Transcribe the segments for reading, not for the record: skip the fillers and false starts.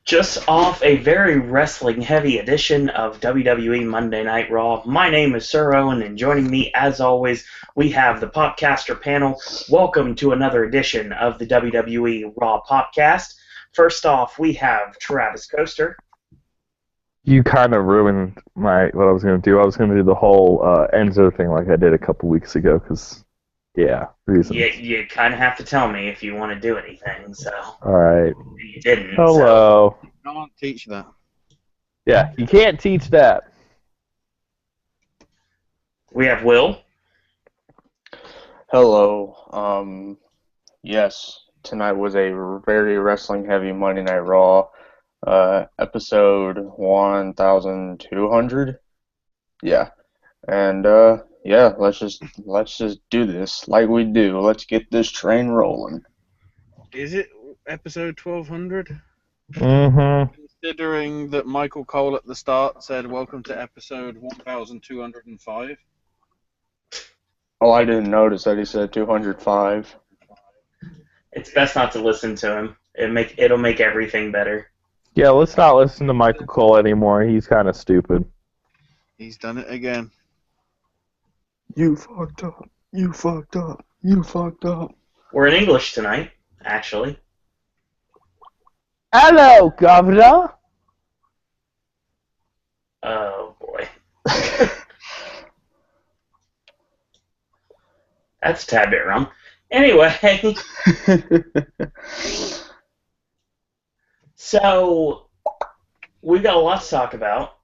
Just off a very wrestling-heavy edition of WWE Monday Night Raw. My name is Sir Owen, and joining me, as always, we have the Popcaster Panel. Welcome to another edition of the WWE Raw Popcast. First off, we have Travis Coaster. You kind of ruined what I was going to do. I was going to do the whole Enzo thing like I did a couple weeks ago, because, reasons. You kind of have to tell me if you want to do anything, so... Alright. You didn't. Hello. So. I can't teach that. Yeah, you can't teach that. We have Will. Hello. Yes, tonight was a very wrestling-heavy Monday Night Raw. Episode 1200. Yeah. And, let's just do this like we do. Let's get this train rolling. Is it episode 1200? Mm-hmm. Considering that Michael Cole at the start said, "Welcome to episode 1205." Oh, I didn't notice that he said 205. It's best not to listen to him. It'll make everything better. Yeah, let's not listen to Michael Cole anymore. He's kind of stupid. He's done it again. You fucked up. You fucked up. You fucked up. We're in English tonight, actually. Hello, Governor. Oh, boy. That's a tad bit wrong. Anyway. So, we've got a lot to talk about.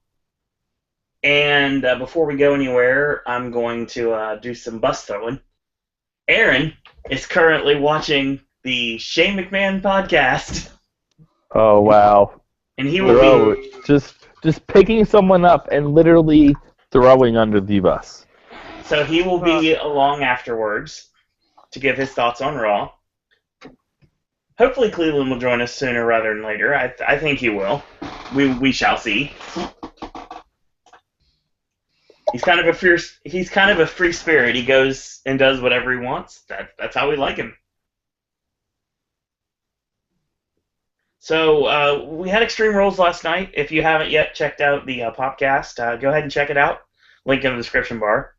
And before we go anywhere, I'm going to do some bus throwing. Aaron is currently watching the Shane McMahon podcast. Oh, wow. And he will be... Just picking someone up and literally throwing under the bus. So he will be along afterwards to give his thoughts on Raw. Hopefully Cleveland will join us sooner rather than later. I think he will. We shall see. He's kind of a free spirit. He goes and does whatever he wants. That's how we like him. So we had Extreme Rules last night. If you haven't yet checked out the Popcast, go ahead and check it out. Link in the description bar.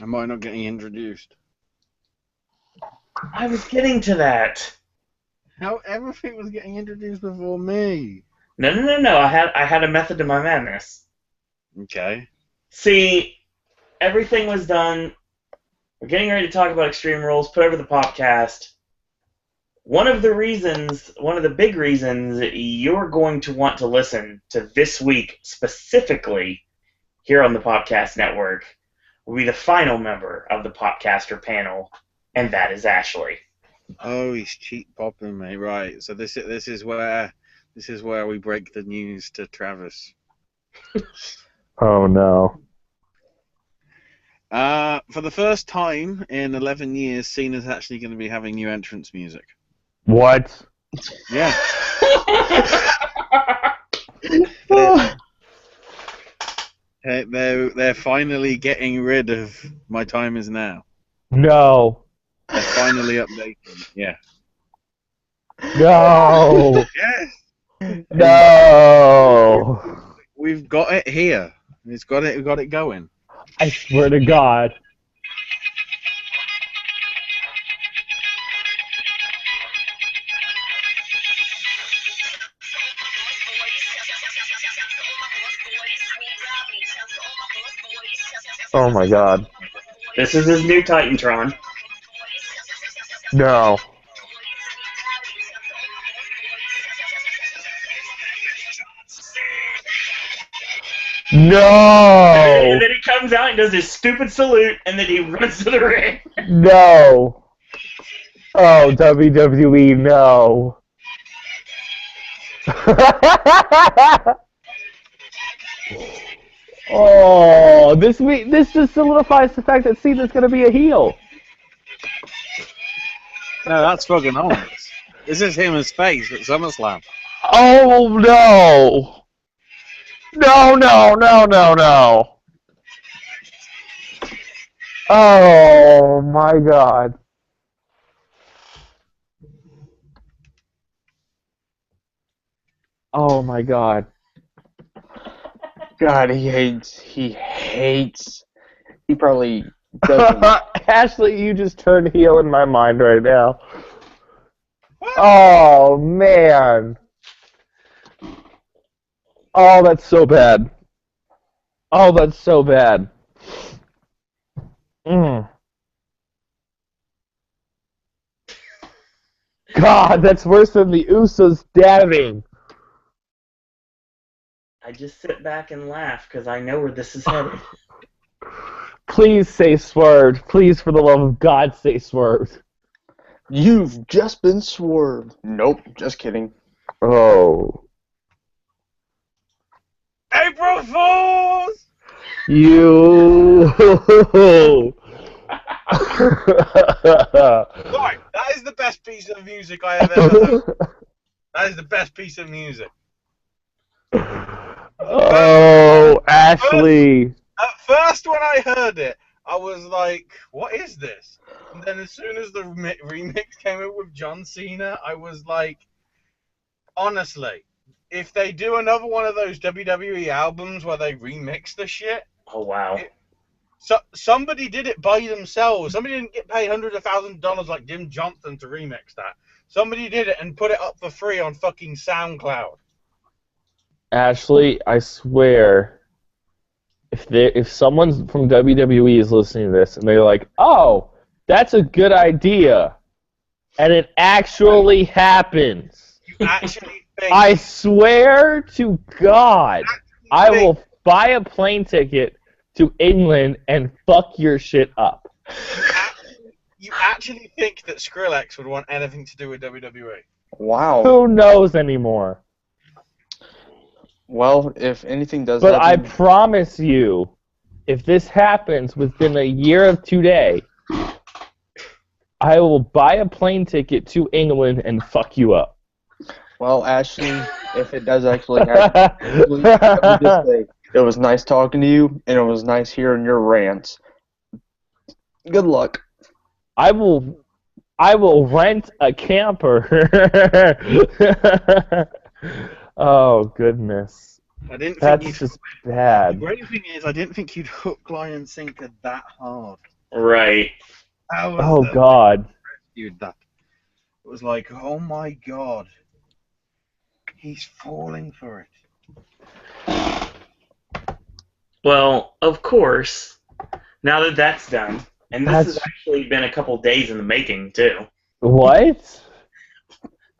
Am I not getting introduced? I was getting to that. How everything was getting introduced before me? No. I had a method to my madness. Okay. See, everything was done. We're getting ready to talk about Extreme Rules. Put over the Popcast. One of the big reasons you're going to want to listen to this week specifically here on the Popcast Network will be the final member of the Popcaster Panel, and that is Ashley. Oh, he's cheap popping me, right? So this is where we break the news to Travis. Oh, no. For the first time in 11 years, Cena's actually going to be having new entrance music. What? Yeah. They're finally getting rid of My Time Is Now. No. They're finally updating. Yeah. No. Yes. No. We've got it here. We've got it going. I swear to God. Oh my God. This is his new Titantron. No. No! And then he comes out and does his stupid salute, and then he runs to the ring. No! Oh, WWE, no. Oh, this just solidifies the fact that Cena's going to be a heel. No, that's fucking on. This is him as face at SummerSlam. Oh, no. No. Oh, my God. Oh my god. God, he probably doesn't. Ashley, you just turned heel in my mind right now. What? Oh man. Oh, that's so bad. Oh, that's so bad. Mm. God, that's worse than the Usos dabbing. I just sit back and laugh because I know where this is headed. Please say swerved. Please, for the love of God, say swerved. You've just been swerved. Nope, just kidding. Oh. April Fools! You. Right, that is the best piece of music I have ever heard. That is the best piece of music. Oh, Ashley. At first, when I heard it, I was like, what is this? And then as soon as the remix came in with John Cena, I was like, honestly, if they do another one of those WWE albums where they remix the shit, Oh, wow. so somebody did it by themselves. Somebody didn't get paid hundreds of thousands of dollars like Jim Johnson to remix that. Somebody did it and put it up for free on fucking SoundCloud. Ashley, I swear, if someone from WWE is listening to this and they're like, "Oh, that's a good idea," and it actually happens, You actually think I swear to God, I will buy a plane ticket to England and fuck your shit up. you actually think that Skrillex would want anything to do with WWE? Wow. Who knows anymore? Well, if anything does But I happen, promise you, if this happens within a year of today, I will buy a plane ticket to England and fuck you up. well, Ashley, if it does actually happen, let me just say, it was nice talking to you, and it was nice hearing your rants. Good luck. I will rent a camper. Oh goodness, I didn't think that's you'd. just The bad. great thing is, I didn't think you'd hook, line, and sinker that hard. Right. That was Oh God. dude, that it was like, oh my god, he's falling for it. Well, of course, now that that's done, and this has That's actually been a couple days in the making, too. what?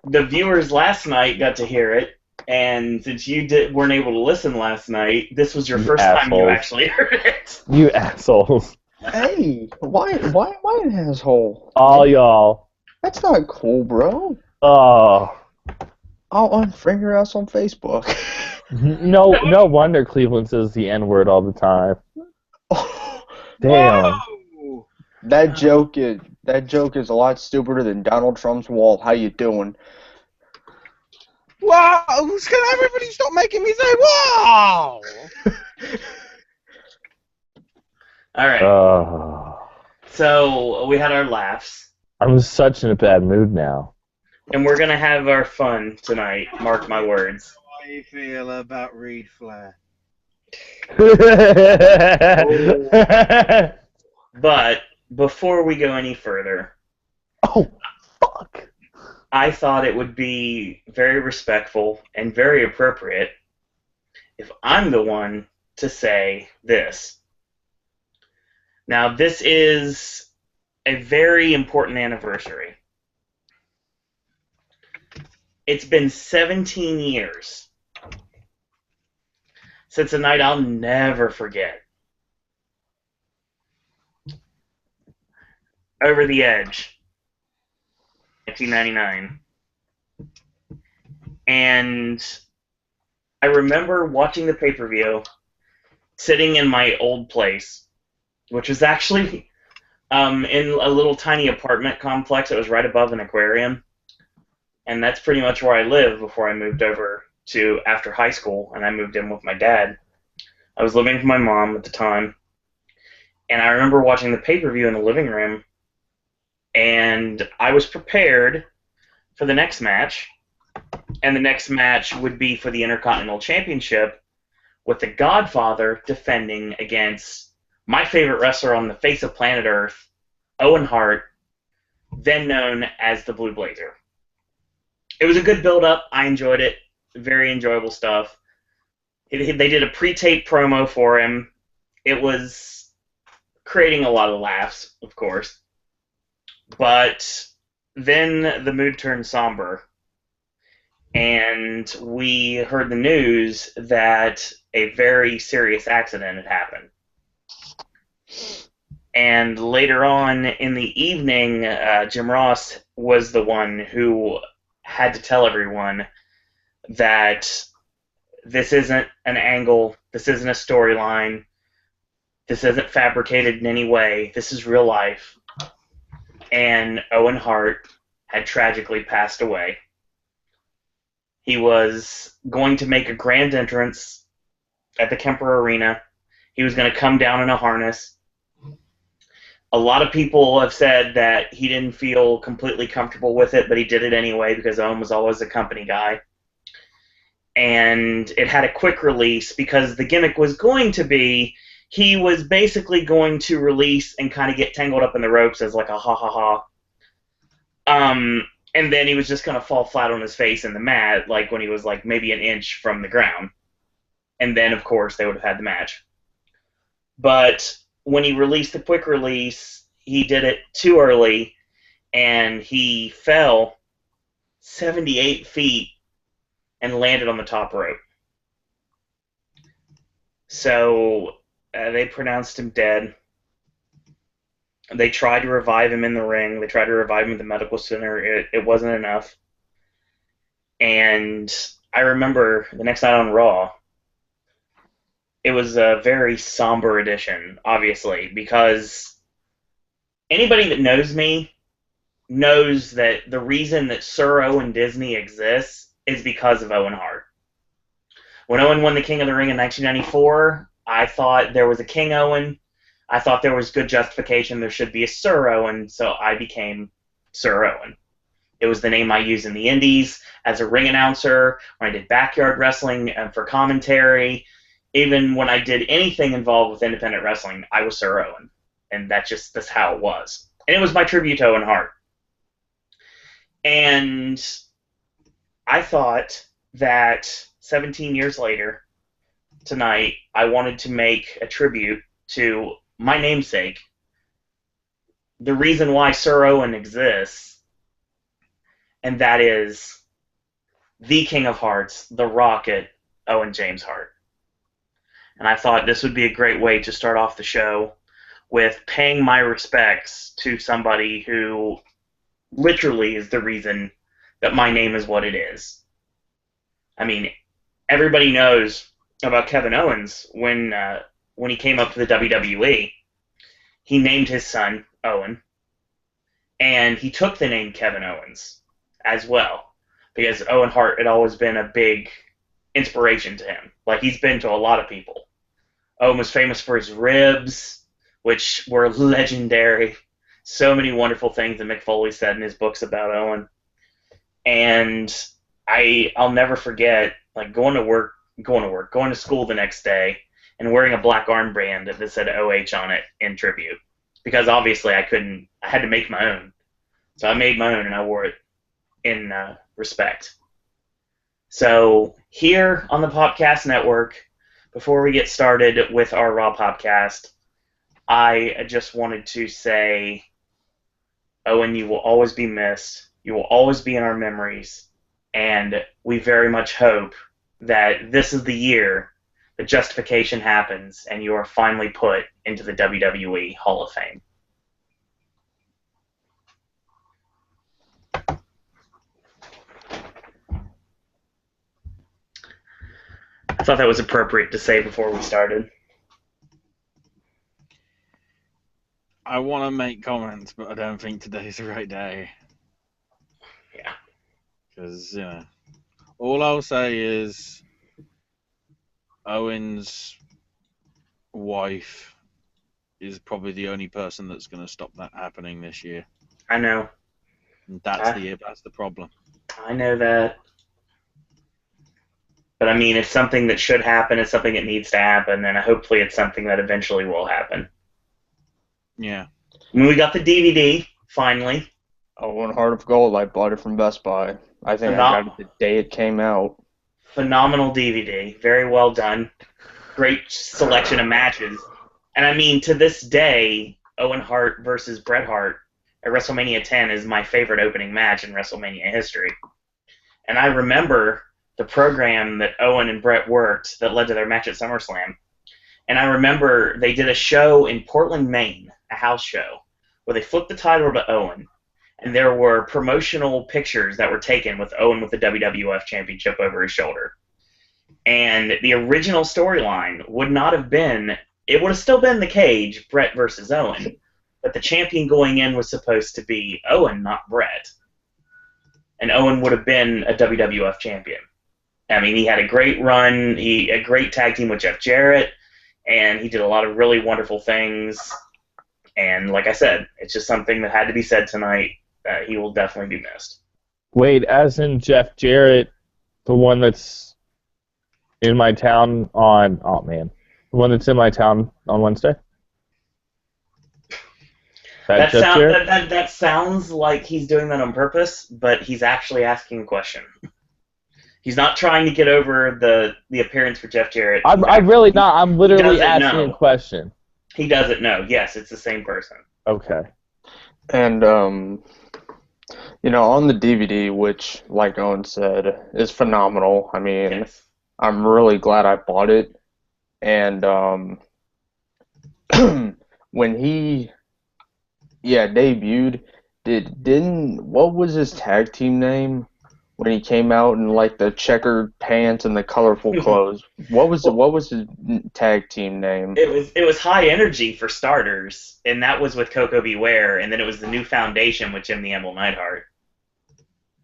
The viewers last night got to hear it, and since you weren't able to listen last night, this was your You first time you assholes. actually heard it. You assholes. Hey, why am I an asshole? All y'all. That's not cool, bro. Oh. I'll unfriend your ass on Facebook. No wonder Cleveland says the N-word all the time. Damn. Whoa! That joke is a lot stupider than Donald Trump's wall. How you doing? Wow! Can everybody stop making me say wow? All right. So we had our laughs, I'm such in a bad mood now. and we're gonna have our fun tonight. Mark my words. How do you feel about Reed Flair? But before we go any further, Oh, fuck. I thought it would be very respectful and very appropriate if I'm the one to say this. Now, this is a very important anniversary. It's been 17 years since a night I'll never forget. Over the Edge, 1999. And I remember watching the pay-per-view, sitting in my old place, which was actually in a little tiny apartment complex that was right above an aquarium. And that's pretty much where I lived before I moved over to after high school, and I moved in with my dad. I was living with my mom at the time, and I remember watching the pay-per-view in the living room, and I was prepared for the next match, And the next match would be for the Intercontinental Championship, with the Godfather defending against my favorite wrestler on the face of planet Earth, Owen Hart, then known as the Blue Blazer. It was a good build-up. I enjoyed it. Very enjoyable stuff. They did a pre-tape promo for him. It was creating a lot of laughs, of course. But then the mood turned somber, and we heard the news that a very serious accident had happened. And later on in the evening, Jim Ross was the one who had to tell everyone that this isn't an angle, this isn't a storyline, this isn't fabricated in any way, this is real life. And Owen Hart had tragically passed away. He was going to make a grand entrance at the Kemper Arena. He was going to come down in a harness. A lot of people have said that he didn't feel completely comfortable with it, but he did it anyway because Owen was always a company guy. And it had a quick release because the gimmick was going to be he was basically going to release and kind of get tangled up in the ropes as like a ha-ha-ha. And then he was just going to fall flat on his face in the mat, like when he was like maybe an inch from the ground. And then, of course, they would have had the match. But when he released the quick release, he did it too early, and he fell 78 feet and landed on the top rope. So they pronounced him dead. They tried to revive him in the ring. They tried to revive him at the medical center. It wasn't enough. And I remember the next night on Raw, it was a very somber edition, obviously, because anybody that knows me knows that the reason that Sir Owen Disney exists is because of Owen Hart. When Owen won the King of the Ring in 1994, I thought there was a King Owen. I thought there was good justification there should be a Sir Owen, so I became Sir Owen. It was the name I used in the Indies as a ring announcer, when I did backyard wrestling and for commentary. Even when I did anything involved with independent wrestling, I was Sir Owen. And that's how it was. And it was my tribute to Owen Hart. And I thought that 17 years later, tonight, I wanted to make a tribute to my namesake, the reason why Sir Owen exists, and that is the King of Hearts, the Rocket, Owen James Hart. And I thought this would be a great way to start off the show with paying my respects to somebody who literally is the reason that my name is what it is. I mean, everybody knows about Kevin Owens when he came up to the WWE. He named his son Owen, and he took the name Kevin Owens as well, because Owen Hart had always been a big inspiration to him. Like, he's been to a lot of people. Owen was famous for his ribs, which were legendary. So many wonderful things that Mick Foley said in his books about Owen. And I'll never forget, like, going to school the next day and wearing a black armband that said OH on it in tribute. Because obviously I had to make my own. So I made my own and I wore it in respect. So here on the Popcast Network, before we get started with our Raw Popcast, I just wanted to say, Owen, you will always be missed. You will always be in our memories. And we very much hope that this is the year that justification happens and you are finally put into the WWE Hall of Fame. I thought that was appropriate to say before we started. I want to make comments, but I don't think today's the right day. Yeah. Because, all I'll say is Owen's wife is probably the only person that's going to stop that happening this year. I know. And that's the problem. I know that. But I mean, it's something that should happen. It's something that needs to happen, and hopefully, it's something that eventually will happen. Yeah. I mean, we got the DVD finally. Owen Hart of Gold. I bought it from Best Buy. I think I got it the day it came out. Phenomenal DVD. Very well done. Great selection of matches. And I mean, to this day, Owen Hart versus Bret Hart at WrestleMania 10 is my favorite opening match in WrestleMania history. And I remember the program that Owen and Bret worked that led to their match at SummerSlam. And I remember they did a show in Portland, Maine, a house show, where they flipped the title to Owen. And there were promotional pictures that were taken with Owen with the WWF Championship over his shoulder. And the original storyline would not have been, it would have still been the cage, Bret versus Owen. But the champion going in was supposed to be Owen, not Bret. And Owen would have been a WWF champion. I mean, he had a great run, a great tag team with Jeff Jarrett, and he did a lot of really wonderful things. And like I said, it's just something that had to be said tonight. He will definitely be missed. Wait, as in Jeff Jarrett, the one that's in my town on... Oh, man. The one that's in my town on Wednesday? That sounds like he's doing that on purpose, but he's actually asking a question. He's not trying to get over the appearance for Jeff Jarrett. I'm really not. I'm literally asking a question. He doesn't know. Yes, it's the same person. Okay. And, you know, on the DVD, which, like Owen said, is phenomenal. I mean, Yes. I'm really glad I bought it. And when he, debuted, what was his tag team name when he came out in like the checkered pants and the colorful clothes? What was his tag team name? It was High Energy for starters, and that was with Coco Beware, and then it was the New Foundation with Jim the Anvil Neidhart.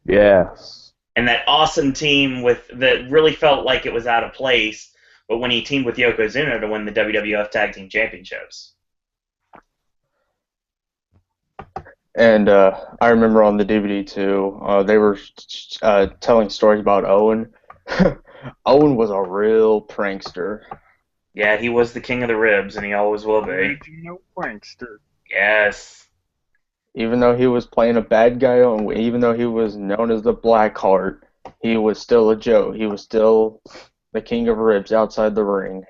Yes. And that awesome team that really felt like it was out of place, but when he teamed with Yokozuna to win the WWF Tag Team Championships. And I remember on the DVD too, they were telling stories about Owen. Owen was a real prankster. Yeah, he was the king of the ribs, and he always will be. Original prankster. Yes. Even though he was playing a bad guy, even though he was known as the Black Heart, he was still a Joe. He was still the king of ribs outside the ring.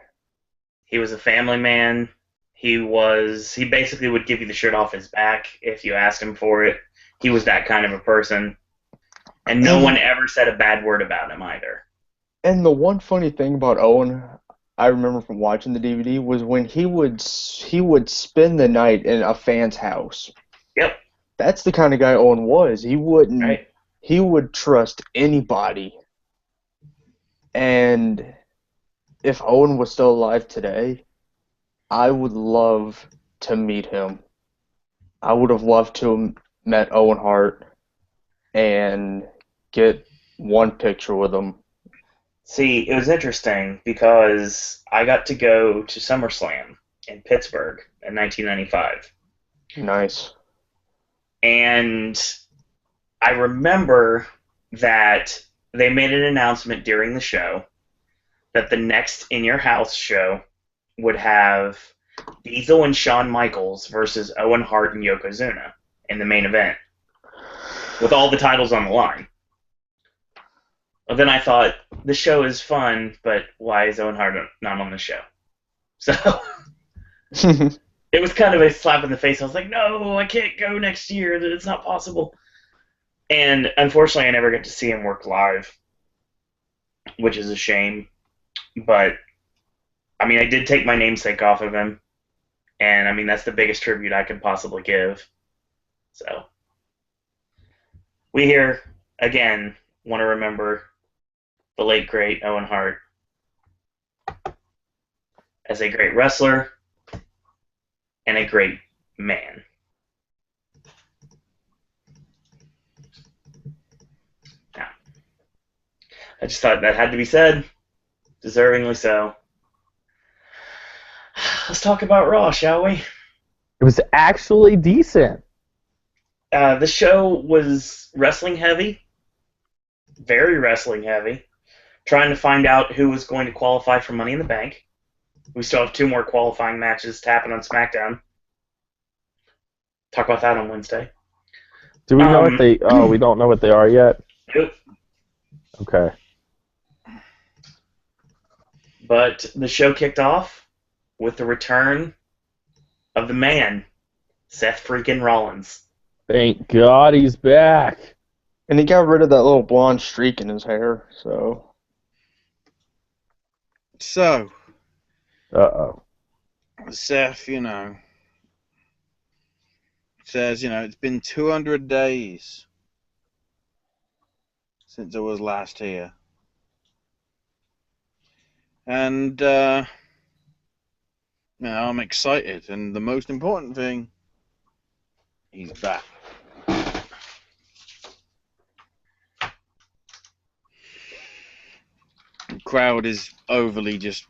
He was a family man. He basically would give you the shirt off his back if you asked him for it. He was that kind of a person. And no one ever said a bad word about him either. And the one funny thing about Owen, I remember from watching the DVD, was when he would spend the night in a fan's house. Yep. That's the kind of guy Owen was. He wouldn't. Right. He would trust anybody. And if Owen was still alive today, I would love to meet him. I would have loved to have met Owen Hart and get one picture with him. See, it was interesting because I got to go to SummerSlam in Pittsburgh in 1995. Nice. And I remember that they made an announcement during the show that the next In Your House show would have Diesel and Shawn Michaels versus Owen Hart and Yokozuna in the main event, with all the titles on the line. Well, then I thought, the show is fun, but why is Owen Hart not on the show? So it was kind of a slap in the face. I was like, no, I can't go next year. It's not possible. And unfortunately, I never get to see him work live, which is a shame. But, I mean, I did take my namesake off of him. And, I mean, that's the biggest tribute I could possibly give. So, we here, again, want to remember the late, great Owen Hart as a great wrestler and a great man. Now, I just thought that had to be said, deservingly so. Let's talk about Raw, shall we? It was actually decent. The show was wrestling heavy, very wrestling heavy. trying to find out who was going to qualify for Money in the Bank. We still have 2 more qualifying matches to happen on SmackDown. Talk about that on Wednesday. Do we know what they? Oh, we don't know what they are yet. Nope. Okay. But the show kicked off with the return of the man, Seth freaking Rollins. Thank God he's back. And he got rid of that little blonde streak in his hair, so. So, Uh-oh. Seth, says, it's been 200 days since I was last here. And, I'm excited. And the most important thing, he's back. The crowd is overly just,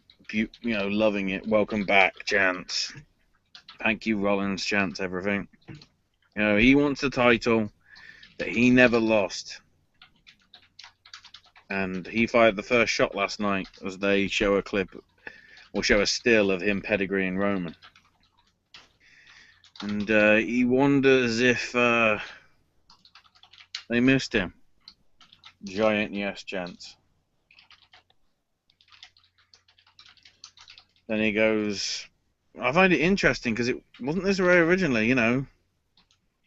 loving it. Welcome back chants. Thank you, Rollins chants, everything. He wants the title that he never lost. And he fired the first shot last night as they show a clip, or show a still of him pedigreeing Roman. And he wonders if they missed him. Giant yes chants. Then he goes, I find it interesting because it wasn't this way originally,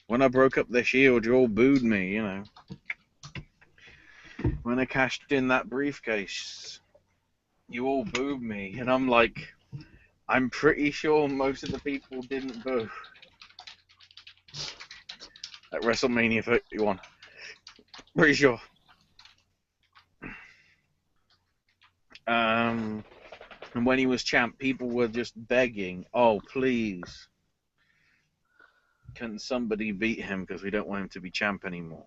When I broke up the Shield, you all booed me, When I cashed in that briefcase, you all booed me. And I'm like, I'm pretty sure most of the people didn't boo at WrestleMania 31. Pretty sure. And when he was champ, people were just begging, oh, please, can somebody beat him because we don't want him to be champ anymore.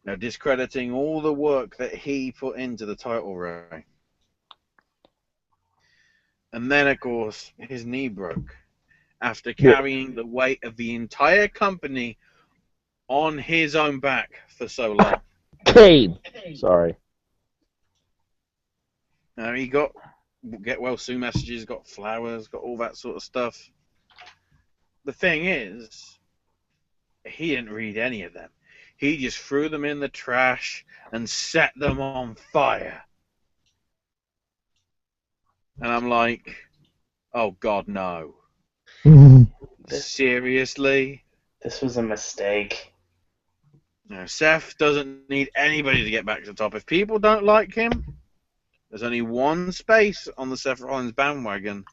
Now, discrediting all the work that he put into the title reign. And then, of course, his knee broke after carrying the weight of the entire company on his own back for so long. Kane! Sorry. Now, he got get well soon messages, got flowers, got all that sort of stuff. The thing is, he didn't read any of them. He just threw them in the trash and set them on fire. And I'm like, oh God, no. Seriously? This was a mistake. No, Seth doesn't need anybody to get back to the top. If people don't like him, there's only one space on the Seth Rollins bandwagon,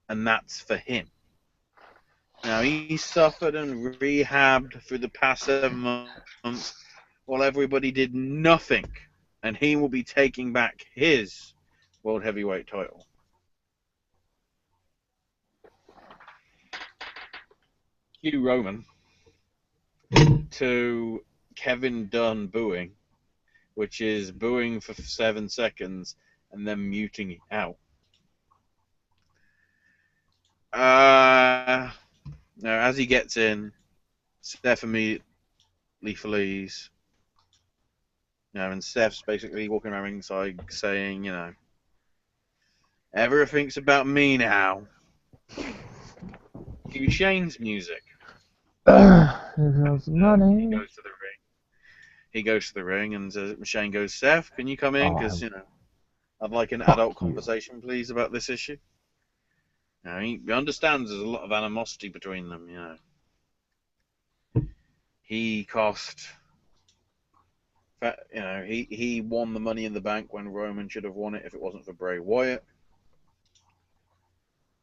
and that's for him. Now, he suffered and rehabbed through the past 7 months while everybody did nothing, and he will be taking back his World Heavyweight title. Cue Roman to Kevin Dunn booing, which is booing for 7 seconds and then muting out. Now, as he gets in, Steph immediately flees. And Steph's basically walking around ringside saying, everything's about me now. Cue Shane's music. Money. He goes to the ring and Shane goes, Seth, can you come in? Because, I'd like an adult conversation, please, about this issue. Now, he understands there's a lot of animosity between them, He cost... he won the Money in the Bank when Roman should have won it if it wasn't for Bray Wyatt.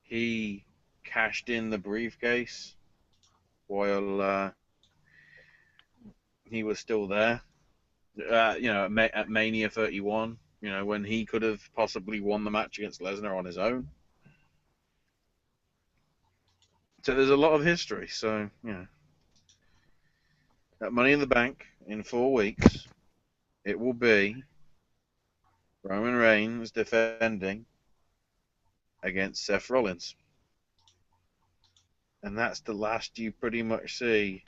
He cashed in the briefcase while he was still there. At Mania 31, when he could have possibly won the match against Lesnar on his own. So there's a lot of history. So, that Money in the Bank in 4 weeks, it will be Roman Reigns defending against Seth Rollins. And that's the last you pretty much see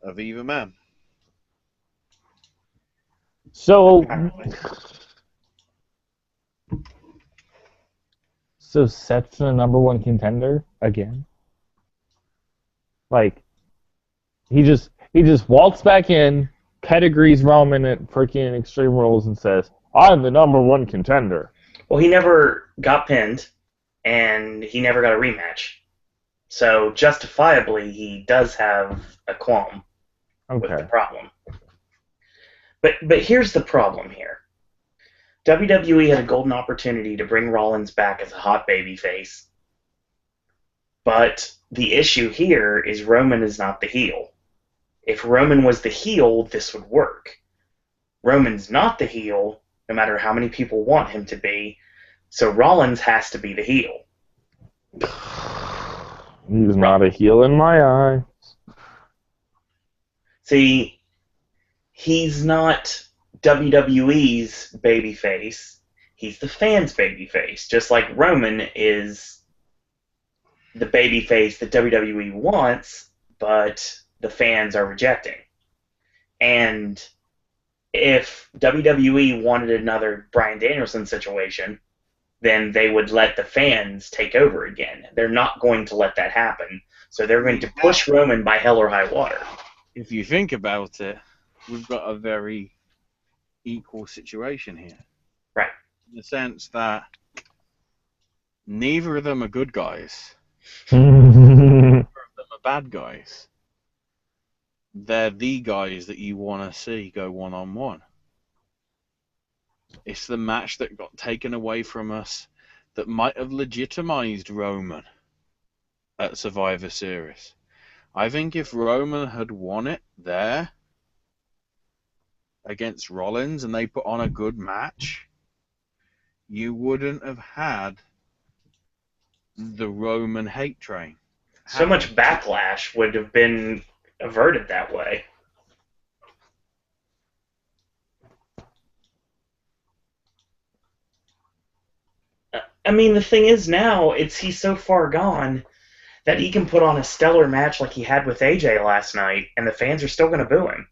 of either man. So, Apparently. So Seth's the number one contender again? Like, he just waltzed back in, pedigrees Roman at freaking Extreme Rules and says, I'm the number one contender. Well, he never got pinned, and he never got a rematch. So, justifiably, he does have a qualm with the problem. But here's the problem here. WWE had a golden opportunity to bring Rollins back as a hot babyface. But the issue here is Roman is not the heel. If Roman was the heel, this would work. Roman's not the heel, no matter how many people want him to be, so Rollins has to be the heel. He's not a heel in my eyes. See, he's not WWE's babyface. He's the fans' babyface, just like Roman is the babyface that WWE wants, but the fans are rejecting. And if WWE wanted another Bryan Danielson situation, then they would let the fans take over again. They're not going to let that happen. So they're going to push Roman by hell or high water. If you think about it, we've got a very equal situation here. Right. In the sense that neither of them are good guys. Hmm. Neither of them are bad guys. They're the guys that you want to see go one-on-one. It's the match that got taken away from us that might have legitimized Roman at Survivor Series. I think if Roman had won it there against Rollins and they put on a good match, you wouldn't have had the Roman hate train. So much backlash would have been averted that way. I mean, the thing is now, he's so far gone that he can put on a stellar match like he had with AJ last night, and the fans are still going to boo him.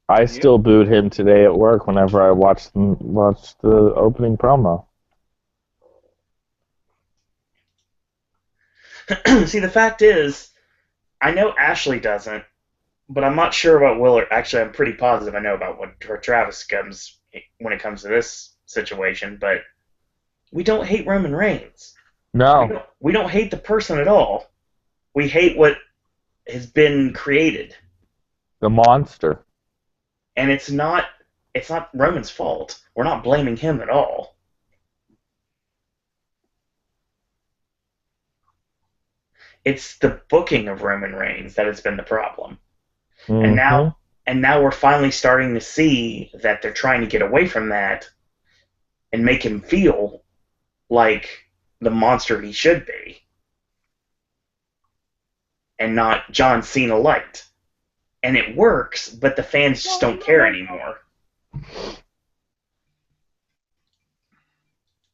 I still booed him today at work whenever I watched the opening promo. See, the fact is, I know Ashley doesn't, but I'm not sure about Willard. Actually, I'm pretty positive I know about what Travis comes when it comes to this situation, but we don't hate Roman Reigns. No. We don't hate the person at all. We hate what has been created. The monster. And it's not Roman's fault. We're not blaming him at all. It's the booking of Roman Reigns that has been the problem. Mm-hmm. And now we're finally starting to see that they're trying to get away from that and make him feel like the monster he should be. And not John Cena light. And it works, but the fans just don't care anymore.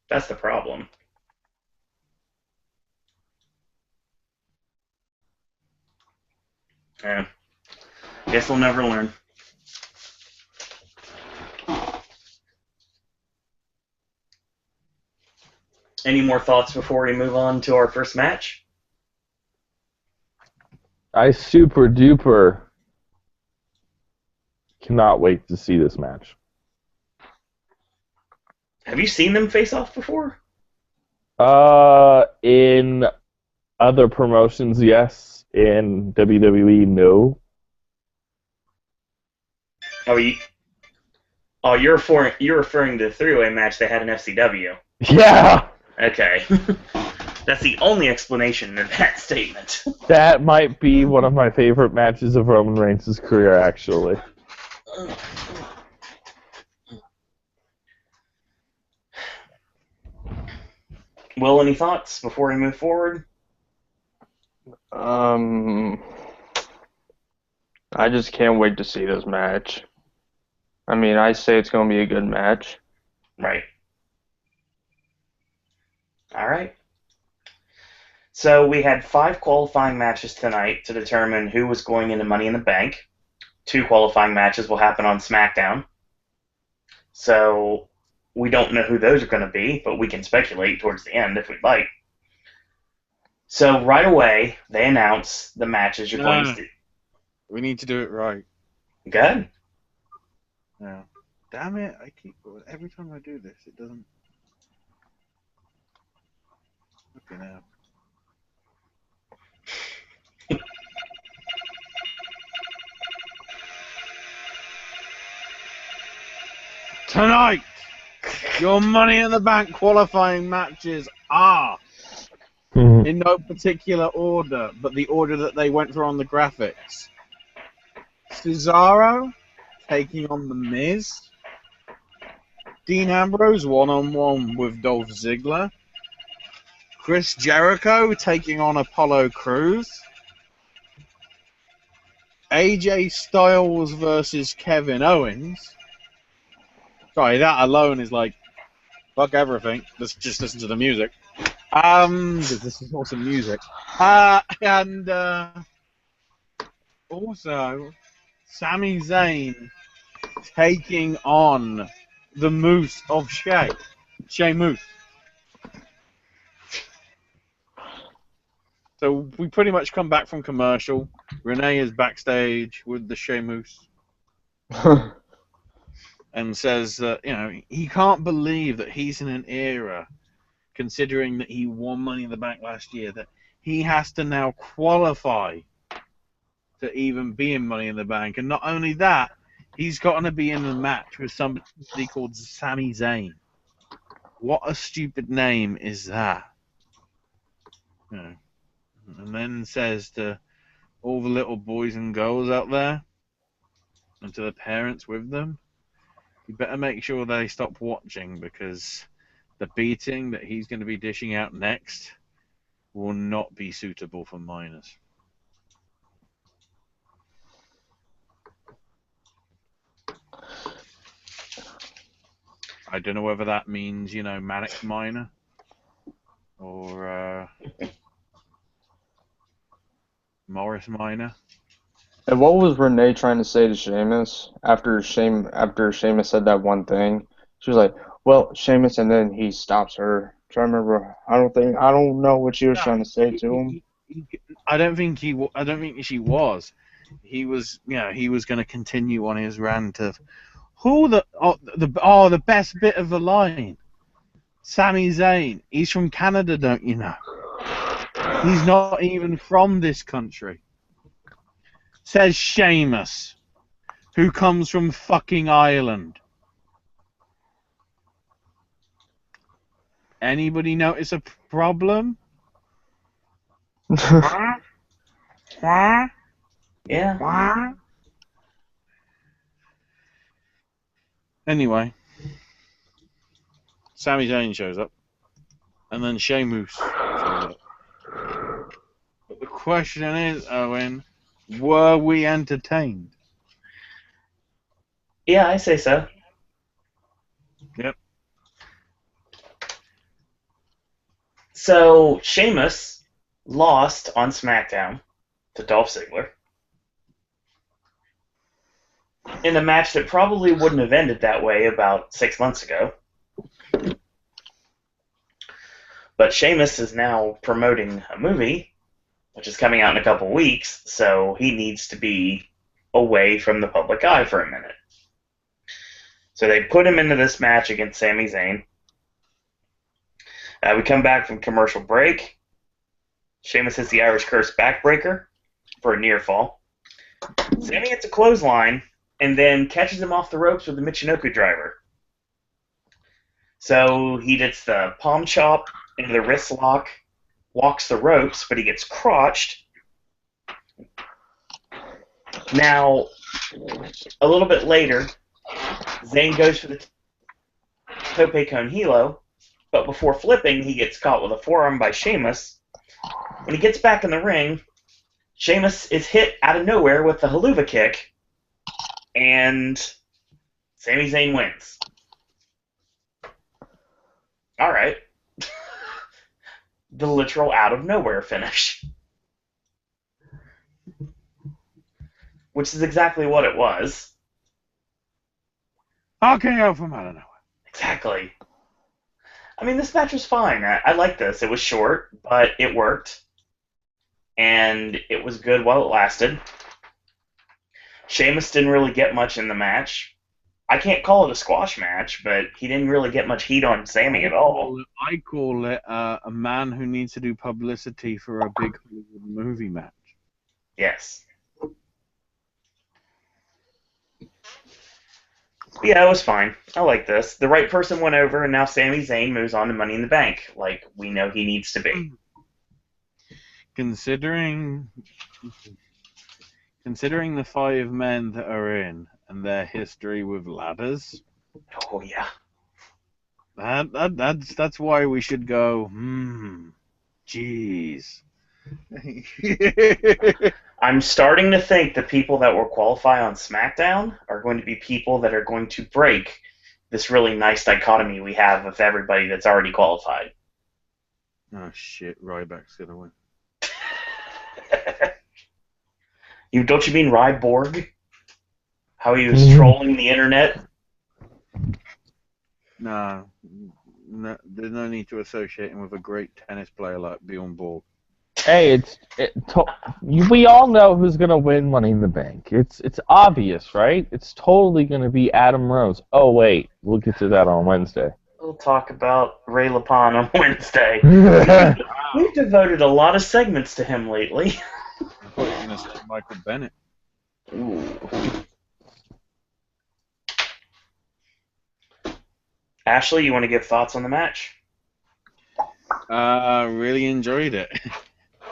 That's the problem. Yeah. Guess we'll never learn. Any more thoughts before we move on to our first match? I super duper cannot wait to see this match. Have you seen them face off before? In other promotions, yes. In WWE, no. You're referring to the three-way match they had in FCW. Yeah. Okay. That's the only explanation of that statement. That might be one of my favorite matches of Roman Reigns' career, actually. Will, any thoughts before we move forward? I just can't wait to see this match. I mean, I say it's going to be a good match. Right. All right. So we had 5 qualifying matches tonight to determine who was going into Money in the Bank. 2 qualifying matches will happen on SmackDown. So we don't know who those are going to be, but we can speculate towards the end if we'd like. So right away, they announce the matches you're going to see. We need to do it right. Good. Yeah. Damn it! Every time I do this, it doesn't. Okay, now. Tonight, your Money in the Bank qualifying matches are in no particular order, but the order that they went through on the graphics. Cesaro taking on The Miz. Dean Ambrose one-on-one with Dolph Ziggler. Chris Jericho taking on Apollo Crews. AJ Styles versus Kevin Owens. Sorry, that alone is like, fuck everything. Let's just listen to the music. This is awesome music. And also, Sami Zayn taking on the Moose of Shea Moose. So we pretty much come back from commercial. Renee is backstage with the Shea Moose. And says that, he can't believe that he's in an era, considering that he won Money in the Bank last year, that he has to now qualify to even be in Money in the Bank. And not only that, he's got to be in a match with somebody called Sami Zayn. What a stupid name is that? And then says to all the little boys and girls out there, and to the parents with them, you better make sure they stop watching, because the beating that he's going to be dishing out next will not be suitable for minors. I don't know whether that means, Manic Minor or Morris Minor. And what was Renee trying to say to Sheamus after Sheamus said that one thing? She was like, "Well, Sheamus," and then he stops her. I'm trying to remember. I don't know what she was trying to say to him. I don't think she was. He was, he was going to continue on his rant of the best bit of the line. Sami Zayn, he's from Canada, don't you know? He's not even from this country. Says Sheamus, who comes from fucking Ireland. Anybody notice a problem? Yeah. Anyway, Sami Zayn shows up, and then Sheamus shows up. But the question is, Owen, were we entertained? Yeah, I say so. Yep. So, Sheamus lost on SmackDown to Dolph Ziggler in a match that probably wouldn't have ended that way about 6 months ago. But Sheamus is now promoting a movie, which is coming out in a couple weeks, so he needs to be away from the public eye for a minute. So they put him into this match against Sami Zayn. We come back from commercial break. Sheamus hits the Irish Curse backbreaker for a near fall. Sami hits a clothesline and then catches him off the ropes with the Michinoku driver. So he gets the palm chop into the wrist lock, walks the ropes, but he gets crotched. Now, a little bit later, Zayn goes for the Tope con Hilo, but before flipping, he gets caught with a forearm by Sheamus. When he gets back in the ring, Sheamus is hit out of nowhere with the haluva kick, and Sami Zayn wins. All right. The literal out-of-nowhere finish. Which is exactly what it was. How can you go from out of nowhere? Exactly. I mean, this match was fine. I like this. It was short, but it worked. And it was good while it lasted. Sheamus didn't really get much in the match. I can't call it a squash match, but he didn't really get much heat on Sammy at all. I call it a man who needs to do publicity for a big Hollywood movie match. Yes. Yeah, it was fine. I like this. The right person went over, and now Sami Zayn moves on to Money in the Bank, like we know he needs to be. Considering the 5 men that are in and their history with ladders, Oh yeah. that's why we should go. Jeez. I'm starting to think the people that will qualify on SmackDown are going to be people that are going to break this really nice dichotomy we have of everybody that's already qualified. Oh shit! Ryback's gonna win. Don't you mean Ryborg? How he was trolling the internet? No, there's no need to associate him with a great tennis player like Bjorn Borg. Hey, we all know who's gonna win Money in the Bank. It's obvious, right? It's totally gonna be Adam Rose. Oh wait, we'll get to that on Wednesday. We'll talk about Ray Lapon on Wednesday. We've devoted a lot of segments to him lately. I thought you were gonna say Michael Bennett. Ooh. Ashley, you want to give thoughts on the match? Really enjoyed it.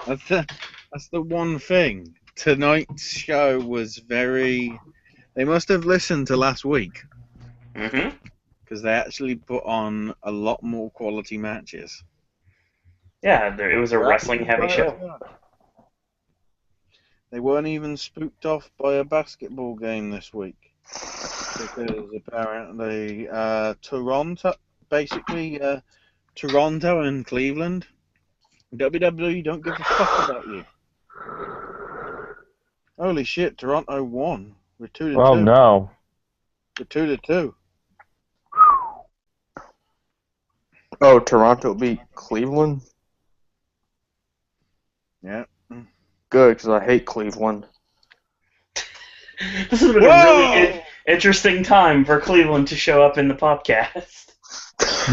That's the one thing. Tonight's show was very. They must have listened to last week. Mm-hmm. Because they actually put on a lot more quality matches. Yeah, it was a wrestling-heavy show. They weren't even spooked off by a basketball game this week. Because apparently Toronto and Cleveland, WWE don't give a fuck about you. Holy shit, Toronto won. We're 2-2. Oh no. We're 2-2. Oh, Toronto beat Cleveland? Yeah. Good, because I hate Cleveland. This has been a really interesting time for Cleveland to show up in the podcast.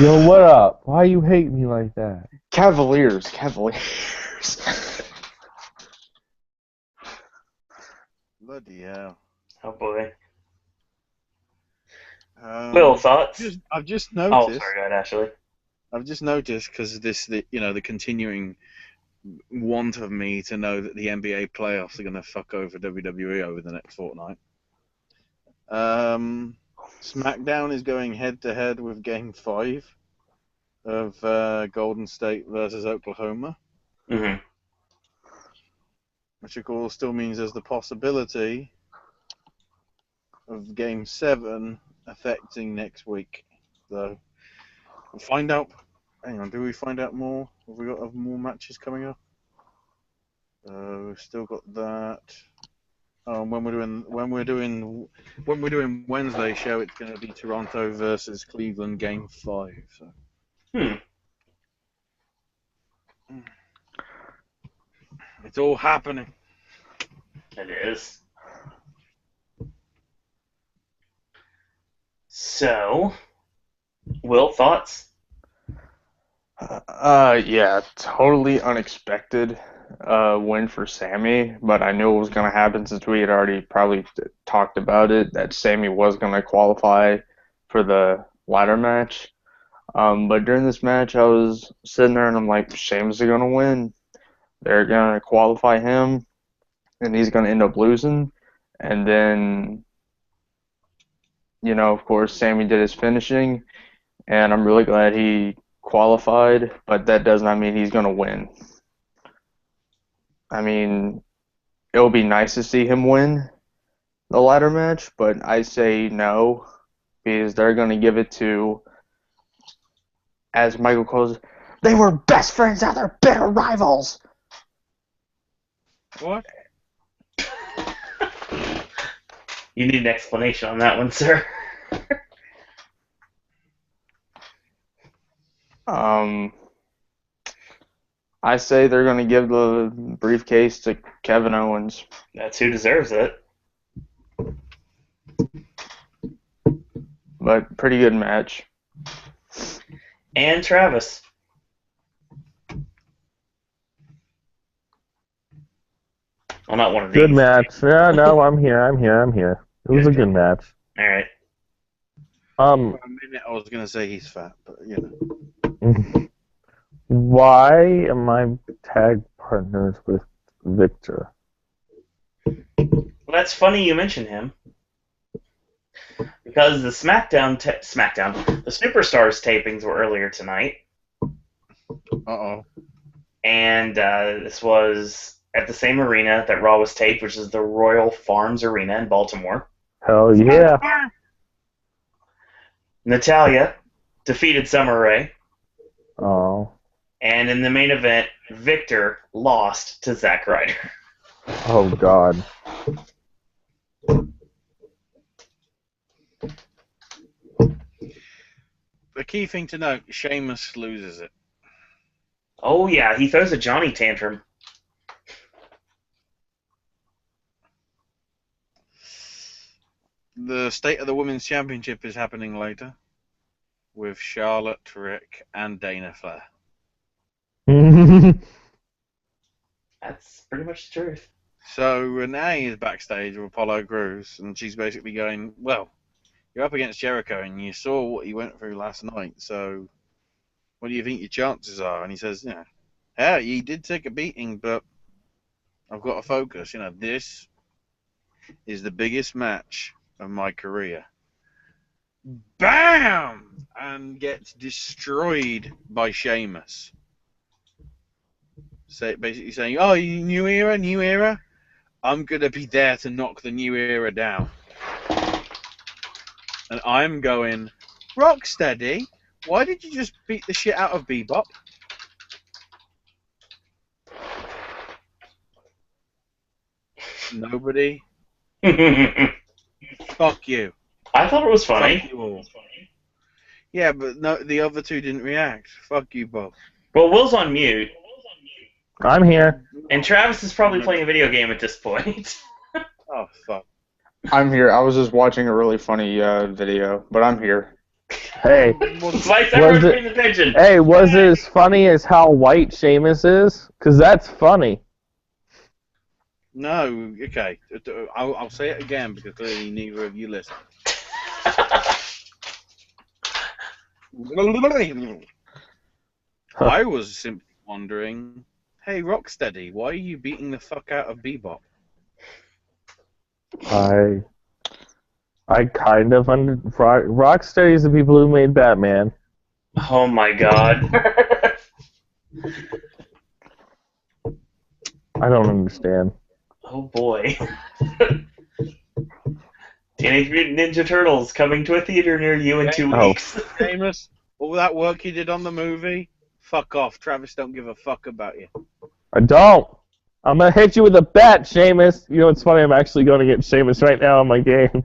Yo, what up? Why you hate me like that? Cavaliers. Bloody hell. Oh boy. Will, thoughts? I've just Oh, noticed. sorry, go ahead, Ashley. I've just noticed because the continuing want of me to know that the NBA playoffs are going to fuck over WWE over the next fortnight. SmackDown is going head-to-head with Game 5 of Golden State versus Oklahoma. Mm-hmm. Which, of course, still means there's the possibility of Game 7 affecting next week. So, we'll find out. Hang on, do we find out more? Have we got more matches coming up? We've still got that. When we're doing Wednesday show, it's going to be Toronto versus Cleveland Game 5. So. It's all happening. It is. So, Will, thoughts? Yeah, totally unexpected win for Sammy, but I knew it was going to happen since we had already probably talked about it, that Sammy was going to qualify for the ladder match. But during this match, I was sitting there and I'm like, Sheamus is going to win. They're going to qualify him, and he's going to end up losing. And then, of course, Sammy did his finishing, and I'm really glad he qualified, but that does not mean he's going to win. I mean, it would be nice to see him win the ladder match, but I say no, because they're going to give it to, as Michael calls it, they were best friends, now they're bitter rivals. What? You need an explanation on that one, sir. I say they're going to give the briefcase to Kevin Owens. That's who deserves it. But pretty good match. And Travis. Well, not one of these. Good match. Yeah, no, I'm here. It was a good match. All right. For a minute, I was going to say he's fat, but you know. Why am I tag partners with Victor? Well, that's funny you mention him. Because the SmackDown, the Superstars tapings were earlier tonight. Uh-oh. And this was at the same arena that Raw was taped, which is the Royal Farms Arena in Baltimore. Hell yeah. Natalya defeated Summer Rae. Oh. And in the main event, Victor lost to Zack Ryder. Oh, God. The key thing to note, Sheamus loses it. Oh, yeah, he throws a Johnny tantrum. The State of the Women's Championship is happening later with Charlotte, Rick, and Dana Flair. That's pretty much the truth. So Renee is backstage with Apollo Crews, and she's basically going, well, you're up against Jericho, and you saw what he went through last night, so what do you think your chances are? And he says, yeah, he did take a beating, but I've got to focus. This is the biggest match of my career. Bam! And gets destroyed by Sheamus. Basically saying, oh, new era? I'm going to be there to knock the new era down. And I'm going, Rocksteady, why did you just beat the shit out of Bebop? Nobody? Fuck you. I thought it was funny. Fuck you all. Yeah, but no, the other two didn't react. Fuck you both. Well, Will's on mute. I'm here. And Travis is probably playing a video game at this point. Oh, fuck. I'm here. I was just watching a really funny video, but I'm here. Hey. Why is everyone paying attention? Hey, was it as funny as how white Sheamus is? Because that's funny. No, okay. I'll say it again because clearly neither of you listen. I was simply wondering, hey, Rocksteady, why are you beating the fuck out of Bebop? I kind of Rocksteady is the people who made Batman. Oh my god. I don't understand. Oh boy. Teenage Mutant Ninja Turtles coming to a theater near you in 2 weeks. Famous, all that work you did on the movie, fuck off. Travis don't give a fuck about you. I don't. I'm gonna hit you with a bat, Sheamus. You know what's funny? I'm actually going to get Sheamus right now in my game.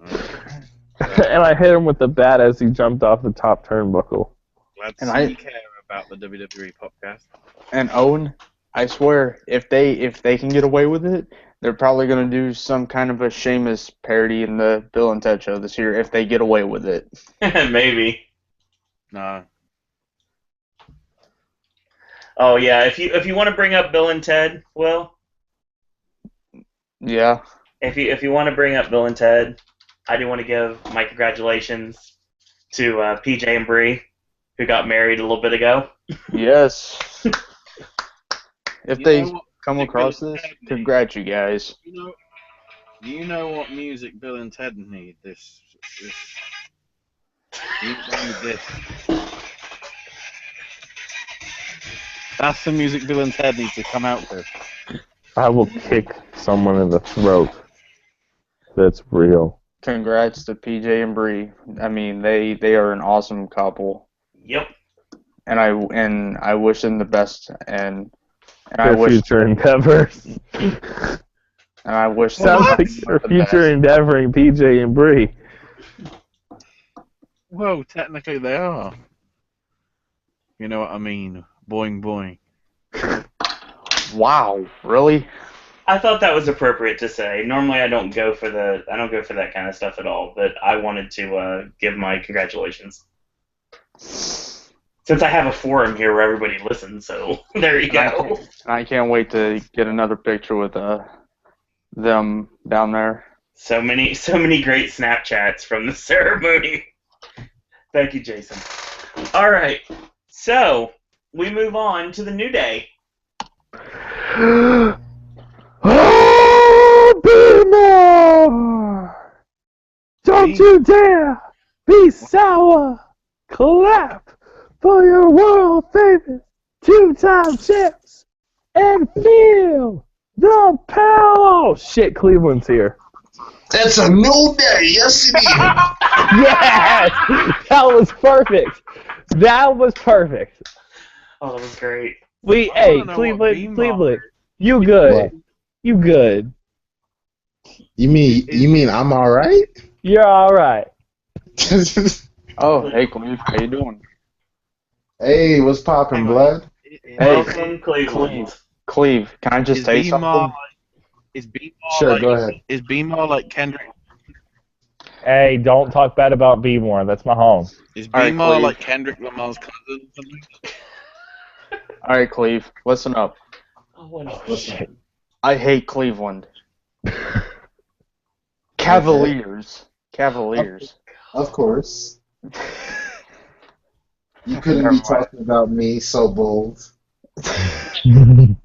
And I hit him with the bat as he jumped off the top turnbuckle. Glad you care about the WWE Popcast. And Owen, I swear, if they can get away with it, they're probably going to do some kind of a Sheamus parody in the Bill and Ted show this year if they get away with it. Maybe. No. Oh yeah, if you want to bring up Bill and Ted, Will. Yeah. If you want to bring up Bill and Ted, I do want to give my congratulations to PJ and Bree, who got married a little bit ago. Yes. If they come across this, congrats you guys. You know what music Bill and Ted need? This. You need this. That's the music Bill and Ted need to come out with. I will kick someone in the throat. That's real. Congrats to PJ and Bree. I mean, they are an awesome couple. Yep. And I wish them the best. And I Their wish future endeavors. And I wish Sounds them like their the future best. endeavoring PJ and Bree. Well, technically they are. You know what I mean? Boing boing. Wow, really? I thought that was appropriate to say. Normally, I don't go for that kind of stuff at all, but I wanted to give my congratulations. Since I have a forum here where everybody listens, so there you go. I can't wait to get another picture with them down there. So many great Snapchats from the ceremony. Thank you, Jason. All right, so we move on to the New Day. Oh, be more! Don't you dare be sour! Clap for your world famous two-time champs and feel the power! Oh shit, Cleveland's here. It's a new day. Yes, it is. Yes! That was perfect. That was perfect. Oh, that was great. Hey, Cleveland, you good. What? You good. You mean I'm all right? You're alright. Oh, hey, Cleve, how you doing? Hey, what's poppin', blood? Welcome, Cleveland. Cleve, can I just say something? Sure, go ahead. Is B-Mar like Kendrick? Hey, don't talk bad about B-More. That's my home. Is All right, B-Mar Cleve. like Kendrick Lamar's cousin or something? All right, Cleve, listen up. Oh, what a Shit. I hate Cleveland. Cavaliers. Of course. You couldn't be talking about me so bold. Mr.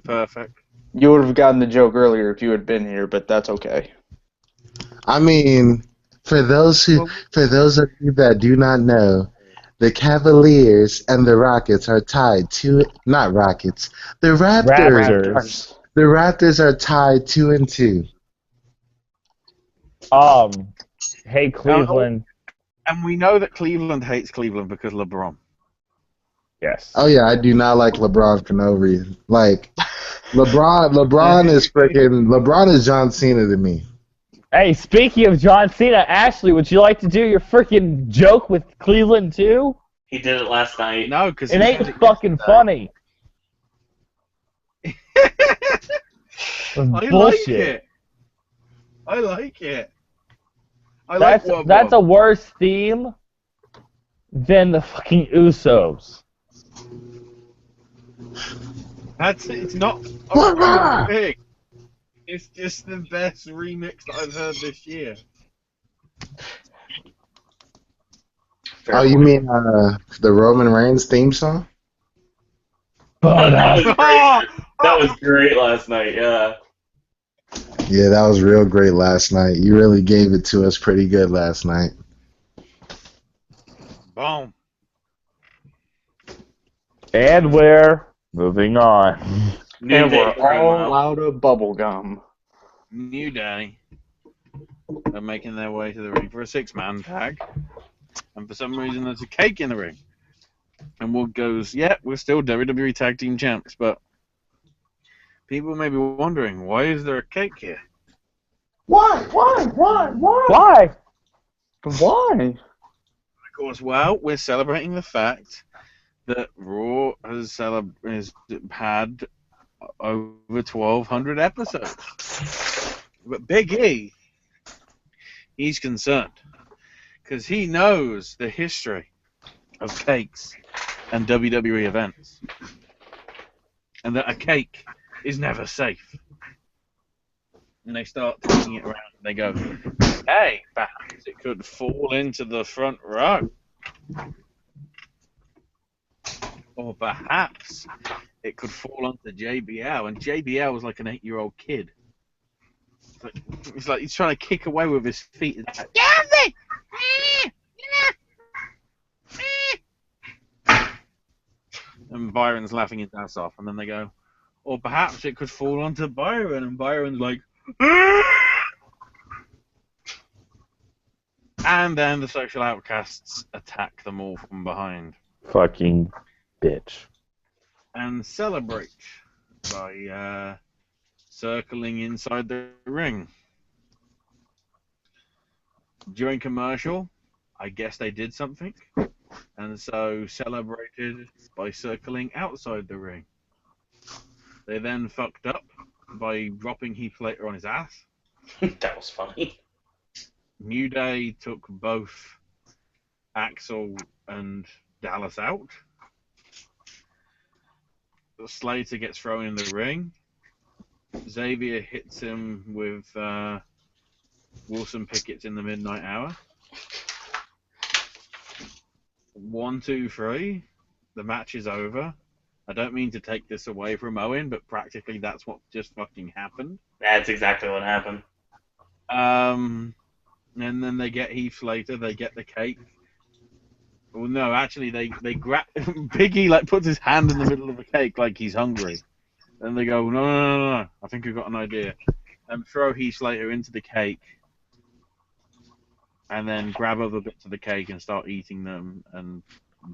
Perfect. You would have gotten the joke earlier if you had been here, but that's okay. I mean, for those of you that do not know, the Cavaliers and the Rockets are tied to not Rockets. The Raptors. The Raptors are tied 2-2. Hey, Cleveland. And we know that Cleveland hates Cleveland because LeBron. Yes. Oh yeah, I do not like LeBron for no reason. Like LeBron is John Cena to me. Hey, speaking of John Cena, Ashley, would you like to do your freaking joke with Cleveland too? He did it last night. No, because It ain't fucking funny. I Bullshit. like it. That's a worse theme than the fucking Usos. It's not big. It's just the best remix that I've heard this year. Oh, you mean the Roman Reigns theme song? That was great. That was great last night. Yeah. Yeah, that was real great last night. You really gave it to us pretty good last night. Boom. And we're moving on. And we're all out of bubble gum. New Day are making their way to the ring for a 6-man tag. And for some reason, there's a cake in the ring. And Wood goes, yeah, we're still WWE Tag Team Champs, but people may be wondering, why is there a cake here? Why? Why? Of course, well, we're celebrating the fact that Raw has had over 1,200 episodes. But Big E, he's concerned because he knows the history of cakes and WWE events, and that a cake is never safe. And they start tossing it around, and they go, hey, perhaps it could fall into the front row. Or perhaps it could fall onto JBL, and JBL was like an 8-year-old kid. It's like he's trying to kick away with his feet. It's like, and Byron's laughing his ass off, and then they go, or perhaps it could fall onto Byron, and Byron's like, and then the social outcasts attack them all from behind. Fucking bitch. And celebrate by circling inside the ring. During commercial, I guess they did something. and so celebrated by circling outside the ring. They then fucked up by dropping Heath Slater on his ass. That was funny. New Day took both Axel and Dallas out. Slater gets thrown in the ring. Xavier hits him with Wilson Pickett's in the midnight hour. 1, 2, 3. The match is over. I don't mean to take this away from Owen, but practically that's what just fucking happened. That's exactly what happened. And then they get Heath Slater. They get the cake. Well, no, actually, they grab Biggie puts his hand in the middle of the cake like he's hungry. And they go, no, I think I've got an idea. And throw Heath Slater into the cake. And then grab other bits of the cake and start eating them. And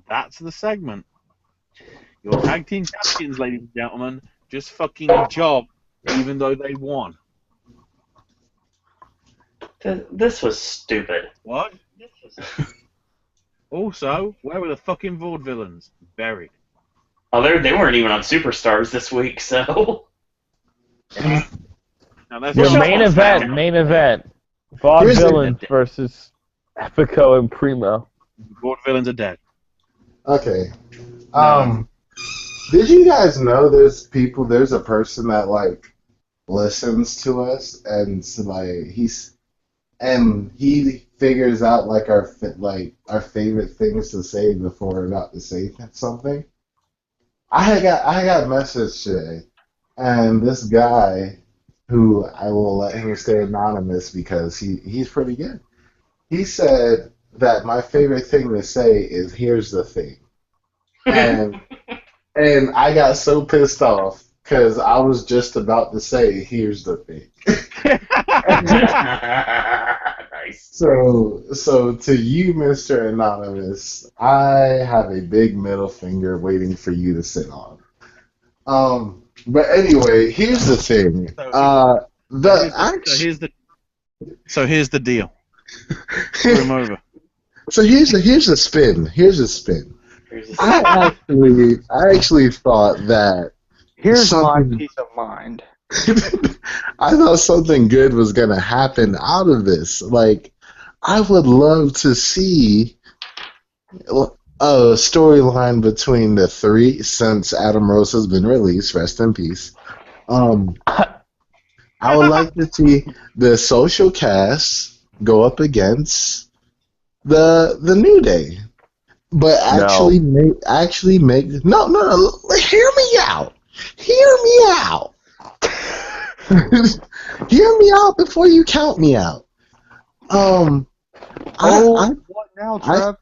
that's the segment. Your tag team champions, ladies and gentlemen, just fucking job, even though they won. This was stupid. What? Also, where were the fucking vaudevillains? Buried. Oh, they weren't even on Superstars this week, so. Now that's The Well, main event. Vaudevillains versus Epico and Primo. Vaudevillains are dead. Okay. Did you guys know there's a person that like listens to us and so, like he figures out like our favorite things to say before we're about to say something. I got a message today, and this guy, who I will let him stay anonymous because he's pretty good. He said that my favorite thing to say is "Here's the thing," and I got so pissed off because I was just about to say "Here's the thing." Nice. So to you, Mr. Anonymous, I have a big middle finger waiting for you to sit on. But anyway, here's the thing. Here's the deal. Screw him over. So here's the spin. Here's the spin. I actually thought that Here's my something. peace of mind. I thought something good was gonna happen out of this. Like, I would love to see a storyline between the three since Adam Rose has been released. Rest in peace. I would like to see the social cast go up against the New Day, but actually make no. Hear me out. Hear me out. Hear me out before you count me out. What now, Trev?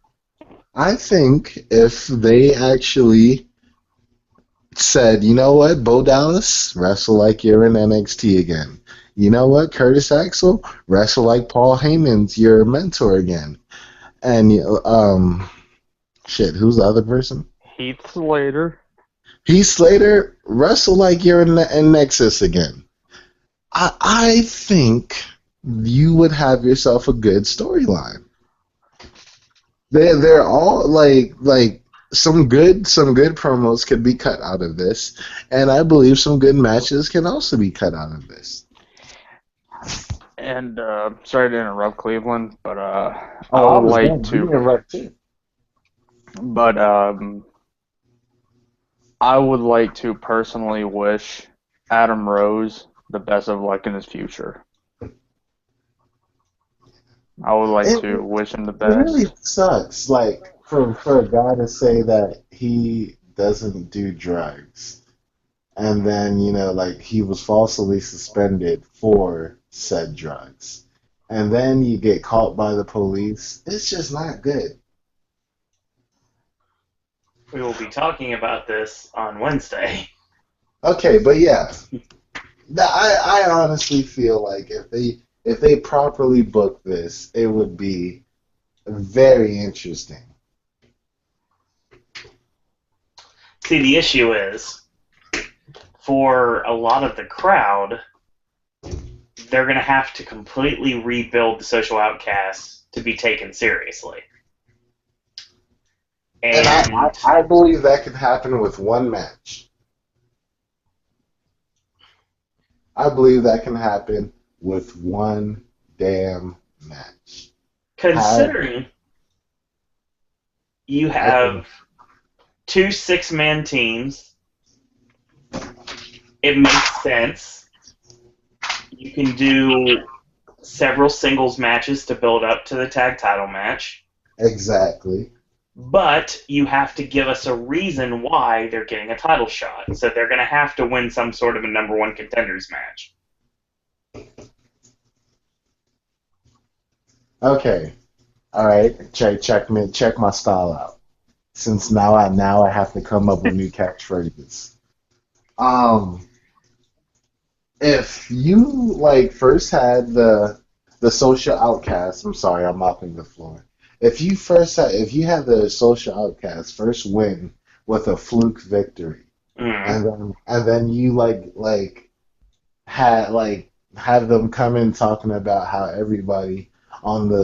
I think if they actually said, you know what, Bo Dallas, wrestle like you're in NXT again. You know what, Curtis Axel, wrestle like Paul Heyman's your mentor again. And who's the other person? Heath Slater. Heath Slater, wrestle like you're in Nexus again. I think you would have yourself a good storyline. They're all like some good promos could be cut out of this, and I believe some good matches can also be cut out of this. And sorry to interrupt, Cleveland, but I would like to. But I would like to personally wish Adam Rose the best of luck in his future. I would like to wish him the best. It really sucks, like for a guy to say that he doesn't do drugs, and then like he was falsely suspended for said drugs, and then you get caught by the police. It's just not good. We will be talking about this on Wednesday. Okay, but yeah, I honestly feel like if they properly book this, it would be very interesting. See, the issue is, for a lot of the crowd, they're going to have to completely rebuild the Social Outcasts to be taken seriously. And I believe that can happen with one match. I believe that can happen with one damn match. considering you have two 6-man teams, it makes sense. You can do several singles matches to build up to the tag title match. Exactly. But you have to give us a reason why they're getting a title shot. So they're going to have to win some sort of a number one contenders match. Okay. All right. Check my style out. Since now I have to come up with new catchphrases. If you like first had the social outcast, I'm sorry, I'm mopping the floor. If you had the social outcast first win with a fluke victory, and then you have them come in talking about how everybody on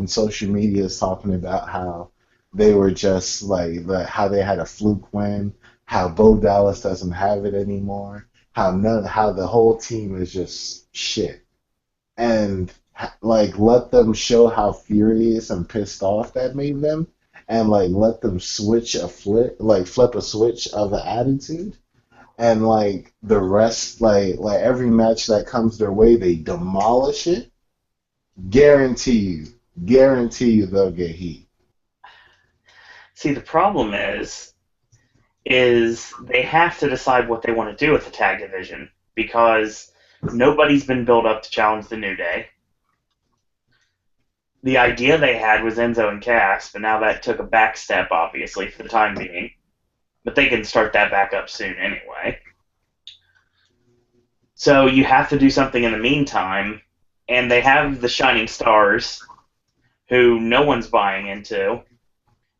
social media is talking about how they were just how they had a fluke win, how Bo Dallas doesn't have it anymore, how the whole team is just shit, and let them show how furious and pissed off that made them, and let them flip a switch of the attitude, and the rest every match that comes their way they demolish it. Guarantee you they'll get heat. See, the problem is they have to decide what they want to do with the tag division, because nobody's been built up to challenge the New Day. The idea they had was Enzo and Cass, but now that took a back step, obviously, for the time being. But they can start that back up soon anyway. So you have to do something in the meantime, and they have the Shining Stars, who no one's buying into,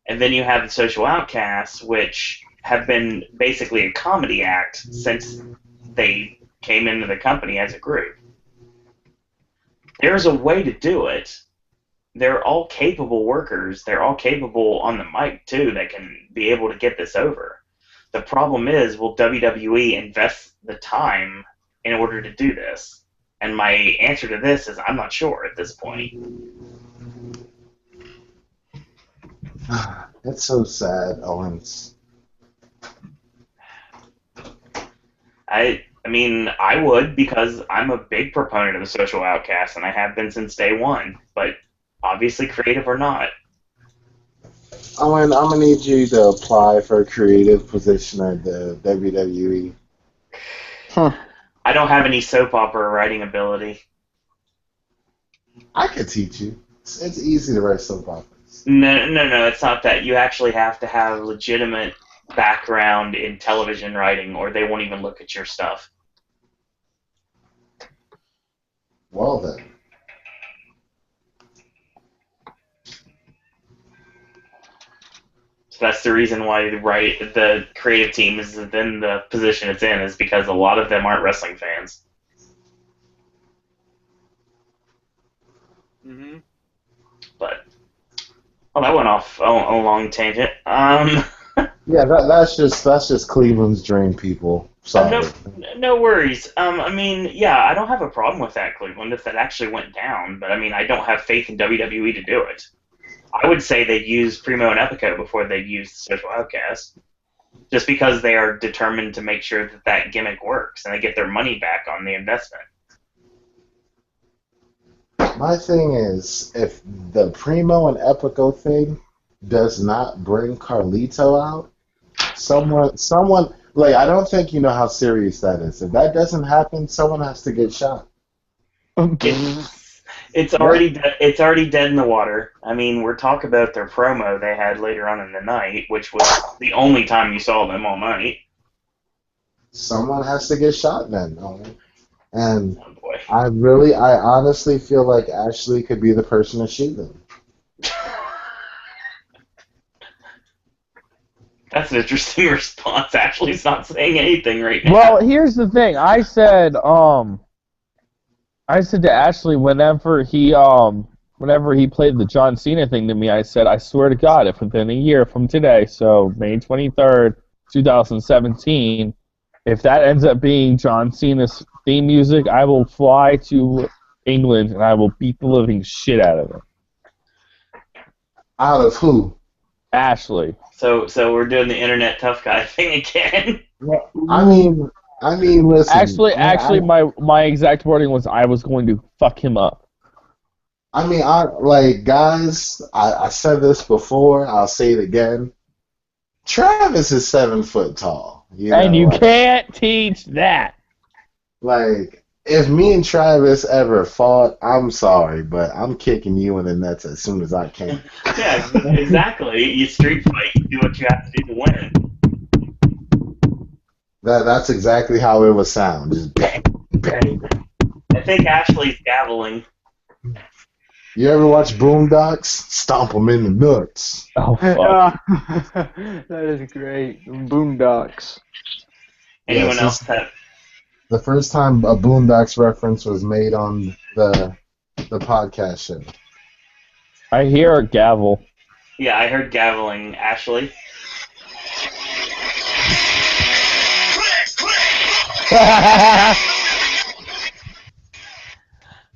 and then you have the Social Outcasts, which have been basically a comedy act since they came into the company as a group. There's a way to do it. They're all capable workers. They're all capable on the mic, too, that can be able to get this over. The problem is, will WWE invest the time in order to do this? And my answer to this is I'm not sure at this point. It's so sad, Owens. I mean, I would, because I'm a big proponent of the Social Outcast, and I have been since day one. But obviously, creative or not. Owen, I'm gonna need you to apply for a creative position at the WWE. I don't have any soap opera writing ability. I could teach you. It's easy to write soap operas. No, it's not that. You actually have to have legitimate background in television writing, or they won't even look at your stuff. Well then. So that's the reason why the creative team is in the position it's in, is because a lot of them aren't wrestling fans. Mm-hmm. But that went off on a long tangent. Yeah, that's just Cleveland's dream, people. Sorry. No worries. I mean, yeah, I don't have a problem with that, Cleveland, if that actually went down. But I mean, I don't have faith in WWE to do it. I would say they'd use Primo and Epico before they'd use the Social Outcast, just because they are determined to make sure that that gimmick works and they get their money back on the investment. My thing is, if the Primo and Epico thing does not bring Carlito out, someone I don't think you know how serious that is. If that doesn't happen, someone has to get shot. It's already dead in the water. I mean, we're talking about their promo they had later on in the night, which was the only time you saw them all night. Someone has to get shot then, and Oh boy. I honestly feel like Ashley could be the person to shoot them. That's an interesting response. Ashley's not saying anything right now. Well, here's the thing. I said to Ashley whenever he whenever he played the John Cena thing to me, I said, I swear to God, if within a year from today, so May 23rd, 2017, if that ends up being John Cena's theme music, I will fly to England and I will beat the living shit out of it. Out of who? Ashley. So we're doing the internet tough guy thing again. I mean, listen. Actually, my exact wording was I was going to fuck him up. I mean, guys. I said this before. I'll say it again. Travis is 7 foot tall. And you can't teach that. Like, if me and Travis ever fought, I'm sorry, but I'm kicking you in the nuts as soon as I can. Yeah, exactly. You street fight. You do what you have to do to win. That's exactly how it would sound. Just bang, bang. I think Ashley's gaveling. You ever watch Boondocks? Stomp them in the nuts. Oh, fuck. That is great. Boondocks. Anyone Yes, else have? The first time a Boondocks reference was made on the podcast show. I hear a gavel. Yeah, I heard gaveling. Ashley?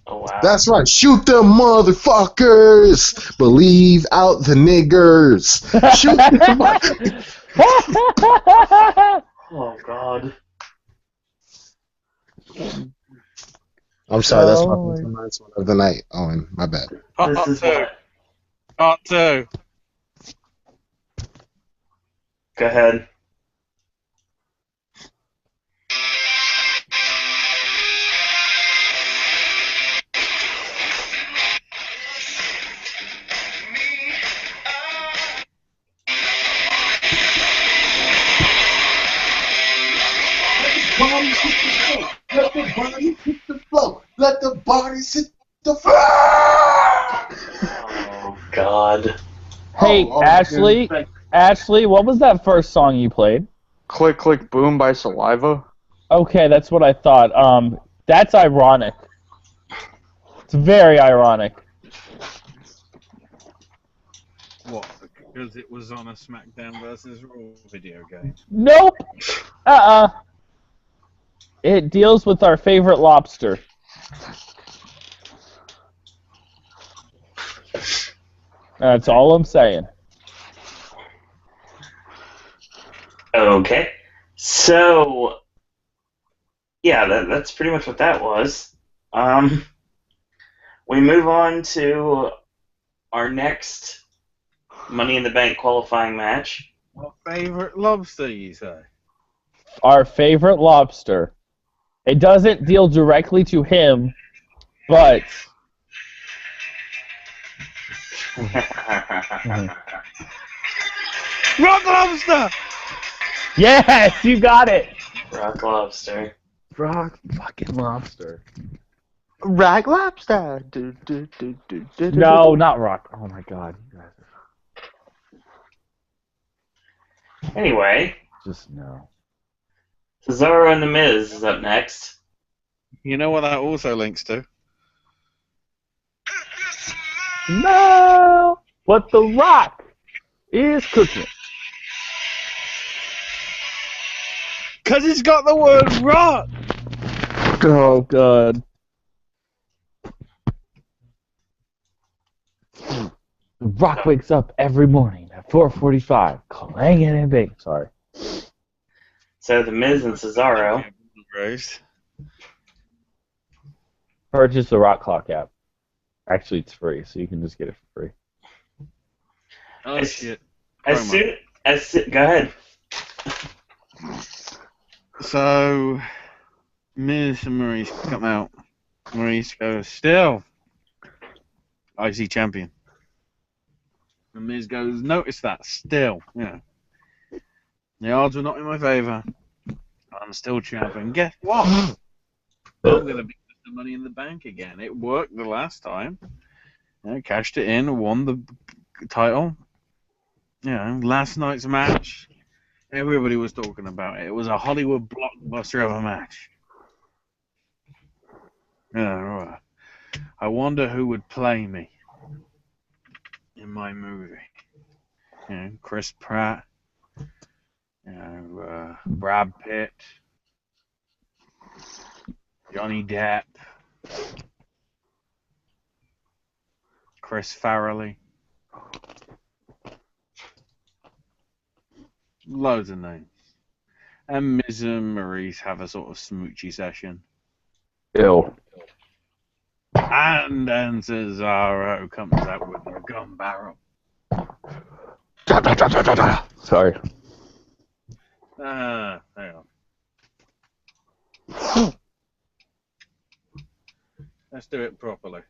Oh, wow. That's right. Shoot them motherfuckers. Believe out the niggers. Shoot them. Oh, God. I'm sorry. That's my nice one of the night, Owen. My bad. This is what? Part 2. Go ahead. Let the bodies hit the floor. Let the bodies hit the floor. Oh, God. Hey, Ashley. Dude. Ashley, what was that first song you played? Click, Click, Boom by Saliva. Okay, that's what I thought. That's ironic. It's very ironic. What? Because it was on a SmackDown vs. Raw video game. Nope. It deals with our favorite lobster. That's all I'm saying. Okay. So, yeah, that's pretty much what that was. We move on to our next Money in the Bank qualifying match. What favorite lobster, you say? Our favorite lobster. It doesn't deal directly to him, but... Rock Lobster! Yes, you got it! Rock Lobster. Rock fucking lobster. Rag Lobster. No, not rock. Oh my god. You guys are... Anyway, Just no. Cesaro and The Miz is up next. You know what that also links to? No! What the Rock is cooking. Because it's got the word rock! Oh god. The Rock wakes up every morning at 4:45, clanging and bang. Sorry. So The Miz and Cesaro. Roast. Purchase the Rock Clock app. Actually, it's free, so you can just get it for free. Oh, As- shit. Go ahead. So, Miz and Maurice come out. Maurice goes, still IC champion. And Miz goes, notice that, still. You know, the odds were not in my favour. I'm still champion. Guess what? I'm going to be the Money in the Bank again. It worked the last time. You know, cashed it in, won the title. You know, last night's match, everybody was talking about it. It was a Hollywood blockbuster of a match. Yeah, right. I wonder who would play me. in my movie. Chris Pratt, Brad Pitt, Johnny Depp, Chris Farrelly. Loads of names. And Miz and Maurice have a sort of smoochy session. Ew. And then Cesaro comes out with a gun barrel. Sorry. Hang on. Let's do it properly.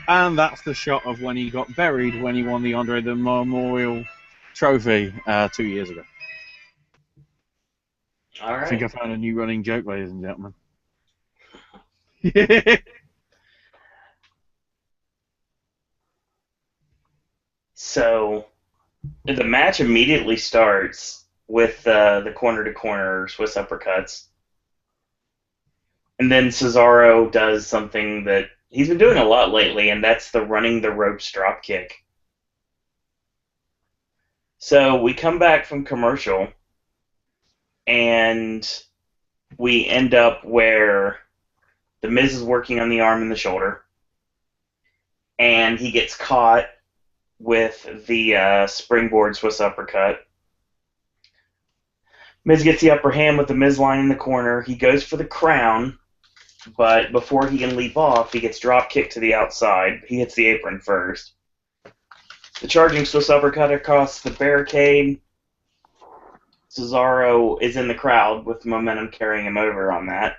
And that's the shot of when he got buried when he won the Andre the Memorial Trophy 2 years ago. All right. I think I found a new running joke, ladies and gentlemen. So the match immediately starts with the corner-to-corner Swiss uppercuts. And then Cesaro does something that he's been doing a lot lately, and that's the running the ropes drop kick. So we come back from commercial, and we end up where the Miz is working on the arm and the shoulder, and he gets caught with the springboard Swiss uppercut. Miz gets the upper hand with the Miz line in the corner. He goes for the crown, but before he can leap off, he gets drop kicked to the outside. He hits the apron first. The charging Swiss uppercut across the barricade. Cesaro is in the crowd with momentum carrying him over on that.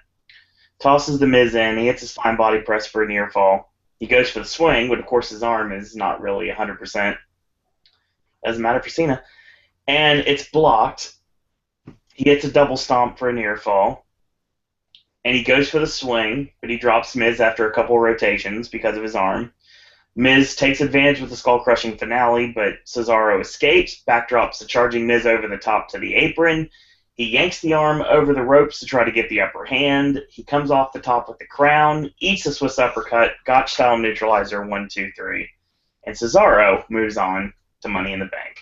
Tosses the Miz in. He hits his fine body press for a near fall. He goes for the swing, but of course his arm is not really 100%. Doesn't matter for Cena. And it's blocked. He hits a double stomp for a near fall. And he goes for the swing, but he drops Miz after a couple rotations because of his arm. Miz takes advantage with the skull-crushing finale, but Cesaro escapes, backdrops the charging Miz over the top to the apron. He yanks the arm over the ropes to try to get the upper hand. He comes off the top with the crown, eats a Swiss uppercut, Gotch-style neutralizer, 1, 2, 3. And Cesaro moves on to Money in the Bank.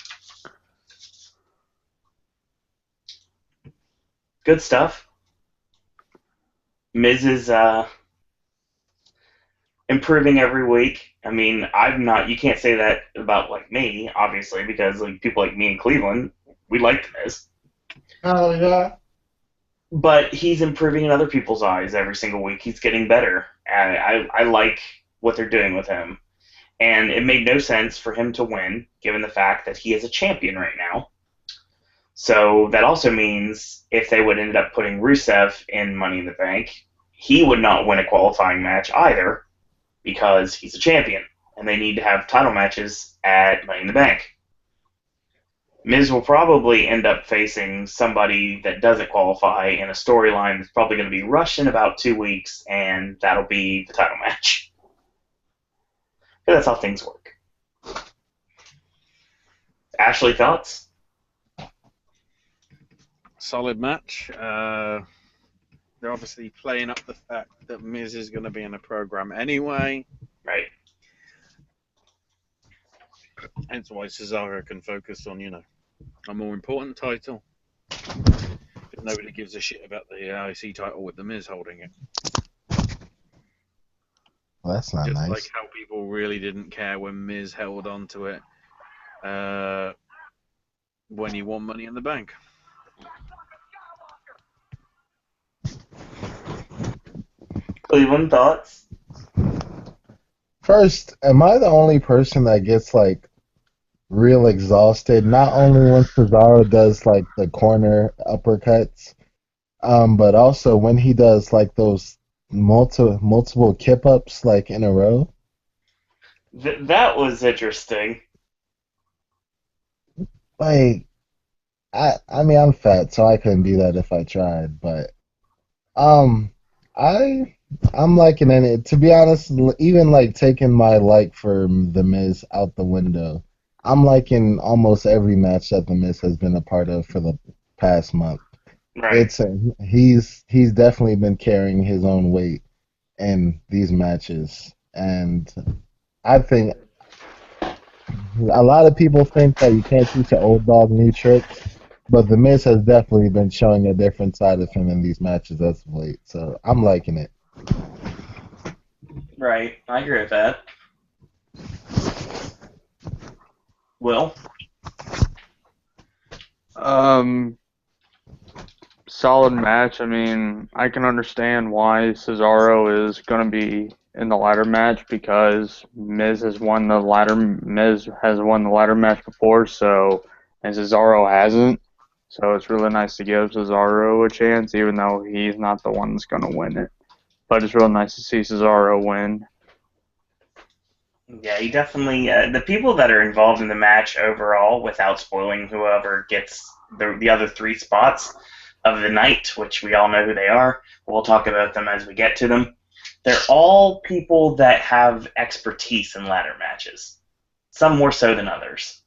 Good stuff. Miz is improving every week. I mean, you can't say that about, like, me, obviously, because, like, people like me in Cleveland, we like the Miz. Oh, yeah. But he's improving in other people's eyes every single week. He's getting better. I like what they're doing with him. And it made no sense for him to win, given the fact that he is a champion right now. So that also means if they would end up putting Rusev in Money in the Bank, he would not win a qualifying match either, because he's a champion, and they need to have title matches at Money in the Bank. Miz will probably end up facing somebody that doesn't qualify in a storyline that's probably going to be rushed in about 2 weeks, and that'll be the title match. But that's how things work. Ashley, thoughts? Solid match. They're obviously playing up the fact that Miz is going to be in a program anyway. Right. Hence why Cesaro can focus on, a more important title. But nobody gives a shit about the IC title with the Miz holding it. Well, that's not Just nice. like how people really didn't care when Miz held on to it when he won Money in the Bank. Cleveland, thoughts? First, am I the only person that gets, like, real exhausted? Not only when Cesaro does, like, the corner uppercuts, but also when he does, like, those multiple kip-ups, like, in a row. That was interesting. Like, I mean, I'm fat, so I couldn't do that if I tried, but, I I'm liking it. To be honest, even like taking my like for The Miz out the window, I'm liking almost every match that The Miz has been a part of for the past month. Right. It's he's definitely been carrying his own weight in these matches, and I think a lot of people think that you can't teach an old dog new tricks, but The Miz has definitely been showing a different side of him in these matches as of late. So I'm liking it. Right. I agree with that. Will? Solid match. I mean, I can understand why Cesaro is going to be in the ladder match because Miz has won the ladder match before, so and Cesaro hasn't. So it's really nice to give Cesaro a chance, even though he's not the one that's going to win it. But it's real nice to see Cesaro win. Yeah, you definitely. The people that are involved in the match overall, without spoiling whoever gets the other three spots of the night, which we all know who they are. We'll talk about them as we get to them. They're all people that have expertise in ladder matches, some more so than others.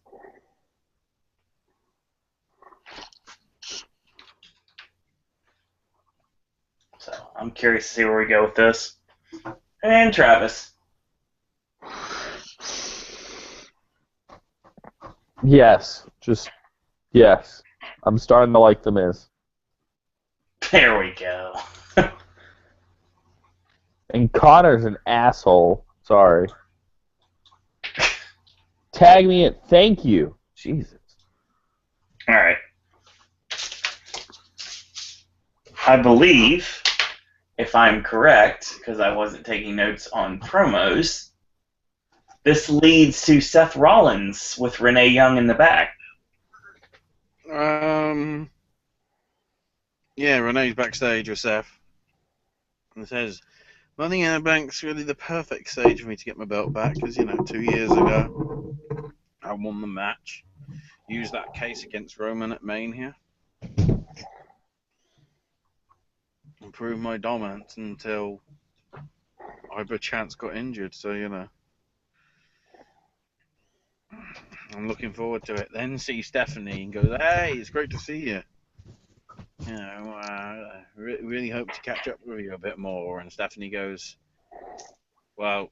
So I'm curious to see where we go with this. And Travis. Yes, just yes. I'm starting to like The Miz. There we go. And Connor's an asshole. Sorry. Tag me in. Thank you. Jesus. All right. I believe, if I'm correct, because I wasn't taking notes on promos, this leads to Seth Rollins with Renee Young in the back. Yeah, Renee's backstage with Seth. And says, Money in the Bank's really the perfect stage for me to get my belt back, because, 2 years ago, I won the match. Used that case against Roman at Mania. Improved my dominance until I by chance got injured, so, I'm looking forward to it. Then see Stephanie and goes, hey, it's great to see you. Really hope to catch up with you a bit more. And Stephanie goes, well,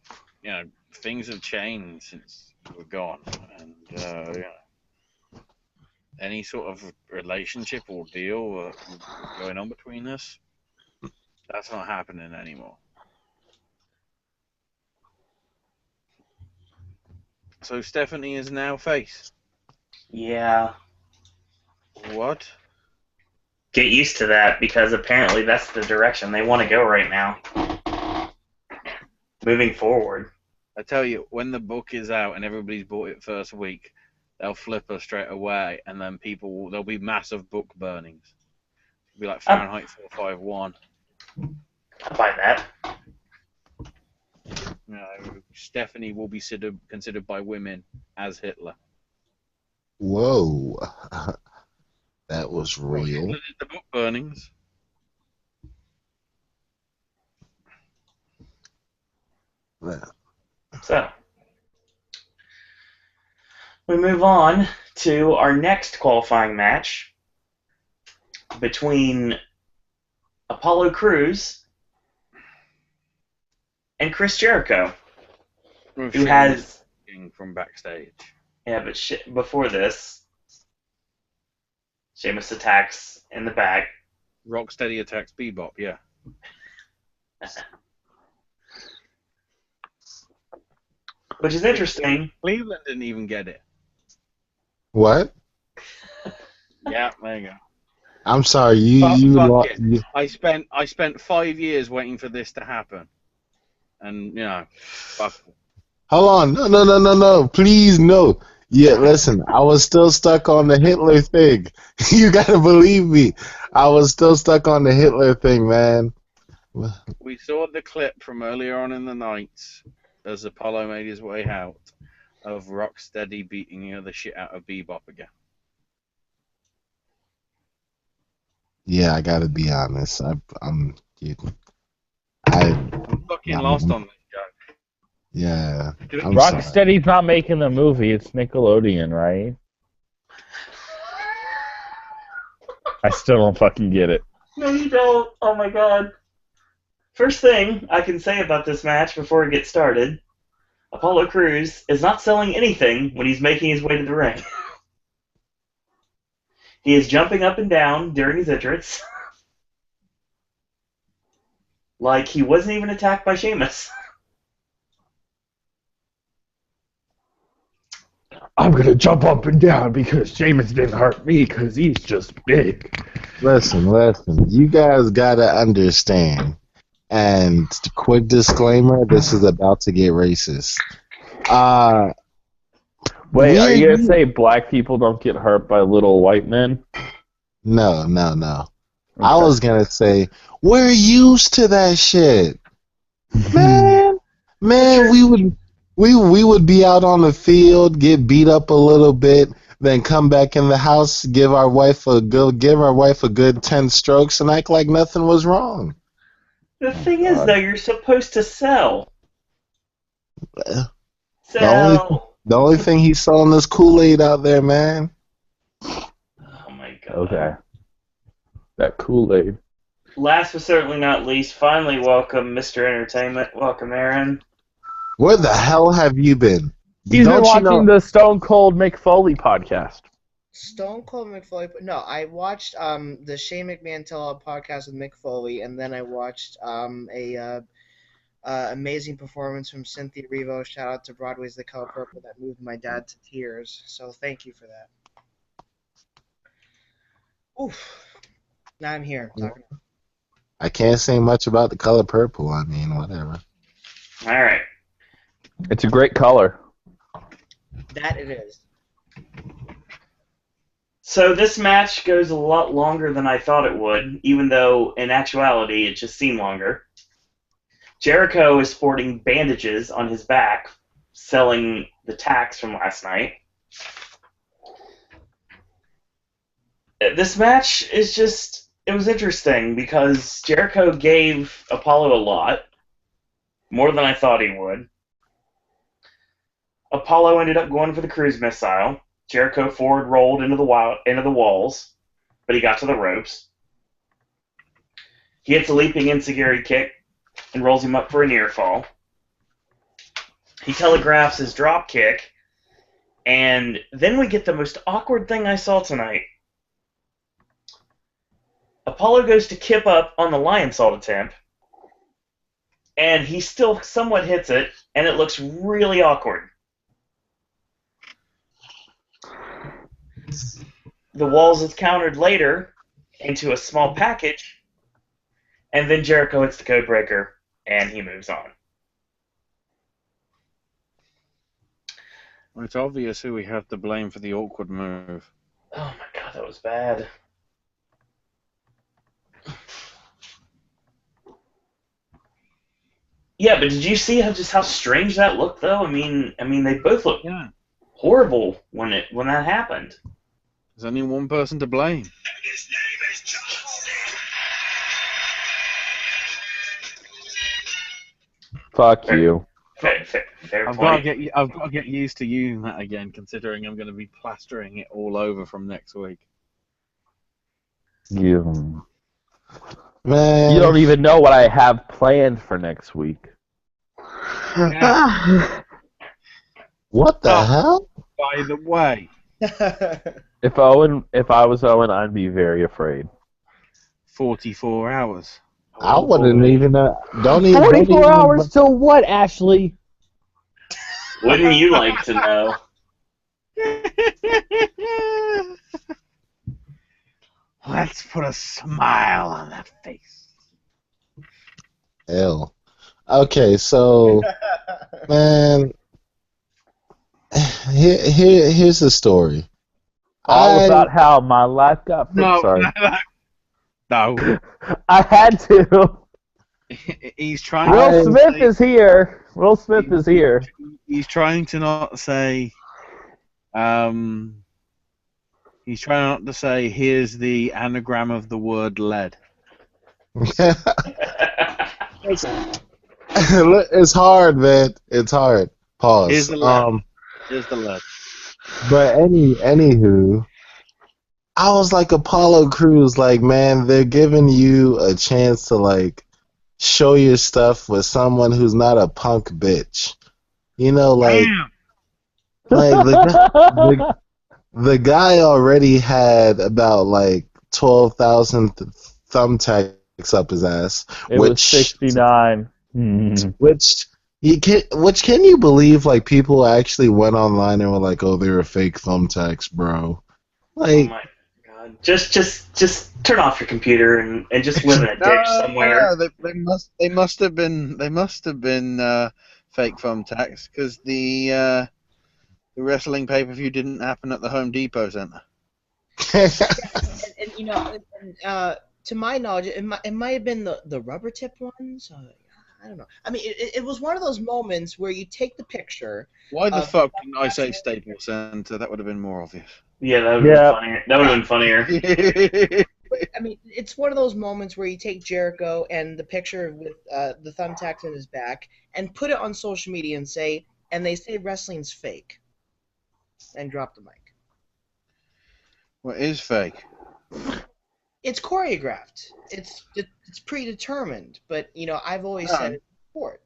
things have changed since you were gone. And, any sort of relationship or deal going on between us, that's not happening anymore. So Stephanie is now face. Yeah. What? Get used to that, because apparently that's the direction they want to go right now. Moving forward. I tell you, when the book is out and everybody's bought it first week, they'll flip us straight away, and then there'll be massive book burnings. It'll be like Fahrenheit 451. I'll buy that. Stephanie will be considered by women as Hitler. Whoa. That was real. Hitler did the book burnings. Yeah. So, we move on to our next qualifying match between Apollo Crews and Chris Jericho, who has from backstage. Yeah, but before this, Sheamus attacks in the back. Rocksteady attacks Bebop, yeah. Which is interesting. Cleveland didn't even get it. What? Yeah, there you go. I'm sorry, I spent 5 years waiting for this to happen, and fuck. Hold on, no, please no. Yeah, listen, I was still stuck on the Hitler thing. You gotta believe me. I was still stuck on the Hitler thing, man. We saw the clip from earlier on in the night as Apollo made his way out of Rocksteady beating the shit out of Bebop again. Yeah, I gotta be honest. fucking lost on this joke. Yeah. I'm sorry. Rocksteady's not making the movie. It's Nickelodeon, right? I still don't fucking get it. No, you don't. Oh my god. First thing I can say about this match before it gets started, Apollo Crews is not selling anything when he's making his way to the ring. He is jumping up and down during his entrance. Like he wasn't even attacked by Sheamus. I'm gonna jump up and down because Sheamus didn't hurt me because he's just big. Listen. You guys gotta understand. And quick disclaimer: this is about to get racist. Wait, are you gonna say black people don't get hurt by little white men? No. Okay. I was gonna say we're used to that shit, man. We would be out on the field, get beat up a little bit, then come back in the house, give our wife a good 10 strokes, and act like nothing was wrong. The thing is, though, you're supposed to sell. The only thing he's selling is Kool-Aid out there, man. Oh my god. Okay. That Kool-Aid. Last but certainly not least, finally welcome Mr. Entertainment. Welcome, Aaron. Where the hell have you been? He's been watching the Stone Cold McFoley podcast. Stone Cold McFoley. No, I watched the Shane McMahon Tell podcast with Mick Foley, and then I watched a amazing performance from Cynthia Erivo. Shout out to Broadway's The Color Purple that moved my dad to tears. So thank you for that. Oof. Now I'm here. I can't say much about The Color Purple. I mean, whatever. All right. It's a great color. That it is. So this match goes a lot longer than I thought it would, even though in actuality it just seemed longer. Jericho is sporting bandages on his back, selling the tacks from last night. This match is it was interesting because Jericho gave Apollo a lot, more than I thought he would. Apollo ended up going for the cruise missile. Jericho forward rolled into the walls, but he got to the ropes. He hits a leaping enziguri kick and rolls him up for a near fall. He telegraphs his drop kick, and then we get the most awkward thing I saw tonight. Apollo goes to kip up on the lion salt attempt, and he still somewhat hits it, and it looks really awkward. The walls is countered later into a small package, and then Jericho hits the code breaker, and he moves on. It's obvious who we have to blame for the awkward move. Oh my god, that was bad. Yeah, but did you see how strange that looked, though? I mean, they both looked horrible when that happened. There's only one person to blame. Fuck you. Fair I've point. got to get used to using that again, considering I'm going to be plastering it all over from next week. You. Man. You don't even know what I have planned for next week. Yeah. What the hell? By the way, If I was Owen, I'd be very afraid. 44 hours. I wouldn't even. Don't even. 44 hours till what, Ashley? Wouldn't you like to know? Let's put a smile on that face. Hell. Okay, so, man, here's the story. All about how my life got fixed. Sorry. No. I had to. He's trying. Will Smith is here. Will Smith is here. He's trying to not say. He's trying not to say. Here's the anagram of the word lead. It's hard, man. It's hard. Here's Pause. the lead. Here's the lead. But anywho, I was like Apollo Crews, like, man, they're giving you a chance to like show your stuff with someone who's not a punk bitch. You know, like the guy already had about like 12,000 thumbtacks up his ass, It was 69. which can you believe like people actually went online and were like, oh, they were fake thumbtacks, bro. Oh Like, my god! Just turn off your computer and just live in a ditch somewhere. No, they must have been fake thumbtacks because the wrestling pay-per-view didn't happen at the Home Depot Center. And you know, to my knowledge, it might have been the rubber tip ones. I don't know. I mean, it was one of those moments where you take the picture. Why the fuck didn't I say Staples Center? That would have been more obvious. Yeah, that would have been funnier. That would have been funnier. I mean, it's one of those moments where you take Jericho and the picture with the thumbtacks in his back and put it on social media and they say wrestling's fake, and drop the mic. What is fake? It's choreographed. It's predetermined, but you know I've always said it's sport.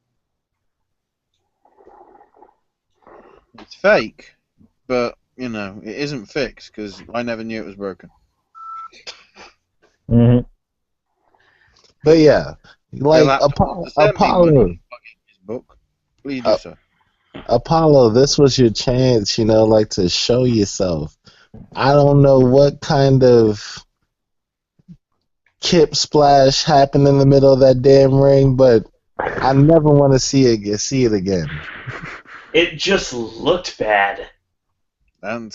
It's fake, but you know it isn't fixed because I never knew it was broken. Mm-hmm. but yeah, like Apollo. His book. Please do so. Apollo, this was your chance, you know, like to show yourself. I don't know what kind of kip splash happened in the middle of that damn ring, but I never want to see it again. It just looked bad. And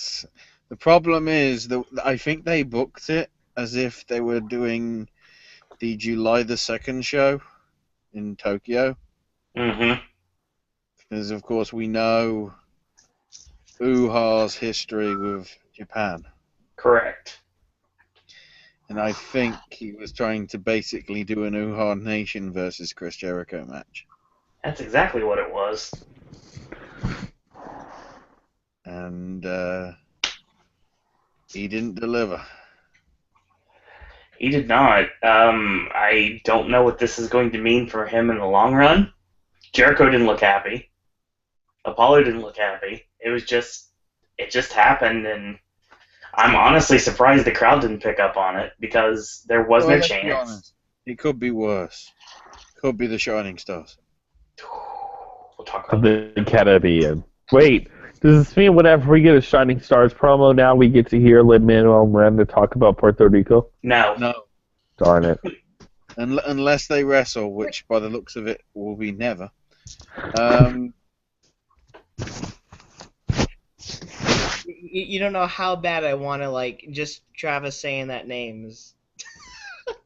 the problem is that I think they booked it as if they were doing the July the 2nd show in Tokyo. Mm-hmm. Because, of course, we know Uha's history with Japan. Correct. And I think he was trying to basically do an Uha Nation versus Chris Jericho match. That's exactly what it was. And he didn't deliver. He did not. I don't know what this is going to mean for him in the long run. Jericho didn't look happy. Apollo didn't look happy. It just happened, and I'm honestly surprised the crowd didn't pick up on it because there was no chance. It could be worse. Could be the Shining Stars. We'll talk about The Caribbean. Wait, does this mean whenever we get a Shining Stars promo now, we get to hear Lin-Manuel Miranda talk about Puerto Rico? No. Darn it. Unless they wrestle, which by the looks of it will be never. You don't know how bad I want to like just Travis saying that name.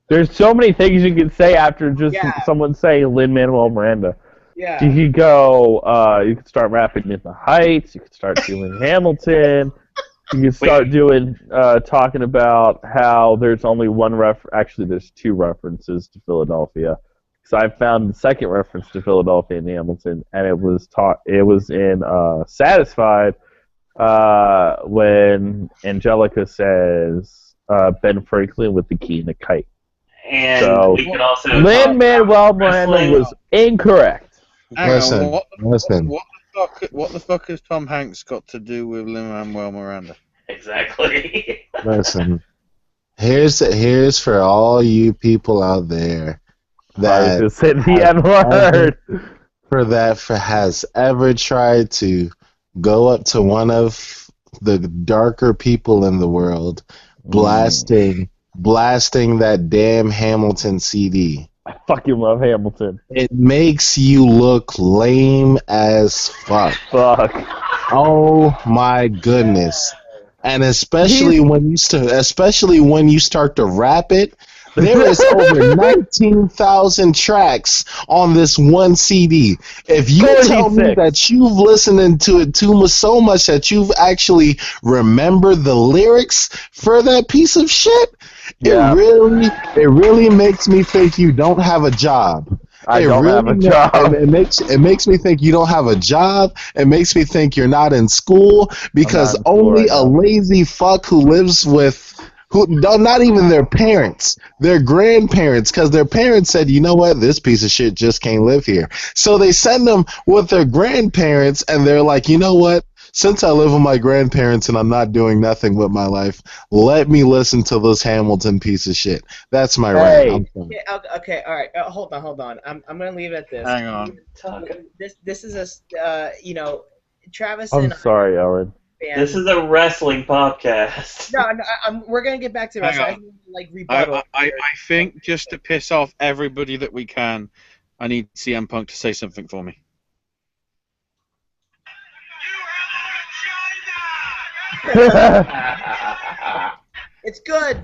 There's so many things you can say after just someone saying Lin-Manuel Miranda. Yeah. You could go, you could start rapping in the Heights, you could start doing Hamilton, you could start doing, talking about how there's only one actually there's two references to Philadelphia. Because I found the second reference to Philadelphia in Hamilton, and it was in Satisfied, when Angelica says, Ben Franklin with the key and the kite. And so, we could also Lin-Manuel Miranda was incorrect. Listen. What the fuck has Tom Hanks got to do with Lin-Manuel Miranda? Exactly. Listen. Here's for all you people out there that just said the N-word. Has ever tried to go up to one of the darker people in the world, blasting that damn Hamilton CD. I fucking love Hamilton. It makes you look lame as fuck. Fuck. Oh my goodness. And especially when you start to rap it, there is over 19,000 tracks on this one CD. If you tell me that you've listened to it so much that you've actually remembered the lyrics for that piece of shit, it really makes me think you don't have a job. I It don't have a job. It makes me think you don't have a job. It makes me think you're not in school because I'm not in school only right a now. lazy fuck who lives with not even their parents, their grandparents, because their parents said, you know what, this piece of shit just can't live here. So they send them with their grandparents, and they're like, you know what? Since I live with my grandparents and I'm not doing nothing with my life, let me listen to this Hamilton piece of shit. That's my rant. I'm sorry. Okay, all right. Hold on. I'm gonna leave it at this. Hang on. This is Travis I'm and I sorry, Owen. fans. This is a wrestling podcast. No, we're gonna get back to the rest. Hang I on. think like rebuttal. I think just to piss off everybody that we can, I need CM Punk to say something for me. It's good.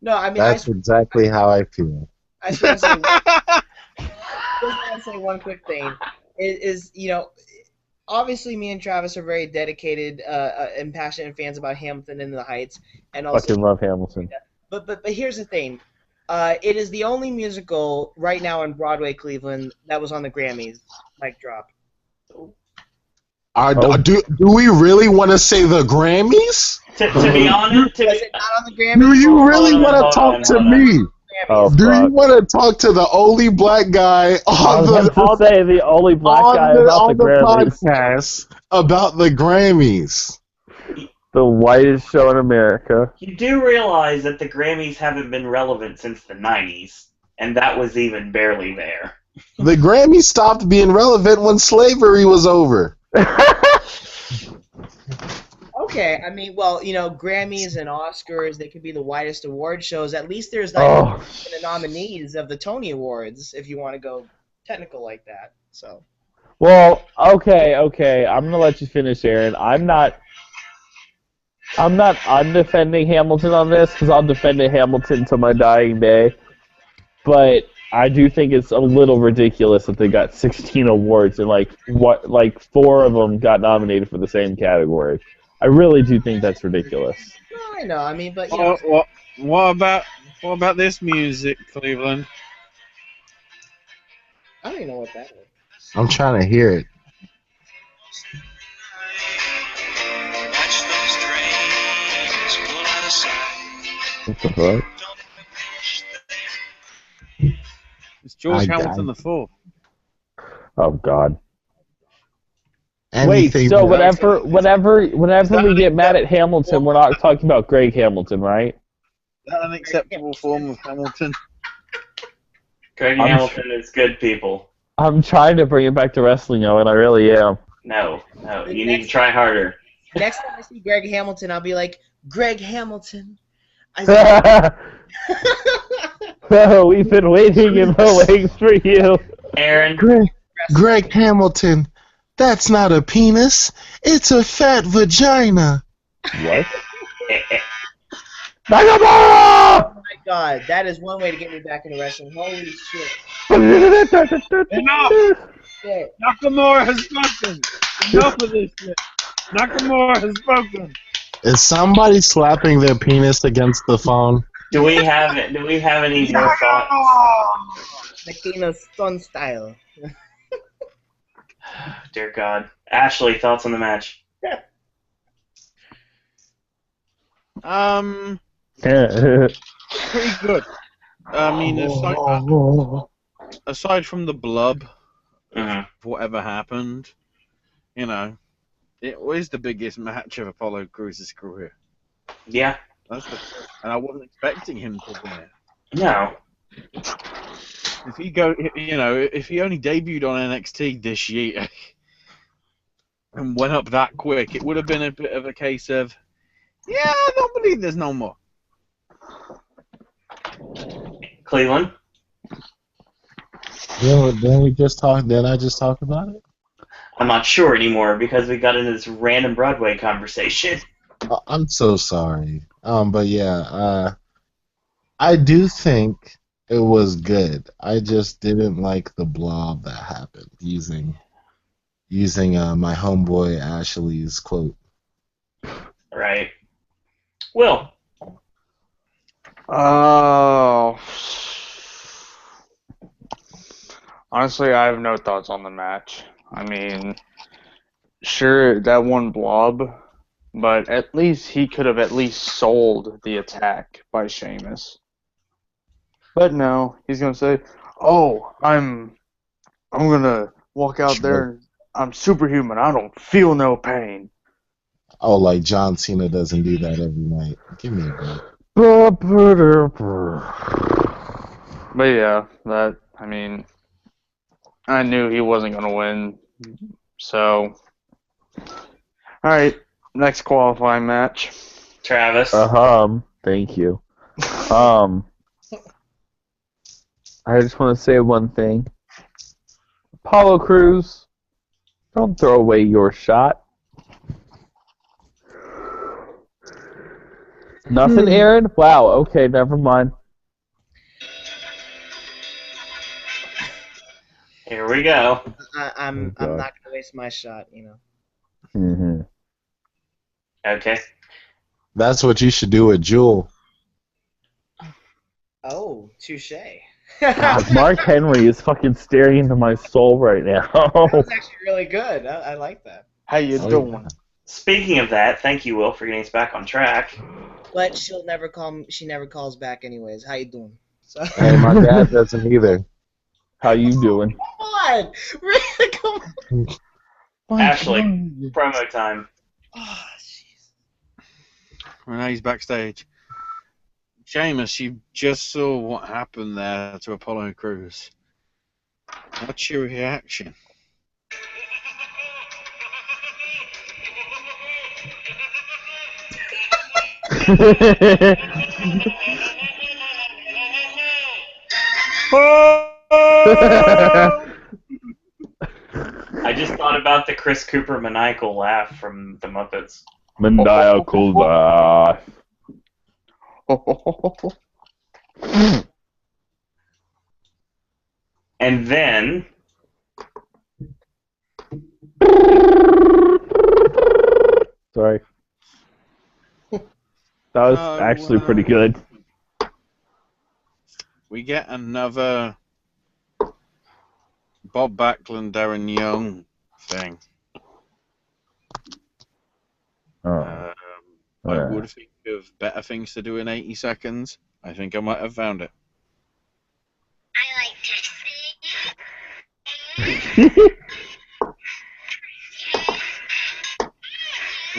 No, I mean That's exactly how I feel. I just want to say one quick thing. Is obviously me and Travis are very dedicated and passionate fans about Hamilton in the Heights, and also Fucking love Hamilton. But here's the thing. It is the only musical right now in Broadway, Cleveland, that was on the Grammys. Mic drop. Do we really want to say the Grammys? To be honest, Was it not on the Grammys? Do you really Hold on, want to hold talk on, to hold on. me? Oh, Do you fuck. want to talk to the only black guy I on was about to say the only black guy about the Grammys. podcast about the Grammys? The whitest show in America. You do realize that the Grammys haven't been relevant since the 90s, and that was even barely there. The Grammys stopped being relevant when slavery was over. Okay, I mean, well, Grammys and Oscars, they could be the widest award shows. At least there's like the nominees of the Tony Awards, if you want to go technical like that. So. Well, okay. I'm gonna let you finish, Aaron. I'm not undefending Hamilton on this because I'll defend Hamilton to my dying day. But I do think it's a little ridiculous that they got 16 awards and like 4 of them got nominated for the same category. I really do think that's ridiculous. No, I know. I mean, but What about this music, Cleveland? I don't even know what that is. I'm trying to hear it. What the fuck? It's George Hamilton IV. Oh God. Anything Wait, so that- whenever we get mad at Hamilton, we're not talking about Greg Hamilton, right? Is that an acceptable form of Hamilton? Greg Hamilton is good people. I'm trying to bring it back to wrestling, Owen. I really am. No, you need to try harder. Next time I see Greg Hamilton, I'll be like, Greg Hamilton. I Oh, we've been waiting in the wings for you. Aaron, Greg Hamilton, that's not a penis. It's a fat vagina. What? Oh my God, that is one way to get me back into wrestling. Holy shit. Enough! Shit. Nakamura has spoken! Enough of this shit! Nakamura has spoken! Is somebody slapping their penis against the phone? do we have any more thoughts? Latino Stone style. Dear God. Ashley, thoughts on the match? Pretty good. I mean, aside from the blub, Mhm. whatever happened, it was the biggest match of Apollo Crews' career. Yeah. And I wasn't expecting him to win it. No. If he only debuted on NXT this year and went up that quick, it would have been a bit of a case of, yeah, I don't believe there's no more. Cleveland? Didn't I just talk about it? I'm not sure anymore because we got into this random Broadway conversation. I'm so sorry. But yeah, I do think it was good. I just didn't like the blob that happened using my homeboy Ashley's quote. Right. Will? Oh. Honestly, I have no thoughts on the match. I mean, sure, that one blob, but at least he could have at least sold the attack by Sheamus. But no, he's gonna say, "Oh, I'm gonna walk out there and I'm superhuman. I don't feel no pain." Oh, like John Cena doesn't do that every night. Give me a break. But yeah, I mean, I knew he wasn't gonna win. So, all right, next qualifying match. Travis. Thank you. I just want to say one thing. Apollo Crews, don't throw away your shot. Nothing, Aaron? Wow, okay, never mind. Here we go. I'm Oh, God. not gonna waste my shot, you know. Mm-hmm. Okay. That's what you should do with Jewel. Oh, touche. God, Mark Henry is fucking staring into my soul right now. That was actually really good. I like that. How you doing? Speaking of that, thank you, Will, for getting us back on track. But she'll never call me. She never calls back, anyways. How you doing? So. Hey, my dad doesn't either. How you doing? Come on, really? Come on. Ashley, promo time. Oh, jeez. Now he's backstage. Sheamus, you just saw what happened there to Apollo Crews. What's your reaction? I just thought about the Chris Cooper maniacal laugh from the Muppets. Maniacal laugh. And then Sorry. That was actually pretty good. We get another Bob Backlund, Darren Young thing. I would think of better things to do in 80 seconds. I think I might have found it. I like to see.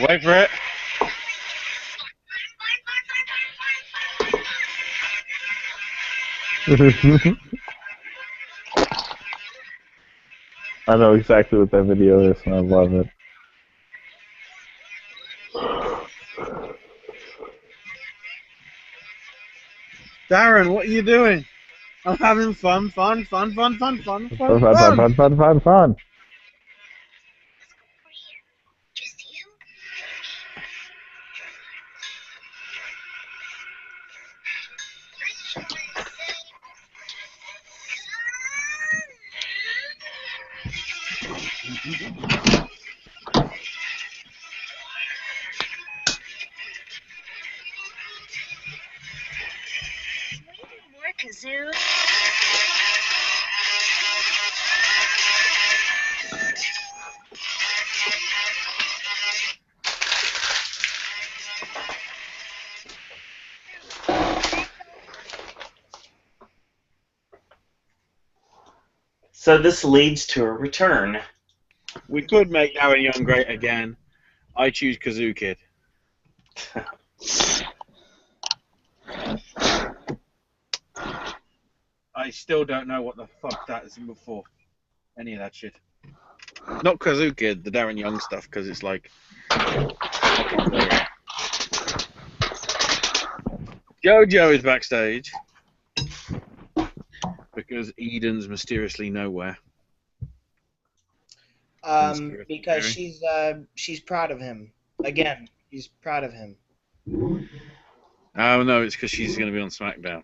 Wait for it. I know exactly what that video is, and I love it. Darren, what are you doing? I'm having fun. Fun. Just you? More kazoo. So this leads to a return. We could make Darren Young great again. I choose Kazoo Kid. I still don't know what the fuck that is before. Any of that shit. Not Kazoo Kid, the Darren Young stuff, because it's like... JoJo is backstage. Because Eden's mysteriously nowhere. Because she's proud of him. Again, she's proud of him. Oh no, it's because she's going to be on SmackDown.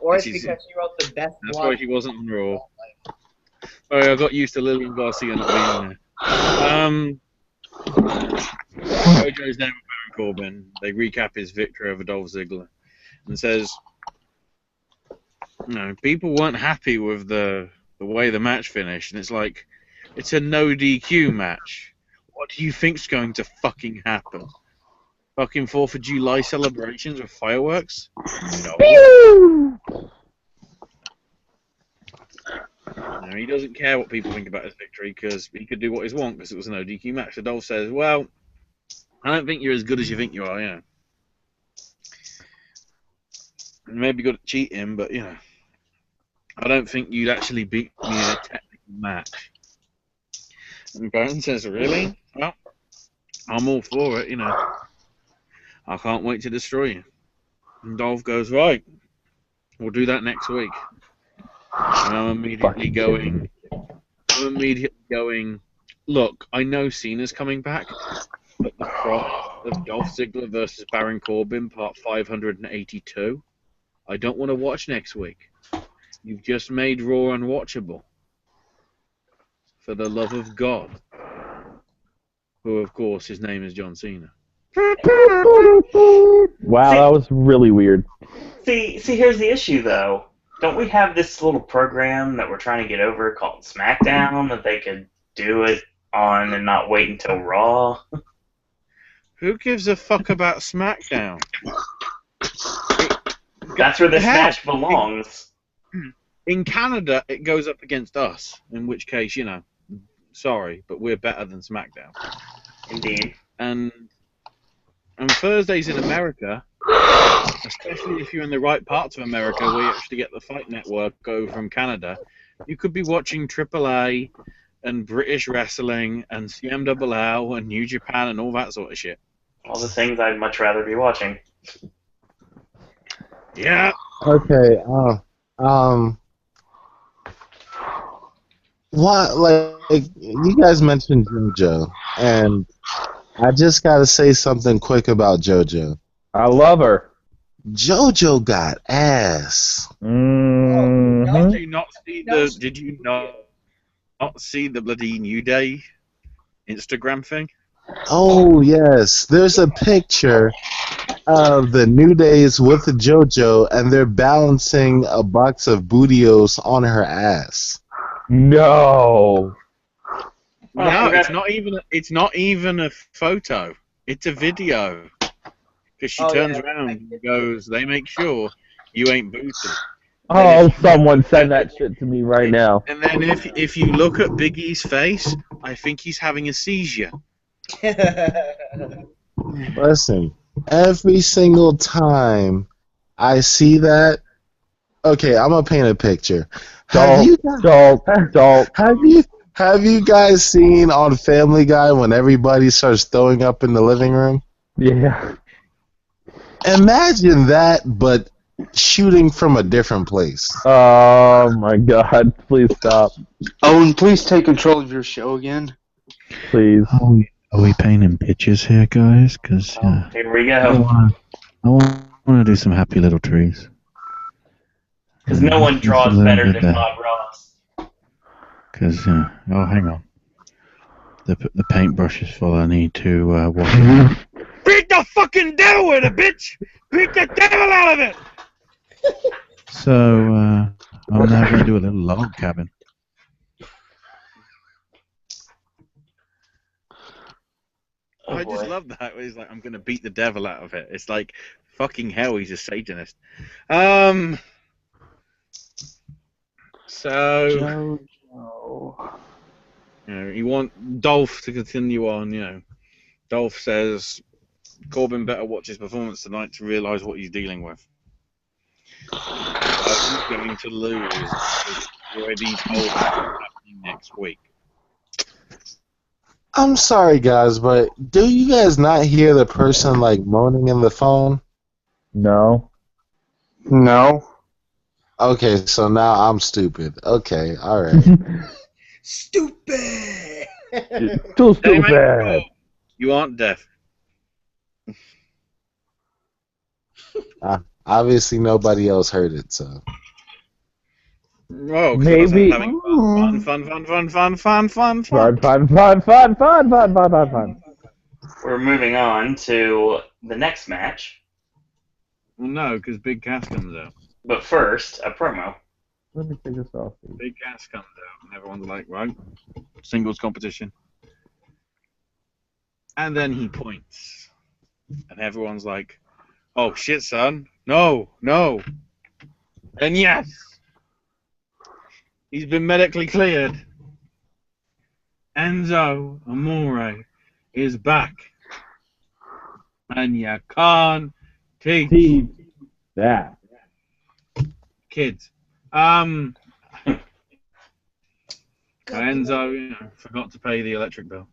Or it's because she wrote the best That's blog. why she wasn't on Raw. Sorry, I got used to Lillian Garcia not being there. JoJo's down with Baron Corbin. They recap his victory over Dolph Ziggler and says, people weren't happy with the way the match finished, and it's like, it's a no DQ match. What do you think's going to fucking happen? Fucking 4th of July celebrations with fireworks? No. No, he doesn't care what people think about his victory because he could do what he wants because it was an ODQ match. So Dolph says, well, I don't think you're as good as you think you are, Maybe good at cheating, but, I don't think you'd actually beat me in a technical match. And Baron says, really? Well, I'm all for it, I can't wait to destroy you. And Dolph goes, right, we'll do that next week. And I'm immediately going, look, I know Cena's coming back, but the thought of Dolph Ziggler versus Baron Corbin, part 582, I don't want to watch next week. You've just made Raw unwatchable. For the love of God. Who, of course, his name is John Cena. Wow, that was really weird. See, here's the issue, though. Don't we have this little program that we're trying to get over called SmackDown that they could do it on and not wait until Raw? Who gives a fuck about SmackDown? That's where this match belongs. In Canada, it goes up against us, in which case, sorry, but we're better than SmackDown. Indeed. And Thursdays in America, especially if you're in the right parts of America where you actually get the Fight Network over from Canada, you could be watching AAA and British Wrestling and CMLL and New Japan and all that sort of shit. All the things I'd much rather be watching. Yeah. Okay. What, like you guys mentioned JoJo, and I just gotta say something quick about JoJo. I love her. JoJo got ass. Mm-hmm. Did you not see the bloody New Day Instagram thing? Oh yes, there's a picture of the New Days with JoJo, and they're balancing a box of Bootios on her ass. No. No, it's not even a photo. It's a video. Because she turns around and goes, they make sure you ain't booted. Oh, someone send that shit to me right now. And then if you look at Big E's face, I think he's having a seizure. Listen, every single time I see that, okay, I'm gonna paint a picture. Have you guys seen on Family Guy when everybody starts throwing up in the living room? Yeah. Imagine that, but shooting from a different place. Oh my God! Please stop. Owen, please take control of your show again. Please. Are we painting pictures here, guys? Because here we go. I want to do some happy little trees. Because no one draws better than Bob Ross. Because hang on, the paintbrush is full. I need to wash it. Beat the fucking devil with it, bitch! Beat the devil out of it! So I'm now going to do a little log cabin. I just love that. He's like, I'm going to beat the devil out of it. It's like, fucking hell, he's a Satanist. So, you want Dolph to continue on, Dolph says Corbin better watch his performance tonight to realise what he's dealing with. He's going to lose. He's already told us what's happening next week. I'm sorry, guys, but do you guys not hear the person like moaning in the phone? No. No. Okay, so now I'm stupid. Okay, all right. Stupid. Too stupid. You aren't deaf. Obviously, nobody else heard it, so. Oh, maybe. Having fun. We're moving on to the next match. Well, no, because Big Cass comes out. But first, a promo. Let me take this off. Big Cass comes out, and everyone's like, right, singles competition. And then he points, and everyone's like, oh shit, son, no. And yes, he's been medically cleared. Enzo Amore is back. And you can't teach Teach that. kids. Enzo, forgot to pay the electric bill.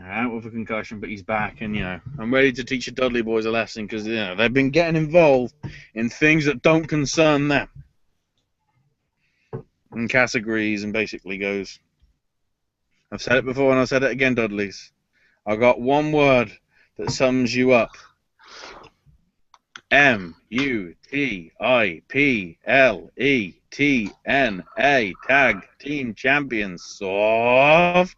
Out with a concussion, but he's back, and I'm ready to teach the Dudley boys a lesson because they've been getting involved in things that don't concern them. And Cass agrees and basically goes, I've said it before and I'll say it again, Dudleys. I got one word that sums you up. MUTIPLETNA, tag team champions. Soft.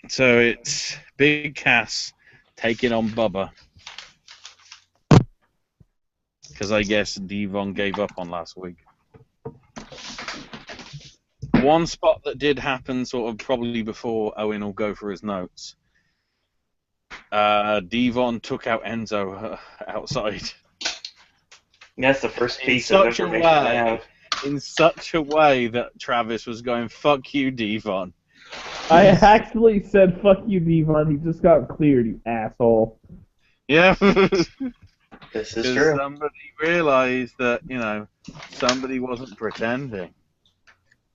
So it's Big Cass taking on Bubba. Because I guess Devon gave up on last week. One spot that did happen sort of probably before Owen will go for his notes. Devon took out Enzo outside. That's the first piece of information I have. In such a way that Travis was going, fuck you, Devon. I actually said, fuck you, Devon. He just got cleared, you asshole. Yeah. This is true. Somebody realized that, somebody wasn't pretending.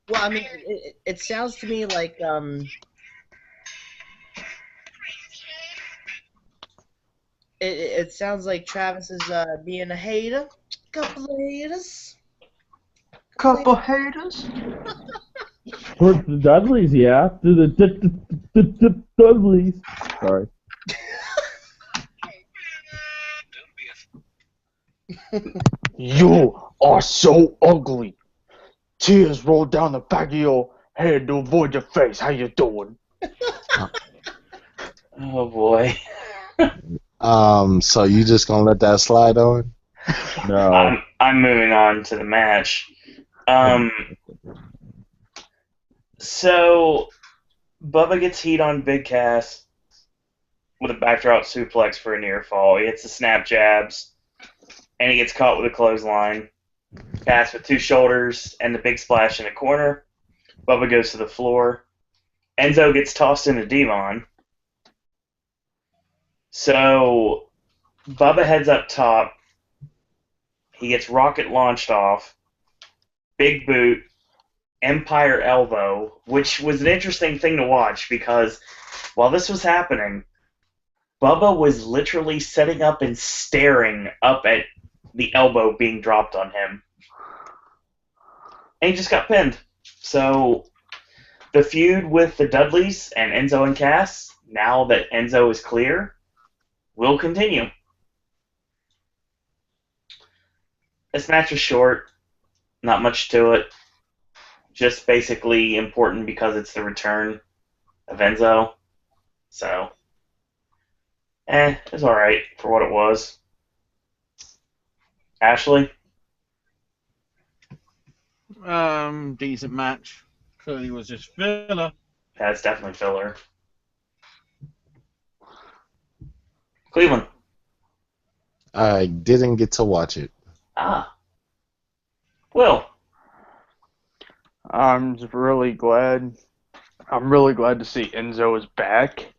Well, I mean, it sounds to me like it sounds like Travis is being a hater. Couple of haters. Couple haters. Towards the Dudleys, yeah. To the Dudleys. Sorry. You are so ugly. Tears roll down the back of your head to avoid your face. How you doing? Oh boy. So you just gonna let that slide on? No. I'm moving on to the match. So Bubba gets heat on Big Cass with a backdrop suplex for a near fall. He hits the snap jabs, and he gets caught with a clothesline. Cass with two shoulders and the big splash in the corner. Bubba goes to the floor. Enzo gets tossed into Devon. So Bubba heads up top. He gets rocket launched off. Big boot. Empire elbow, which was an interesting thing to watch because while this was happening, Bubba was literally setting up and staring up at the elbow being dropped on him. And he just got pinned. So the feud with the Dudleys and Enzo and Cass, now that Enzo is clear, will continue. This match was short. Not much to it. Just basically important because it's the return of Enzo. So, it was alright for what it was. Ashley? Decent match. Clearly was just filler. That's definitely filler. Cleveland? I didn't get to watch it. Ah. Will? I'm really glad. I'm really glad to see Enzo is back.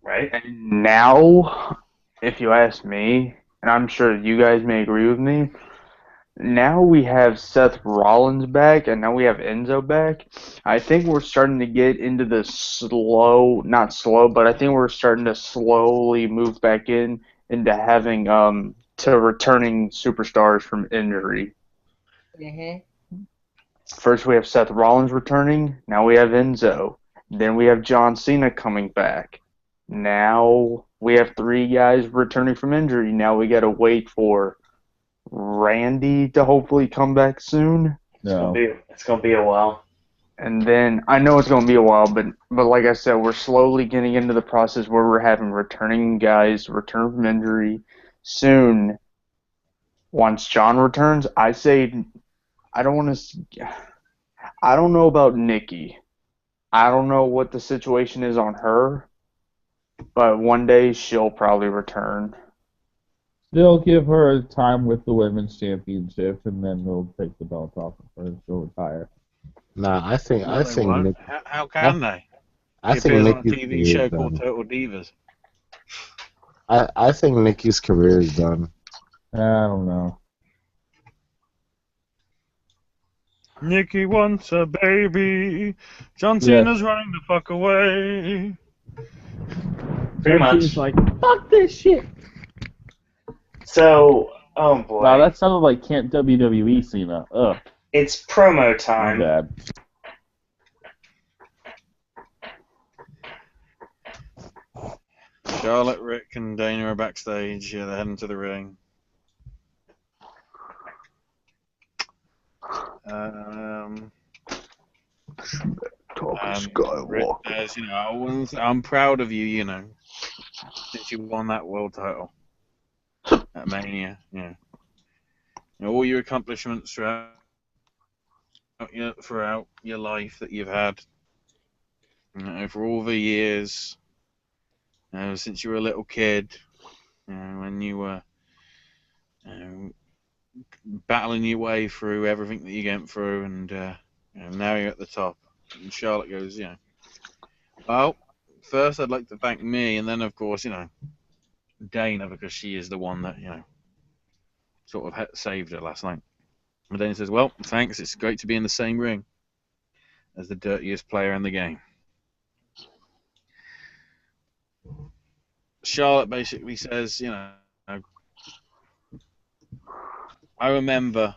Right? And now, if you ask me, and I'm sure you guys may agree with me, now we have Seth Rollins back, and now we have Enzo back. I think we're starting to get into the not slow, but I think we're starting to slowly move back into having to returning superstars from injury. Mm-hmm. First we have Seth Rollins returning, now we have Enzo. Then we have John Cena coming back. Now we have three guys returning from injury. Now we gotta wait for Randy to hopefully come back soon. No. It's gonna be a while. And then I know it's going to be a while, but like I said, we're slowly getting into the process where we're having returning guys return from injury soon. Once John returns, I say I don't want to. I don't know about Nikki. I don't know what the situation is on her, but one day she'll probably return. They'll give her time with the women's championship, and then they'll take the belt off of her and she'll retire. Nah, I think No, they won't. Nick, How can they? I She think appears on a Nikki's TV career show is called done. Total Divas. I think Nikki's career is done. I don't know. Nikki wants a baby. John Yes. Cena's running the fuck away. Pretty much. She's like, fuck this shit. So, oh boy. Wow, that sounded like Can't WWE Cena. Ugh, It's promo my time. bad. Charlotte, Rick, and Dana are backstage. Yeah, they're heading to the ring. Rick says, I'm proud of you, since you won that world title at Mania. Yeah. All your accomplishments throughout your life that you've had, for all the years, since you were a little kid, when you were battling your way through everything that you went through, and now you're at the top. And Charlotte goes, well, first I'd like to thank me, and then of course, Dana, because she is the one that, sort of saved her last night. And Dana says, well, thanks, it's great to be in the same ring as the dirtiest player in the game. Charlotte basically says, I remember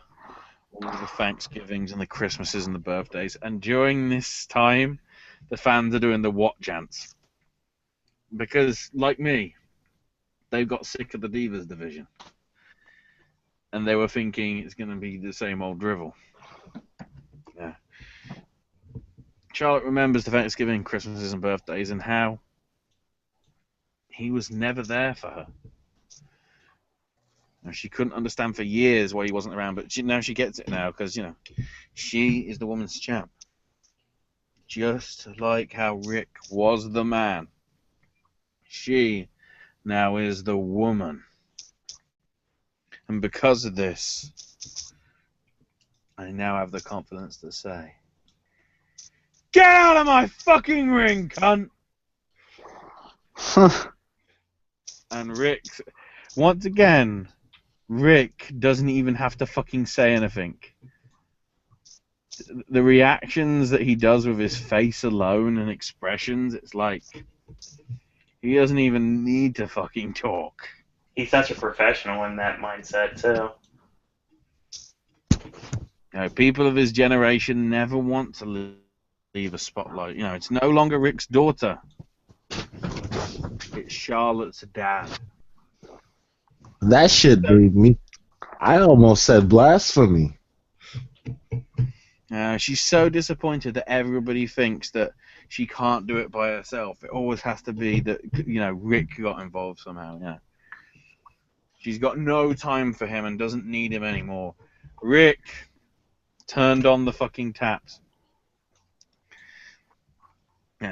all the Thanksgivings and the Christmases and the birthdays, and during this time, the fans are doing the what chants. Because, like me, they've got sick of the Divas division. And they were thinking it's going to be the same old drivel. Yeah. Charlotte remembers the Thanksgiving, Christmases, and birthdays, and how he was never there for her. She couldn't understand for years why he wasn't around, but now she gets it now because, she is the woman's champ. Just like how Rick was the man. She now is the woman. And because of this, I now have the confidence to say, get out of my fucking ring, cunt! And Rick, once again, Rick doesn't even have to fucking say anything. The reactions that he does with his face alone and expressions, it's like he doesn't even need to fucking talk. He's such a professional in that mindset, too. People of his generation never want to leave a spotlight. It's no longer Rick's daughter. It's Charlotte's dad. That shit made me. I almost said blasphemy. She's so disappointed that everybody thinks that she can't do it by herself. It always has to be that, Rick got involved somehow. Yeah. She's got no time for him and doesn't need him anymore. Rick turned on the fucking taps.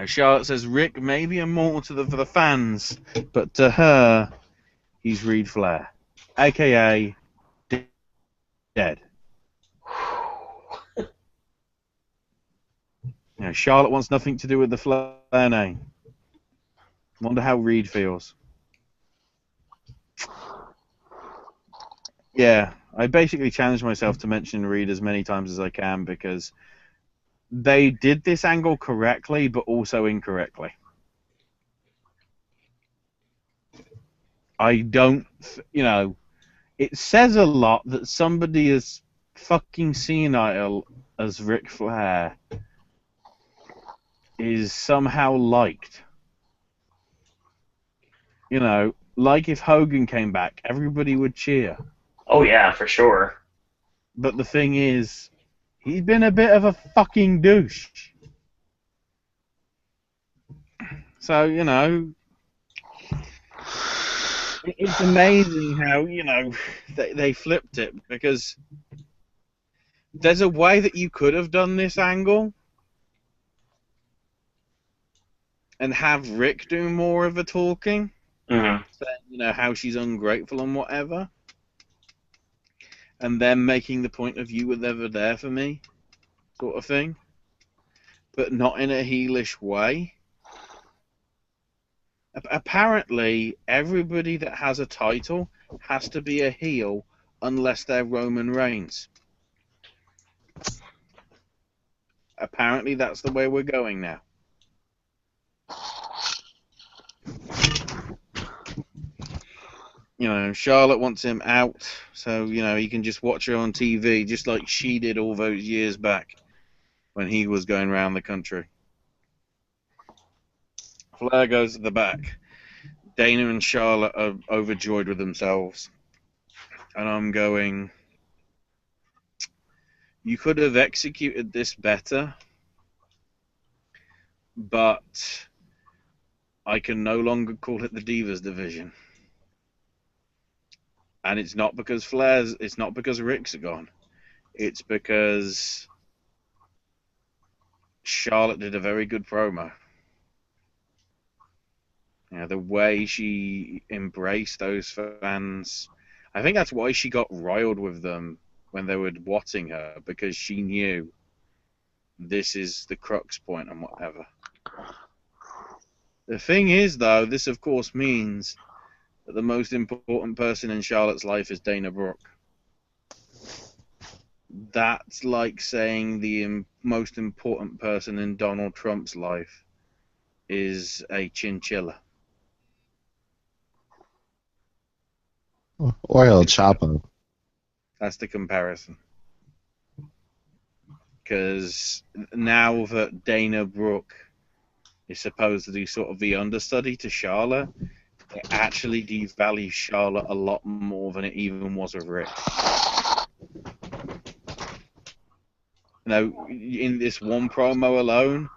Charlotte says Rick may be immortal for the fans, but to her, he's Reed Flair, a.k.a. dead. Charlotte wants nothing to do with the Flair name. Wonder how Reed feels. Yeah, I basically challenged myself to mention Reed as many times as I can because they did this angle correctly, but also incorrectly. I don't, it says a lot that somebody as fucking senile as Ric Flair is somehow liked. Like if Hogan came back, everybody would cheer. Oh, yeah, for sure. But the thing is, he's been a bit of a fucking douche. So, you know, it's amazing how, you know, they flipped it, because there's a way that you could have done this angle and have Rick do more of the talking, Mhm. saying, you know, how she's ungrateful and whatever, and then making the point of you were never there for me, sort of thing, but not in a heelish way. Apparently, everybody that has a title has to be a heel unless they're Roman Reigns. Apparently, that's the way we're going now. You know, Charlotte wants him out, so, you know, he can just watch her on TV, just like she did all those years back when he was going around the country. Flair goes to the back. Dana and Charlotte are overjoyed with themselves. And I'm going, you could have executed this better, but I can no longer call it the Divas division. And it's not because Rick's gone. It's because Charlotte did a very good promo. You know, the way she embraced those fans, I think that's why she got riled with them when they were watching her, because she knew this is the crux point and whatever. The thing is, though, this of course means that the most important person in Charlotte's life is Dana Brooke. That's like saying the most important person in Donald Trump's life is a chinchilla. Or El Chapo. That's the comparison. Because now that Dana Brooke is supposedly sort of the understudy to Charlotte, it actually devalues Charlotte a lot more than it even was with Rick. Now, in this one promo alone,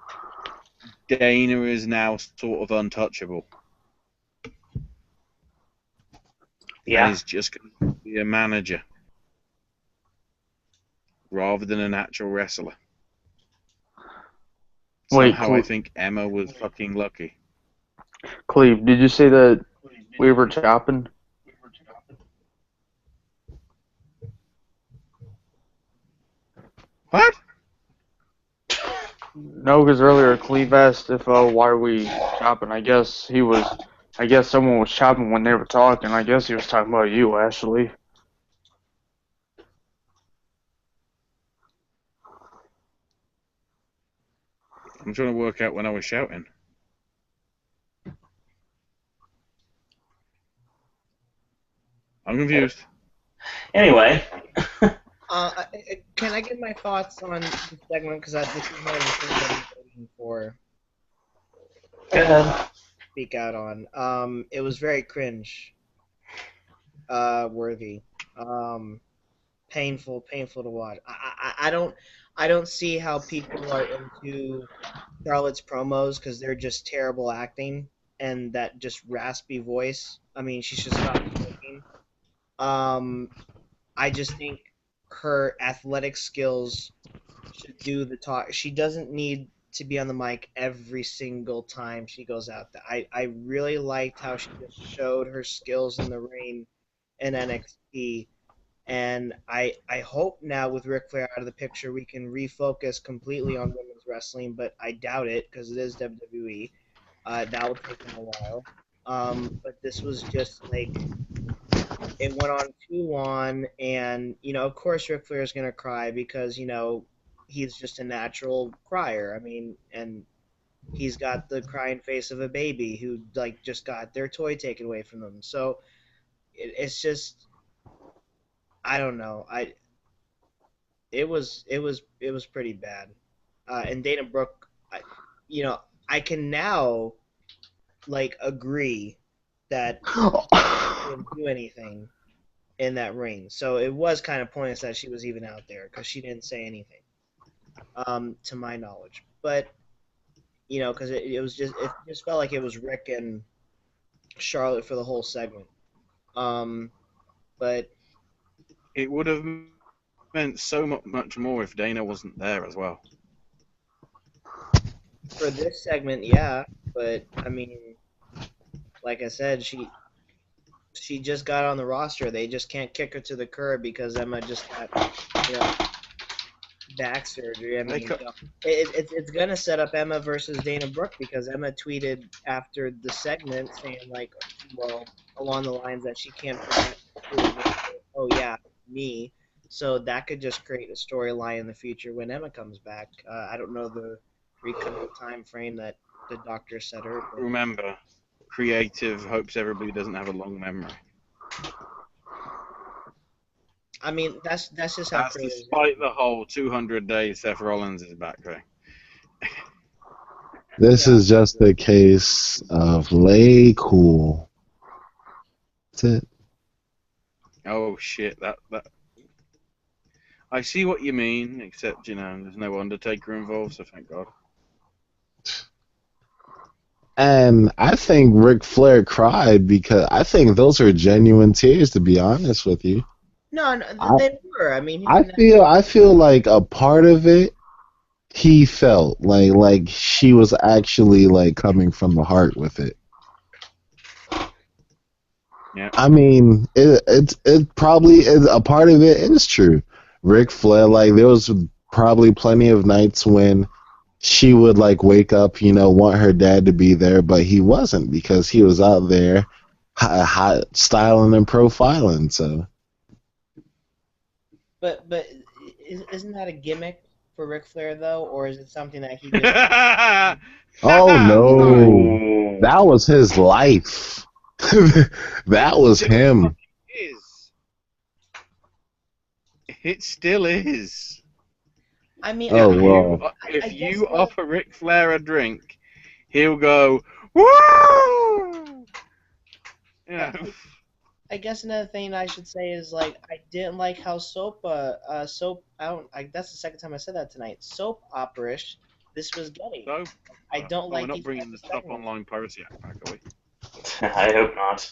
Dana is now sort of untouchable. Yeah. And is just going to be a manager rather than an actual wrestler. Wait, Somehow I think Emma was fucking lucky. Cleve, did you say that we were chopping? What? No, because earlier Cleve asked if why are we chopping. I guess someone was chopping when they were talking. I guess he was talking about you, Ashley. I'm trying to work out when I was shouting. I'm confused. Anyway, Can I give my thoughts on the segment? Because this is one of the things I've been waiting for. go ahead. Speak out on. It was very cringe. Worthy. Painful to watch. I don't see how people are into Charlotte's promos because they're just terrible acting and that just raspy voice. I mean, she should stop talking. I just think her athletic skills should do the talk. She doesn't need to be on the mic every single time she goes out there. I really liked how she just showed her skills in the ring in NXT. And I hope now with Ric Flair out of the picture, we can refocus completely on women's wrestling, but I doubt it because it is WWE. That will take them a while. But this was just like it went on too long, and of course Ric Flair is gonna cry because he's just a natural crier. I mean, and he's got the crying face of a baby who like just got their toy taken away from them. So it's just I don't know. It was pretty bad. And Dana Brooke, I can now like agree that she didn't do anything in that ring. So it was kind of pointless that she was even out there because she didn't say anything. to my knowledge. But because it just felt like it was Rick and Charlotte for the whole segment. But It would have meant so much more if Dana wasn't there as well. for this segment, yeah. But I mean, like I said, she just got on the roster. They just can't kick her to the curb because Emma just got back surgery. I mean, it's gonna set up Emma versus Dana Brooke because Emma tweeted after the segment saying like, well, along the lines that she can't forget who it was. Oh yeah, me. So that could just create a storyline in the future when Emma comes back. I don't know the recovery time frame that the doctor set her. But Remember, creative hopes everybody doesn't have a long memory. I mean, that's just how That's creative. despite the whole 200 days Seth Rollins is back thing. This is just a case of lay cool. That's it. Oh shit, that. I see what you mean, except there's no Undertaker involved, so thank God. And I think Ric Flair cried because I think those are genuine tears, to be honest with you. No, they were. I mean, I feel like a part of it he felt like she was actually like coming from the heart with it. Yeah. I mean, it probably is a part of it is true. Ric Flair, like there was probably plenty of nights when she would like wake up, want her dad to be there, but he wasn't because he was out there hot styling and profiling. So, but isn't that a gimmick for Ric Flair though, or is it something that he just? oh no, that was his life. That was him. It still is. I mean, if you offer Ric Flair a drink, he'll go, woo! I guess another thing I should say is like I didn't like how soap. That's the second time I said that tonight. Soap opera-ish this was getting. I don't like. We're not bringing the Stop Online Piracy Act back, are we? I hope not.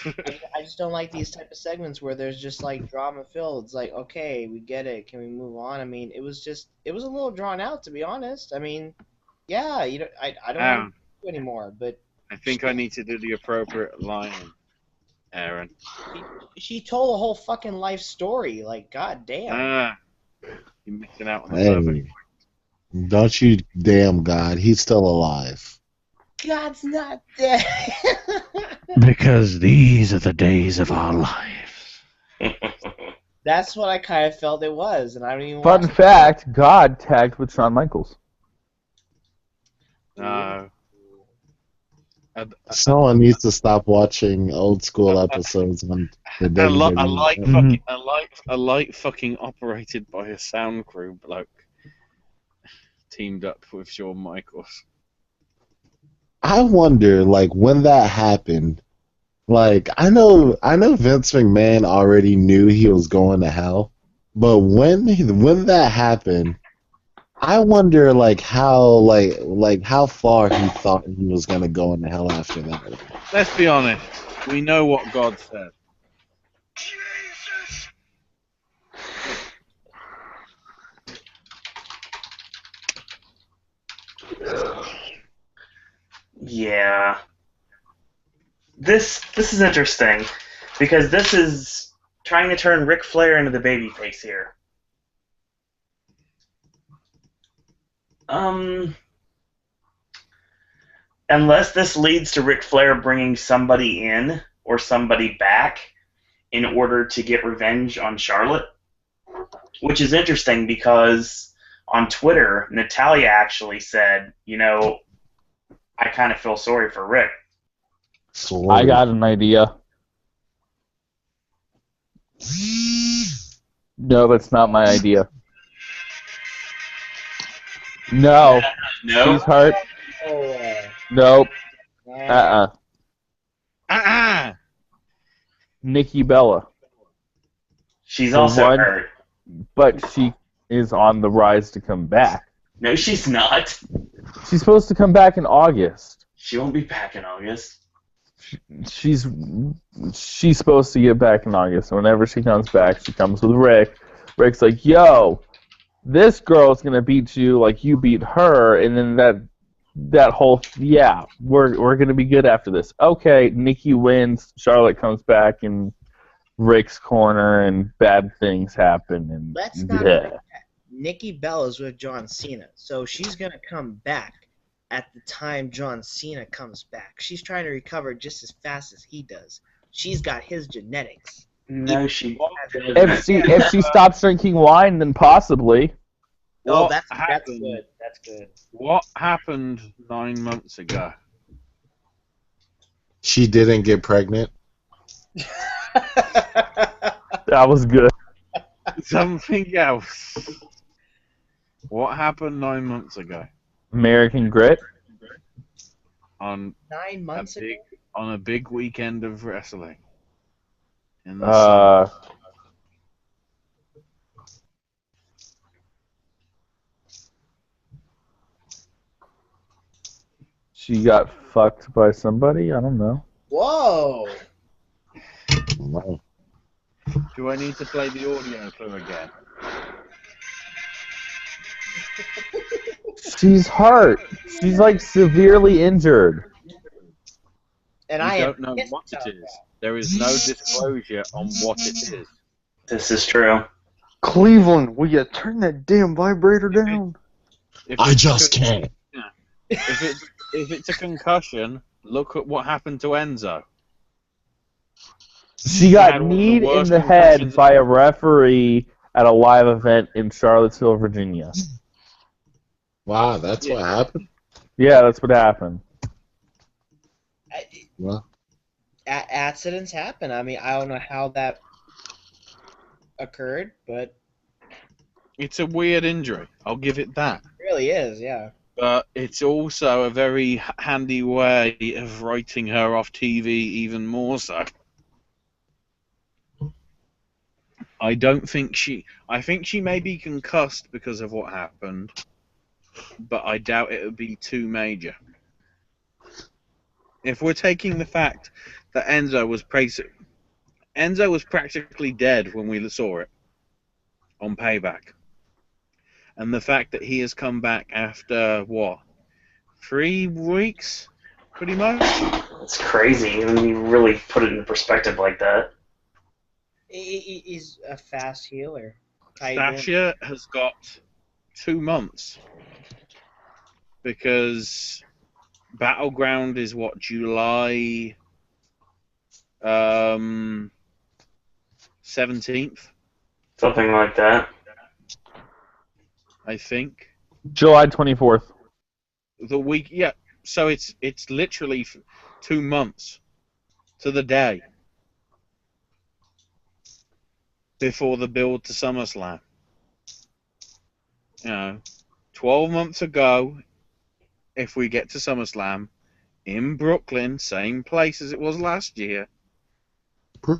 I just don't like these type of segments where there's just like drama filled. It's like, okay, we get it. Can we move on? I mean, it was a little drawn out, to be honest. I mean, yeah, I don't want to do anymore. But I think I need to do the appropriate line, Aaron. She told a whole fucking life story. Like, goddamn. You're missing out on the perfect. Don't you damn God, he's still alive. God's not dead. Because these are the days of our lives. That's what I kind of felt it was, and I don't even. Fun fact: God tagged with Shawn Michaels. No. Someone needs to stop watching old school episodes on the WWE. A light fucking operated by a sound crew bloke teamed up with Shawn Michaels. I wonder, like, when that happened, like, I know Vince McMahon already knew he was going to hell, but when that happened, I wonder, like, how far he thought he was going to go into hell after that. Let's be honest, we know what God said. Yeah. This is interesting because this is trying to turn Ric Flair into the babyface here. Unless this leads to Ric Flair bringing somebody in or somebody back in order to get revenge on Charlotte, which is interesting because on Twitter, Natalya actually said, I kind of feel sorry for Rick. I got an idea. No, that's not my idea. No. No? She's hurt. Nope. Nikki Bella. She's also hurt. But she is on the rise to come back. No, she's not. She's supposed to come back in August. She won't be back in August. She's supposed to get back in August. Whenever she comes back, she comes with Rick. Rick's like, yo, this girl's gonna beat you like you beat her, and then that whole we're gonna be good after this. Okay, Nikki wins. Charlotte comes back in Rick's corner, and bad things happen. And Let's not forget, Nikki Bella's with John Cena, so she's gonna come back at the time John Cena comes back. She's trying to recover just as fast as he does. She's got his genetics. No, she if she stops drinking wine, then possibly. Oh, What that's happened? good. That's good. What happened 9 months ago? She didn't get pregnant. That was good. Something else. What happened 9 months ago? American Grit. On 9 months ago. on a big weekend of wrestling. In the summer. She got fucked by somebody. I don't know. Whoa! Wow. Do I need to play the audio clue again? She's hurt. She's like severely injured. And We I don't am know pissed what about it is. There is no disclosure on what it is. This is true. Cleveland, will you turn that damn vibrator down? I just can't. If it's a concussion, look at what happened to Enzo. She had got one of the kneed in worst the head concussions. by a referee at a live event in Charlottesville, Virginia. Wow, that's what happened? Yeah, that's what happened. Well, accidents happen. I mean, I don't know how that occurred, but It's a weird injury. I'll give it that. it really is, yeah. But it's also a very handy way of writing her off TV even more so. I think she may be concussed because of what happened, but I doubt it would be too major. If we're taking the fact that Enzo was practically dead when we saw it on Payback, and the fact that he has come back after what, 3 weeks, pretty much. It's crazy when you really put it in perspective like that. He's a fast healer. How you doing? Sasha has got 2 months because Battleground is what, July 17th, Something like that. I think. July 24th. The week, yeah. So it's literally 2 months to the day before the build to SummerSlam. 12 months ago, if we get to SummerSlam in Brooklyn, same place as it was last year,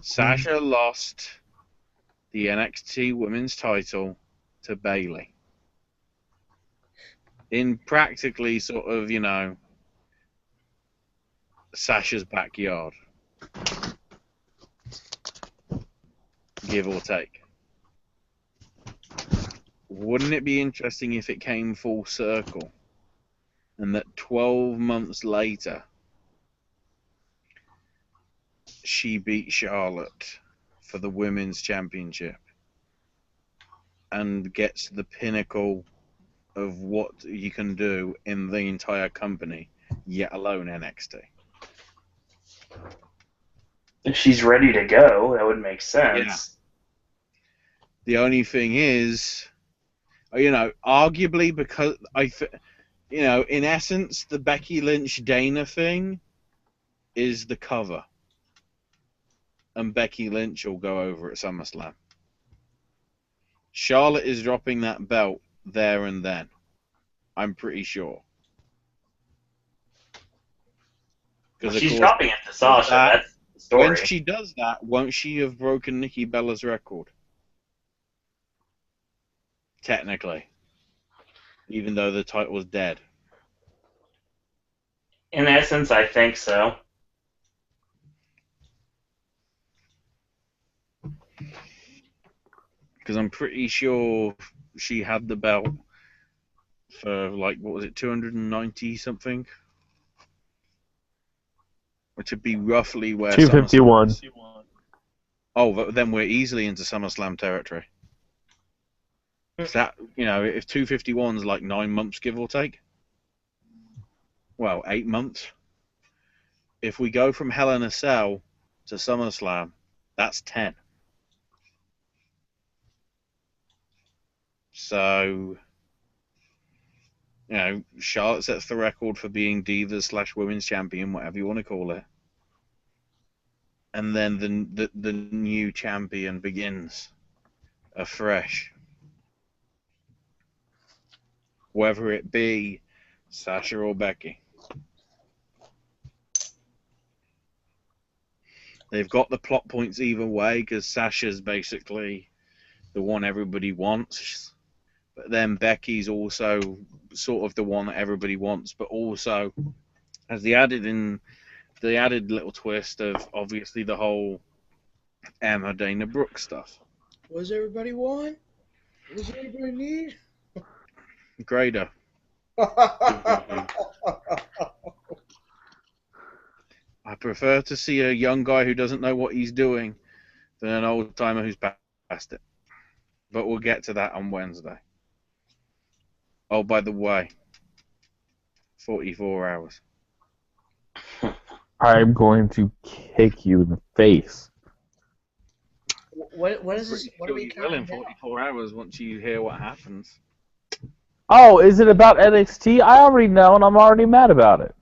Sasha lost the NXT Women's title to Bayley. In practically sort of, Sasha's backyard. Give or take. Wouldn't it be interesting if it came full circle and that 12 months later she beat Charlotte for the Women's Championship and gets the pinnacle of what you can do in the entire company, yet alone NXT. If she's ready to go, that would make sense. Yeah. The only thing is, arguably because in essence, the Becky Lynch Dana thing is the cover, and Becky Lynch will go over at SummerSlam. Charlotte is dropping that belt there and then. I'm pretty sure. Well, she's dropping it to Sasha. That's the story. When she does that, won't she have broken Nikki Bella's record? technically, even though the title's dead. In essence, I think so. Because I'm pretty sure she had the belt for, like, what was it, 290 something? Which would be roughly where 251. SummerSlam. Oh, but then we're easily into SummerSlam territory. Is that, if 251's like 9 months, give or take? Well, 8 months. If we go from Hell in a Cell to SummerSlam, that's 10. So, Charlotte sets the record for being Divas / Women's Champion, whatever you want to call it. And then the new champion begins afresh. Whether it be Sasha or Becky. They've got the plot points either way, because Sasha's basically the one everybody wants. But then Becky's also sort of the one that everybody wants, but also has the added little twist of obviously the whole Emma Dana Brooke stuff. What does everybody want? What does everybody need? Grader. I prefer to see a young guy who doesn't know what he's doing than an old timer who's past it. But we'll get to that on Wednesday. Oh, by the way, 44 hours. I'm going to kick you in the face. What is this? What are we You will in counting down? 44 hours once you hear what happens. Oh, is it about NXT? I already know, and I'm already mad about it.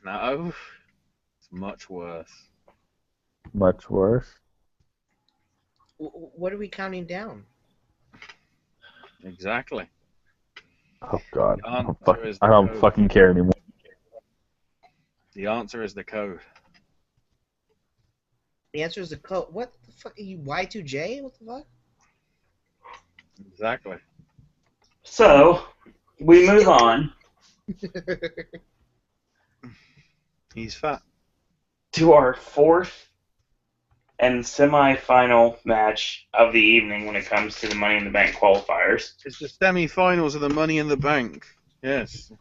No, it's much worse. Much worse. What are we counting down? Exactly. Oh God, The I don't, answer is the I don't code. fucking care anymore. The answer is the code. The answer is the code. What the fuck? Are you Y2J? What the fuck? Exactly. So, we move on He's fat. to our fourth and semi-final match of the evening when it comes to the Money in the Bank qualifiers. It's the semi-finals of the Money in the Bank. Yes.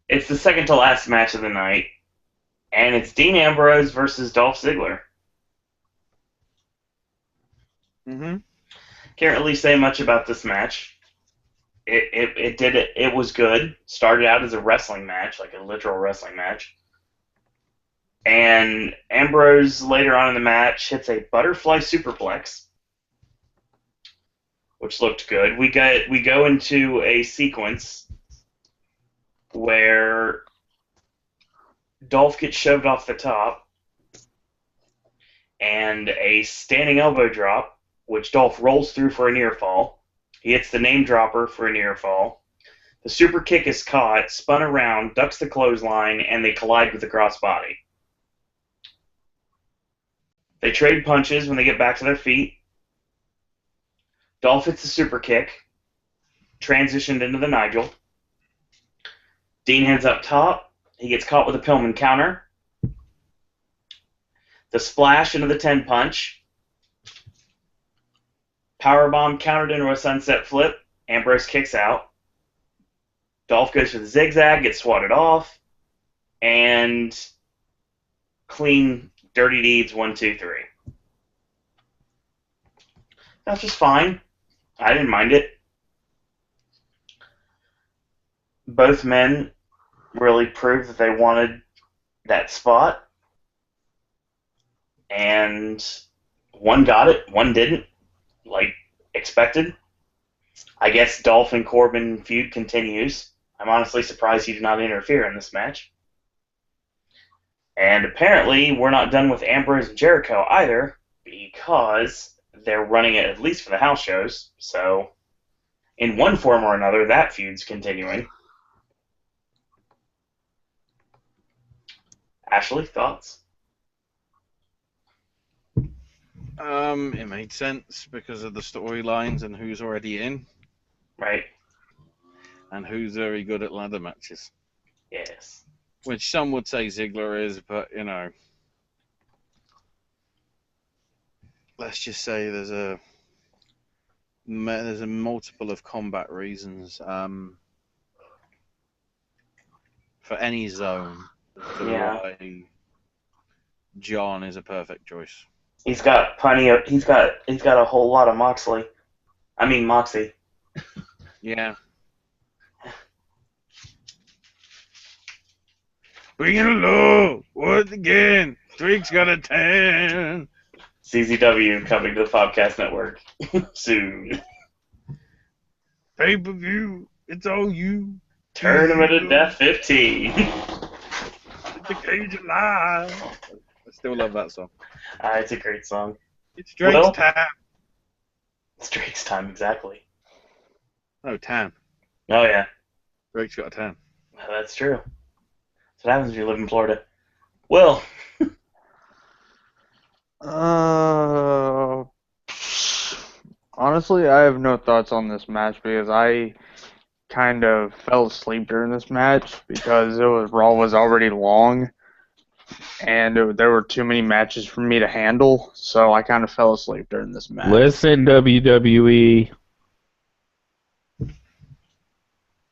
It's the second to last match of the night, and it's Dean Ambrose versus Dolph Ziggler. Mm-hmm. Can't really say much about this match. It was good. Started out as a wrestling match, like a literal wrestling match. And Ambrose later on in the match hits a butterfly superplex, which looked good. We go into a sequence where Dolph gets shoved off the top, and a standing elbow drop, which Dolph rolls through for a near fall. He hits the name dropper for a near fall. The super kick is caught, spun around, ducks the clothesline, and they collide with the crossbody. They trade punches when they get back to their feet. Dolph hits the super kick, transitioned into the Nigel. Dean heads up top. He gets caught with a Pillman counter. The splash into the 10 punch. Powerbomb countered into a sunset flip. Ambrose kicks out. Dolph goes for the zigzag, gets swatted off. And clean dirty deeds 1, 2, 3. That's just fine. I didn't mind it. Both men really proved that they wanted that spot. And one got it, one didn't, like expected. I guess Dolph and Corbin feud continues. I'm honestly surprised he did not interfere in this match. And apparently, we're not done with Ambrose and Jericho either, because they're running it at least for the house shows. So, in one form or another, that feud's continuing. Ashley, thoughts? It made sense because of the storylines and who's already in, Right. and who's very good at ladder matches. Yes. Which some would say Ziggler is, but you know, let's just say there's a multiple of combat reasons for any zone to Yeah. why John is a perfect choice. He's got plenty of. He's got a whole lot of Moxley. I mean Moxie. Yeah. Bring it low. What again? Drake's got a 10. CZW coming to the Popcast Network soon. Pay-per-view. It's all you. Tournament of Death 15. The Cage Alive. I still love that song. It's a great song. It's Drake's Well- time. It's Drake's time, exactly. Oh, 10. Oh, yeah. Drake's got a 10. That's true. That's what happens if you live in Florida. Will. Honestly, I have no thoughts on this match because I kind of fell asleep during this match because Raw was already long, and there were too many matches for me to handle, so I kind of fell asleep during this match. Listen, WWE.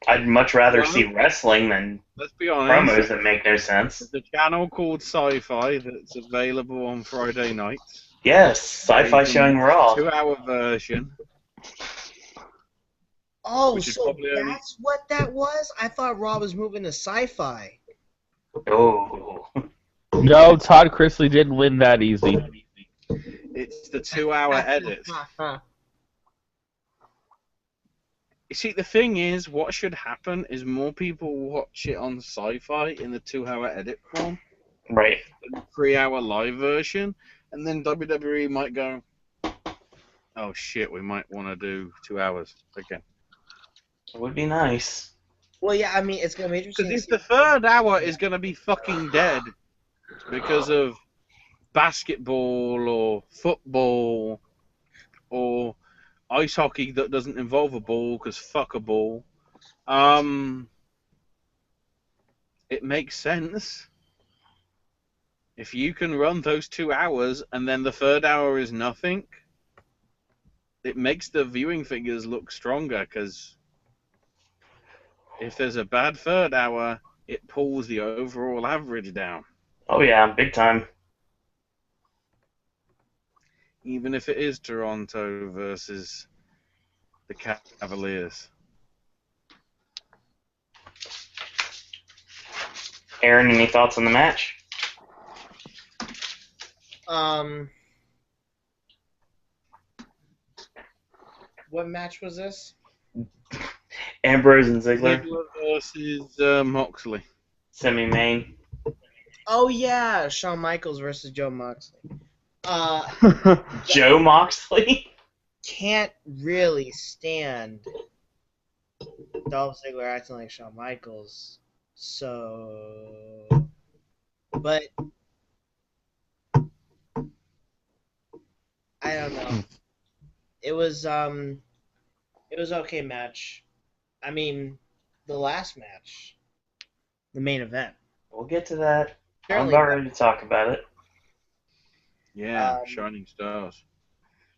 I'd much rather Well, see wrestling than Let's be honest. promos that make no sense. There's a channel called Sci-Fi that's available on Friday nights. Yes, sci-fi showing Raw. 2-hour version. Oh, Which is so probably only- that's what that was? I thought Raw was moving to sci-fi. Oh. No, Todd Chrisley didn't win that easy. It's the 2-hour edit. You see, the thing is, what should happen is more people watch it on Sci-Fi in the 2-hour edit form Right. than the 3-hour live version, and then WWE might go, oh shit, we might want to do 2 hours again. It would be nice. Well, yeah, I mean, it's going to be interesting. Because to if the third hour is going to be fucking dead because of basketball or football or ice hockey that doesn't involve a ball because fuck a ball, it makes sense. If you can run those 2 hours and then the third hour is nothing, it makes the viewing figures look stronger because if there's a bad third hour, it pulls the overall average down. Oh yeah, big time. Even if it is Toronto versus the Cavaliers. Aaron, any thoughts on the match? What match was this? Ambrose and Ziggler, Ziggler versus Moxley. semi-main. Oh, yeah, Shawn Michaels versus Joe Moxley. Joe Moxley? Can't really stand Dolph Ziggler acting like Shawn Michaels. So, but I don't know. It was okay match. I mean, the last match, the main event. We'll get to that. I'm Apparently, about ready to talk about it. Yeah, Shining Stars.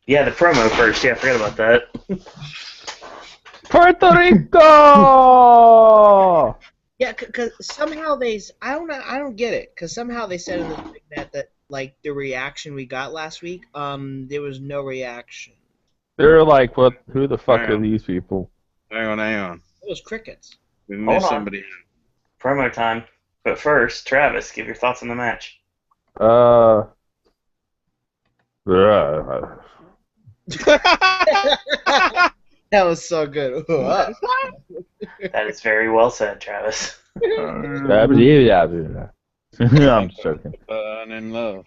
Yeah, the promo first. Yeah, I forgot about that. Puerto Rico! yeah, because somehow I don't get it. Because somehow they said in the big net that like the reaction we got last week, there was no reaction. They're like, what? Who the fuck Yeah. are these people? Hang on. It was crickets. We Hold missed on. somebody. Promo time. But first, Travis, give your thoughts on the match. That was so good. That is very well said, Travis. I'm joking. Burn in love.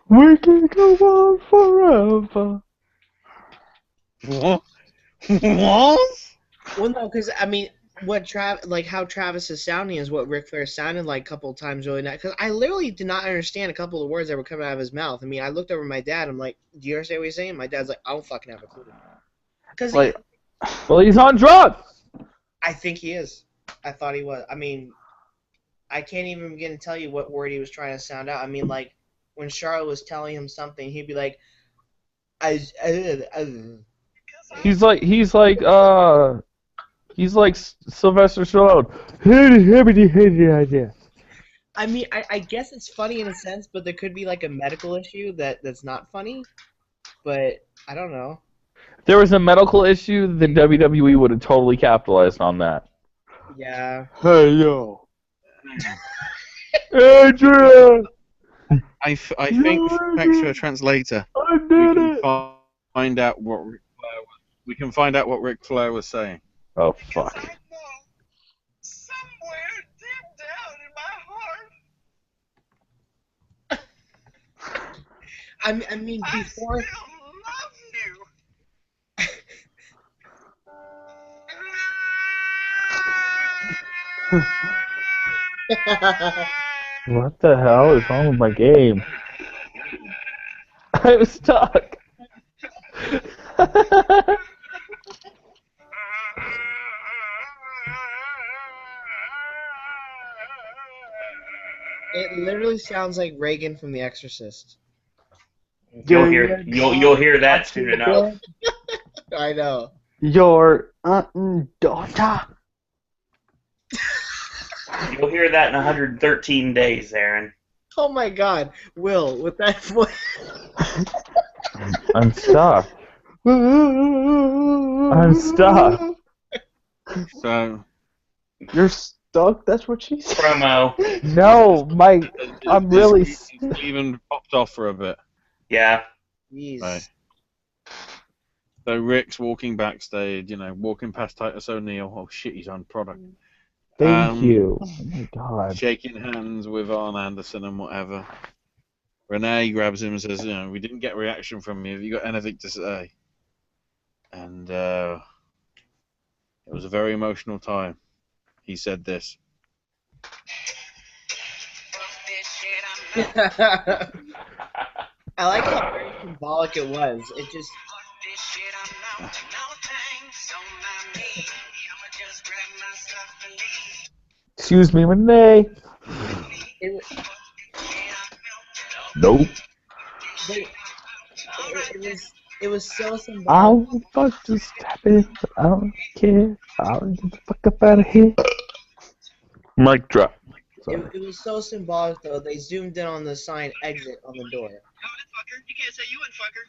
We can go on forever. What? What? Well, no, because I mean, how Travis is sounding is what Ric Flair sounded like a couple of times early night. Because I literally did not understand a couple of words that were coming out of his mouth. I mean, I looked over at my dad. I'm like, "Do you understand what he's saying?" My dad's like, "I don't fucking have a clue." Because Like, Well, he's on drugs. I think he is. I thought he was. I mean, I can't even begin to tell you what word he was trying to sound out. I mean, like when Charlotte was telling him something, he'd be like, He's like Sylvester Stallone. I mean, I guess it's funny in a sense, but there could be like a medical issue that's not funny. But I don't know. If there was a medical issue, then WWE would have totally capitalized on that. Yeah. hey yo. Adrian, I think thanks to a translator, I we did can it. find out what we can find out what Ric Flair was saying. Oh Because fuck. I know somewhere deep down in my heart, I mean, I before still love you. What the hell is wrong with my game? I'm stuck. it literally sounds like Reagan from The Exorcist. You'll hear that soon enough. I know. Your aunt and daughter. You'll hear that in 113 days, Aaron. Oh my God, Will, with that voice. I'm stuck. I'm stuck. So You're stuck? That's what she said. Promo. No, I'm really. it's even popped off for a bit. Yeah. Jeez. Right. So Rick's walking backstage, walking past Titus O'Neil. Oh shit, he's on product. Thank you. Oh my god. Shaking hands with Arn Anderson and whatever. Renee grabs him and says, we didn't get a reaction from you. Have you got anything to say? And it was a very emotional time. He said this. I like how very symbolic it was. It just. Excuse me, Renee. It, Nope. it was so symbolic. I'll fuck just step in. I don't care. I'll get the fuck up out of here. Mic drop. Sorry. It was so symbolic though. They zoomed in on the sign "exit" on the door. Fucker. You can't say you and fucker.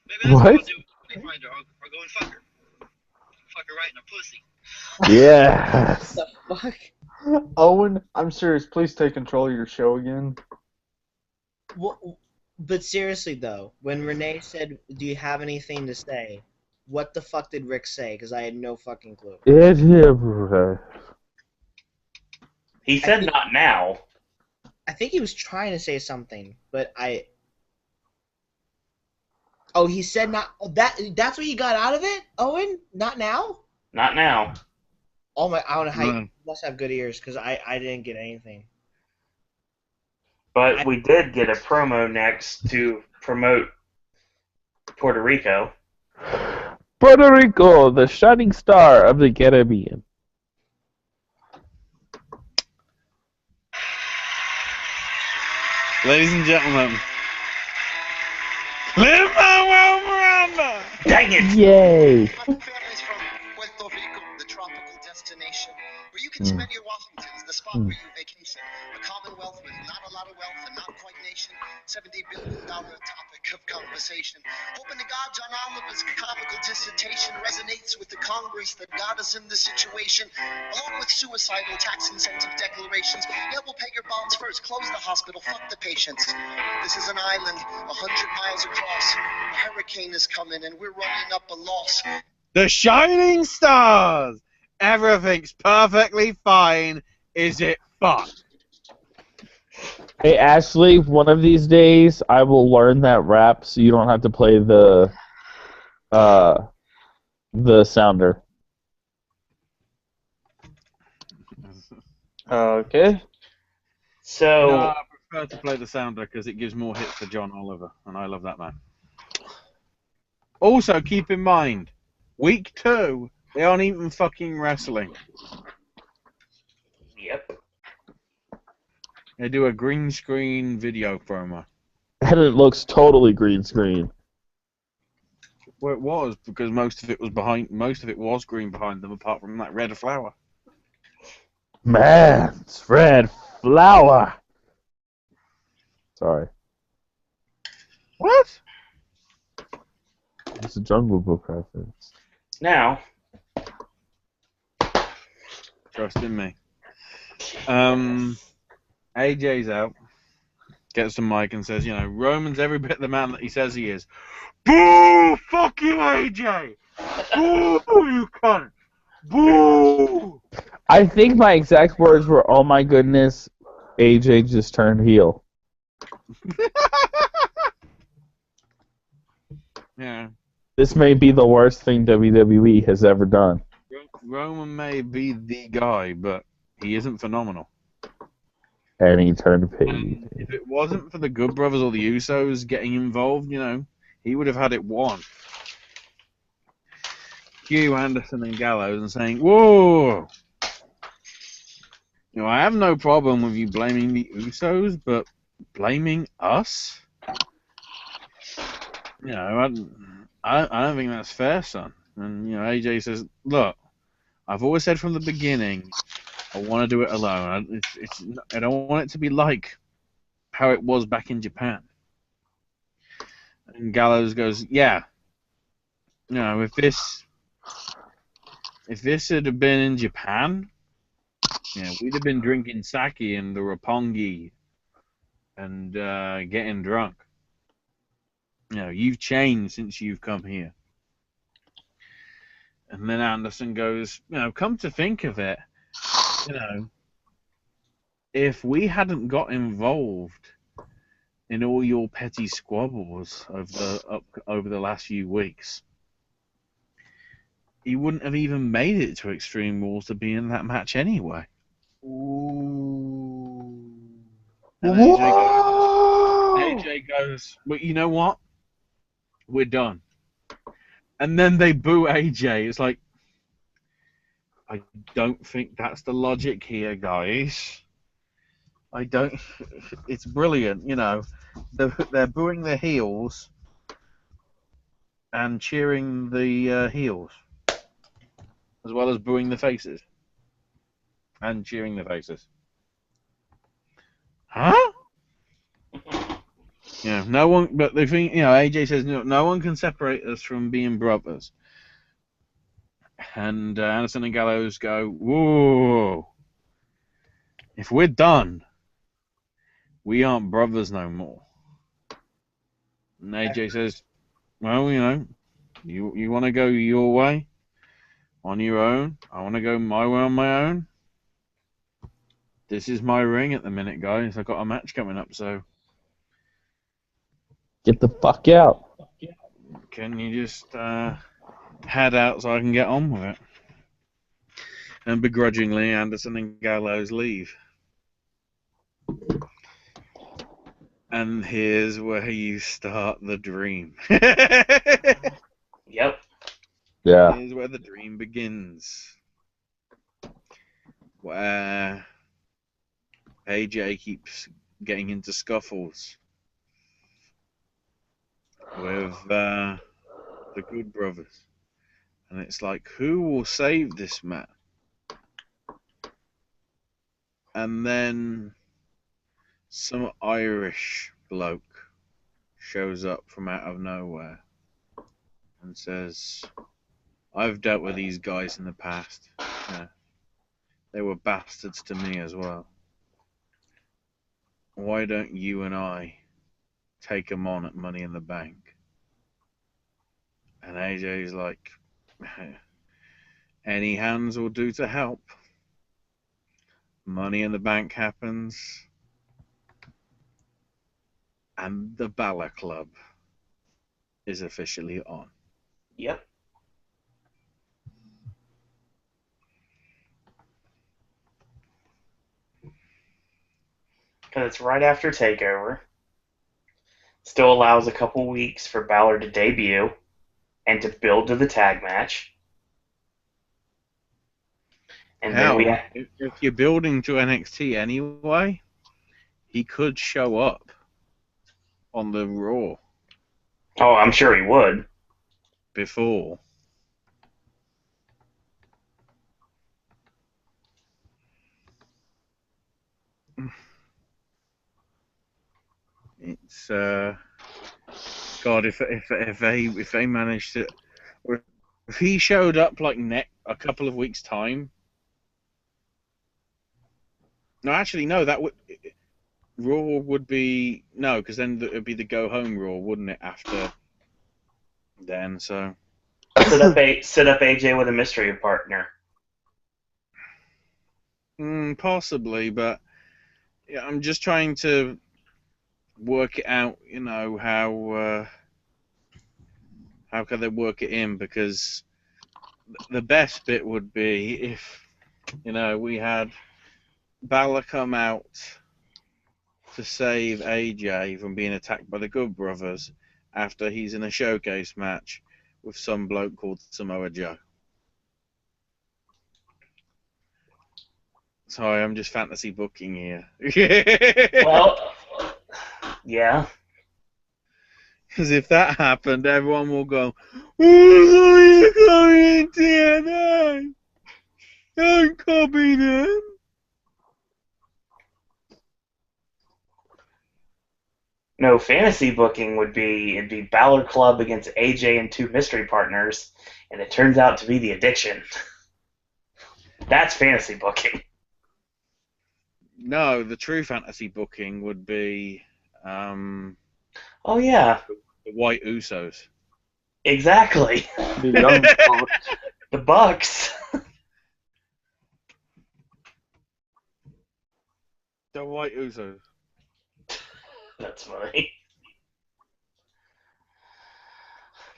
Maybe that's What? what I'll do. They find her or go and fuck her. Fuck her right in her pussy. Yes. What the fuck? Owen, I'm serious. Please take control of your show again. But seriously though, when Renee said, "Do you have anything to say?" What the fuck did Rick say? Because I had no fucking clue. He said not now. I think he was trying to say something, but I. Oh, he said not. Oh, that's what you got out of it, Owen? Not now? Not now. Oh my! I don't know how you No. must have good ears because I didn't get anything. But we did get a promo next to promote Puerto Rico. Puerto Rico, the shining star of the Caribbean. Ladies and gentlemen. Lin-Manuel Miranda! Dang it! Yay! Families from Puerto Rico, the tropical destination, where you can spend your Washingtons, the spot where you vacation. A commonwealth with not a lot of wealth and not quite nation. $70 billion topic of conversation. Hoping to God John Oliver's comical dissertation resonates with the Congress that got us in this situation. Along with suicidal tax incentive declarations. Yeah, we'll pay your bonds first, close the hospital, fuck the patients. This is an island 100 miles across. A hurricane is coming and we're running up a loss. The shining stars! Everything's perfectly fine. Is it fun? Hey Ashley, one of these days I will learn that rap so you don't have to play the sounder. Okay. So No, I prefer to play the sounder because it gives more hits for John Oliver, and I love that man. Also, keep in mind, week 2, they aren't even fucking wrestling. yep. They do a green screen video promo. And it looks totally green screen. Well, it was because most of it was green behind them, apart from that red flower. Man, it's red flower. Sorry. What? It's a Jungle Book reference. Now, Trust in me. AJ's out. Gets the mic and says, Roman's every bit the man that he says he is. Boo! Fuck you, AJ! Boo, you cunt! Boo! I think my exact words were, "Oh my goodness, AJ just turned heel." Yeah. This may be the worst thing WWE has ever done. Roman may be the guy, but he isn't phenomenal. And he turned heel. And if it wasn't for the Good Brothers or the Usos getting involved, he would have had it won. Hugh Anderson and Gallows and saying, "Whoa! I have no problem with you blaming the Usos, but blaming us? I don't think that's fair, son." And AJ says, "Look, I've always said from the beginning, I want to do it alone. I don't want it to be like how it was back in Japan." And Gallows goes, "Yeah, if this had been in Japan, we'd have been drinking sake and the roppongi and getting drunk. You've changed since you've come here." And then Anderson goes, come to think of it, if we hadn't got involved in all your petty squabbles over the last few weeks, he wouldn't have even made it to Extreme Rules to be in that match anyway. Ooh. And AJ goes, "But you know what? We're done." And then they boo AJ. It's like, I don't think that's the logic here, guys. I don't. It's brilliant, They're booing the heels and cheering the heels, as well as booing the faces and cheering the faces. Huh? No one. But the thing, AJ says no one can separate us from being brothers. And Anderson and Gallows go, "Whoa! If we're done, we aren't brothers no more." And AJ says, "Well, you want to go your way on your own. I want to go my way on my own. This is my ring at the minute, guys. I've got a match coming up, so Get the fuck out. can you just head out so I can get on with it?" And begrudgingly, Anderson and Gallows leave. And here's where you start the dream. Yep. Yeah. Here's where the dream begins. Where AJ keeps getting into scuffles with the Good Brothers. And it's like, who will save this man? And then some Irish bloke shows up from out of nowhere and says, "I've dealt with these guys in the past. They were bastards to me as well. Why don't you and I take them on at Money in the Bank?" And AJ's like, "Any hands will do to help." Money in the Bank happens, and the Balor Club is officially on. Yep. because it's right after TakeOver. Still allows a couple weeks for Balor to debut and to build to the tag match. And then we if you're building to NXT anyway, he could show up on the Raw oh, I'm sure he would. before. It's God, if they managed to, or if he showed up like a couple of weeks time. No, actually, no. That would Raw would be no, because then it would be the go home Raw, wouldn't it? After then, so Set up AJ with a mystery partner. Possibly, but yeah, I'm just trying to work it out. You know how can they work it in? Because the best bit would be if we had Balor come out to save AJ from being attacked by the Good Brothers after he's in a showcase match with some bloke called Samoa Joe. Sorry, I'm just fantasy booking here. Well, yeah. Because if that happened, everyone will go, "Oh, you're coming in TNA! Don't copy them!" No, fantasy booking would be it'd be Balor Club against AJ and two mystery partners, and it turns out to be the Addiction. That's fantasy booking. No, the true fantasy booking would be Oh yeah, the White Usos. exactly. The Young Bucks. The Bucks. The White Usos. That's funny.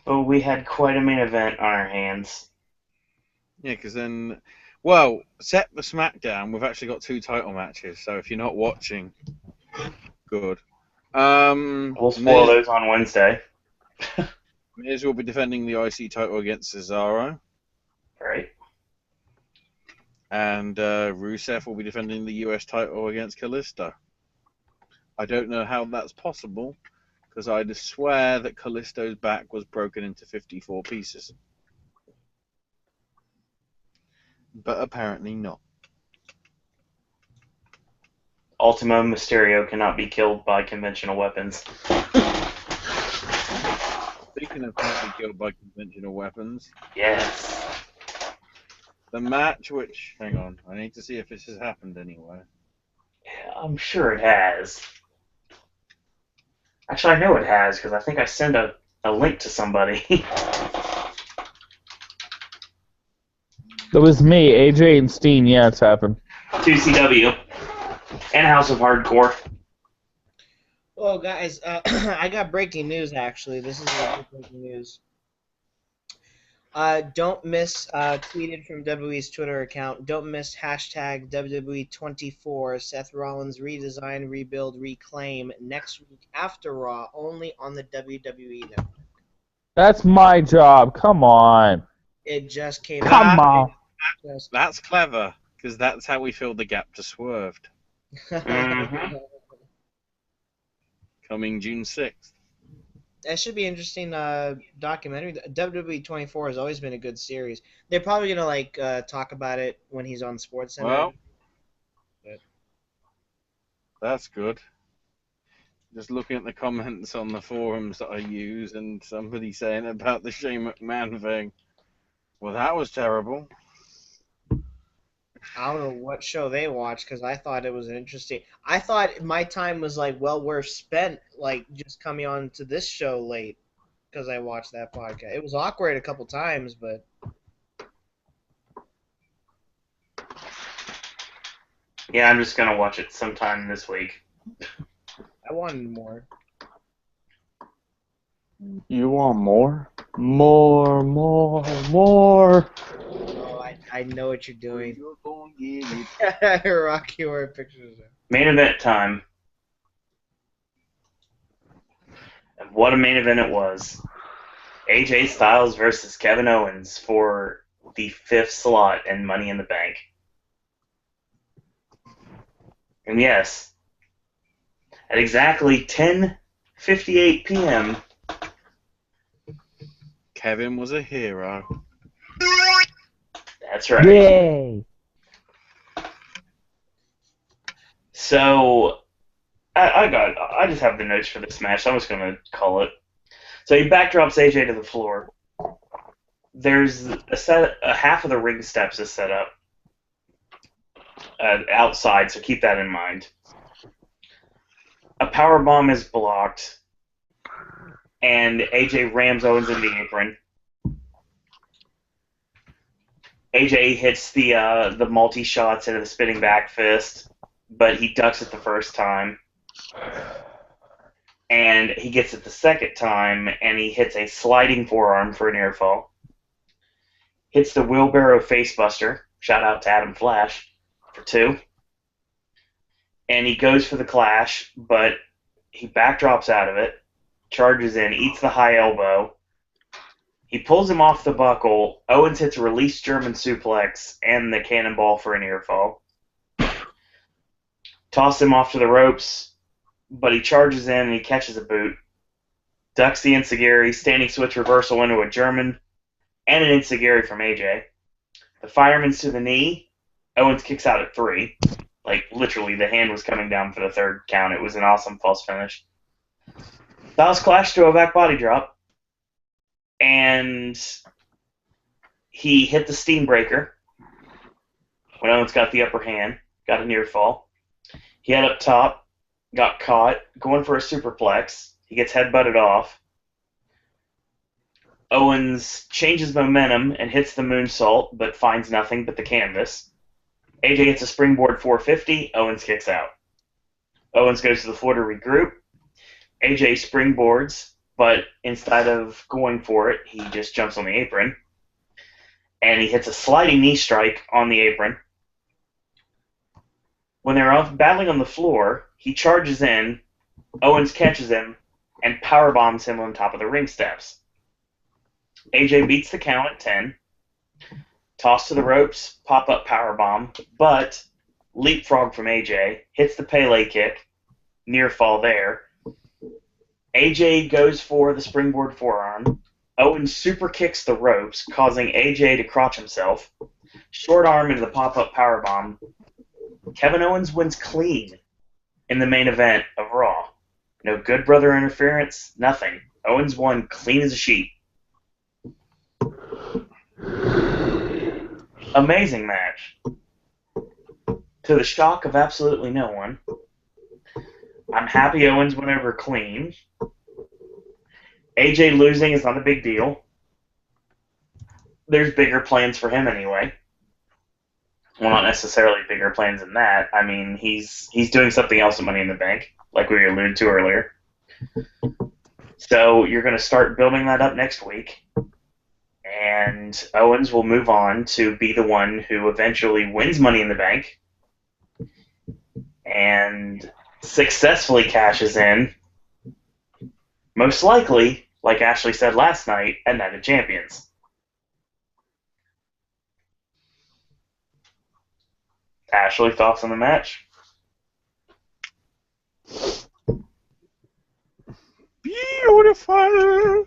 But we had quite a main event on our hands. Yeah, because then, well, set the SmackDown. We've actually got 2 title matches, so if you're not watching, good. We'll spoil those on Wednesday. Miz will be defending the IC title against Cesaro, Right. and Rusev will be defending the US title against Kalisto. I don't know how that's possible, because I'd swear that Kalisto's back was broken into 54 pieces. But apparently not. Ultimo Mysterio cannot be killed by conventional weapons. Speaking of not be killed by conventional weapons, Yes. the match which... Hang on, I need to see if this has happened anywhere. Yeah, I'm sure it has. Actually, I know it has, because I think I sent a link to somebody. That was me, AJ and Steen. Yeah, it's happened. 2CW. And House of Hardcore. Well, guys, I got breaking news, actually. This is breaking news. Don't miss, tweeted from WWE's Twitter account, don't miss hashtag WWE24, Seth Rollins redesign, rebuild, reclaim next week after Raw, only on the WWE Network. That's my job. Come on. It just came Come out. on. That's clever, because that's how we filled the gap to Swerved. Mhm. Coming June 6th. That should be an interesting documentary. WWE 24 has always been a good series. They're probably gonna talk about it when he's on SportsCenter. Well, that's good. Just looking at the comments on the forums that I use, and somebody saying about the Shane McMahon thing. Well, that was terrible. I don't know what show they watched because I thought it was interesting. I thought my time was well worth spent just coming on to this show late because I watched that podcast. It was awkward a couple times, but Yeah, I'm just gonna watch it sometime this week. I wanted more. You want more? More. Oh, I know what you're doing. You're going to get it. Rocky Horror Picture Show. Main event time. And what a main event it was. AJ Styles versus Kevin Owens for the 5th slot in Money in the Bank. And yes, at exactly 10:58 p.m., Kevin was a hero. that's right. Yay! So, I just have the notes for this match, so I'm just going to call it. So he backdrops AJ to the floor. There's a half of the ring steps is set up outside, so keep that in mind. A power bomb is blocked, and AJ rams Owens in the apron. AJ hits the multi-shots into the spinning back fist, but he ducks it the first time. And he gets it the second time, and he hits a sliding forearm for a near fall. Hits the wheelbarrow facebuster. Shout out to Adam Flash for 2. And he goes for the clash, but he backdrops out of it, charges in, eats the high elbow. He pulls him off the buckle. Owens hits a release German suplex and the cannonball for a near fall. Toss him off to the ropes, but he charges in and he catches a boot. Ducks the enziguri, standing switch reversal into a German, and an enziguri from AJ. The fireman's to the knee. Owens kicks out at 3. Like, literally, the hand was coming down for the 3rd count. It was an awesome false finish. Styles clashed to a back body drop. And he hit the steam breaker when Owens got the upper hand. Got a near fall. He had up top. Got caught. Going for a superplex. He gets headbutted off. Owens changes momentum and hits the moonsault, but finds nothing but the canvas. AJ hits a springboard 450. Owens kicks out. Owens goes to the floor to regroup. AJ springboards, but instead of going for it, he just jumps on the apron. And he hits a sliding knee strike on the apron. When they're battling on the floor, he charges in. Owens catches him and powerbombs him on top of the ring steps. AJ beats the count at 10. Toss to the ropes, pop-up powerbomb, but leapfrog from AJ, hits the Pele kick, near fall there. AJ goes for the springboard forearm. Owens super kicks the ropes, causing AJ to crotch himself. Short arm into the pop-up powerbomb. Kevin Owens wins clean in the main event of Raw. No good brother interference, nothing. Owens won clean as a sheet. Amazing match. To the shock of absolutely no one. I'm happy Owens went over clean. AJ losing is not a big deal. There's bigger plans for him anyway. Well, not necessarily bigger plans than that. I mean, he's doing something else with Money in the Bank, like we alluded to earlier. So you're going to start building that up next week. And Owens will move on to be the one who eventually wins Money in the Bank and successfully cashes in, most likely, like Ashley said last night, at Night of Champions. Ashley, thoughts on the match? Beautiful.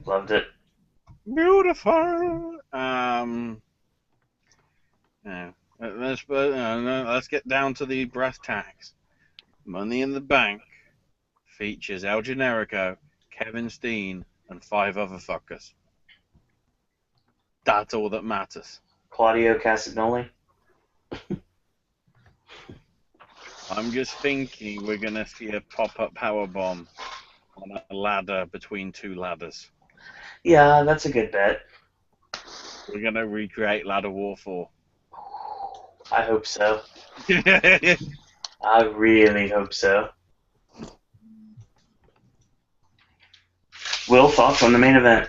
Loved it. Beautiful. Yeah. Let's get down to the brass tacks. Money in the Bank features El Generico, Kevin Steen, and 5 other fuckers. That's all that matters. Claudio Castagnoli? I'm just thinking we're gonna see a pop-up powerbomb on a ladder between 2 ladders. Yeah, that's a good bet. We're gonna recreate Ladder War 4. I hope so. I really hope so. Will, thoughts on the main event?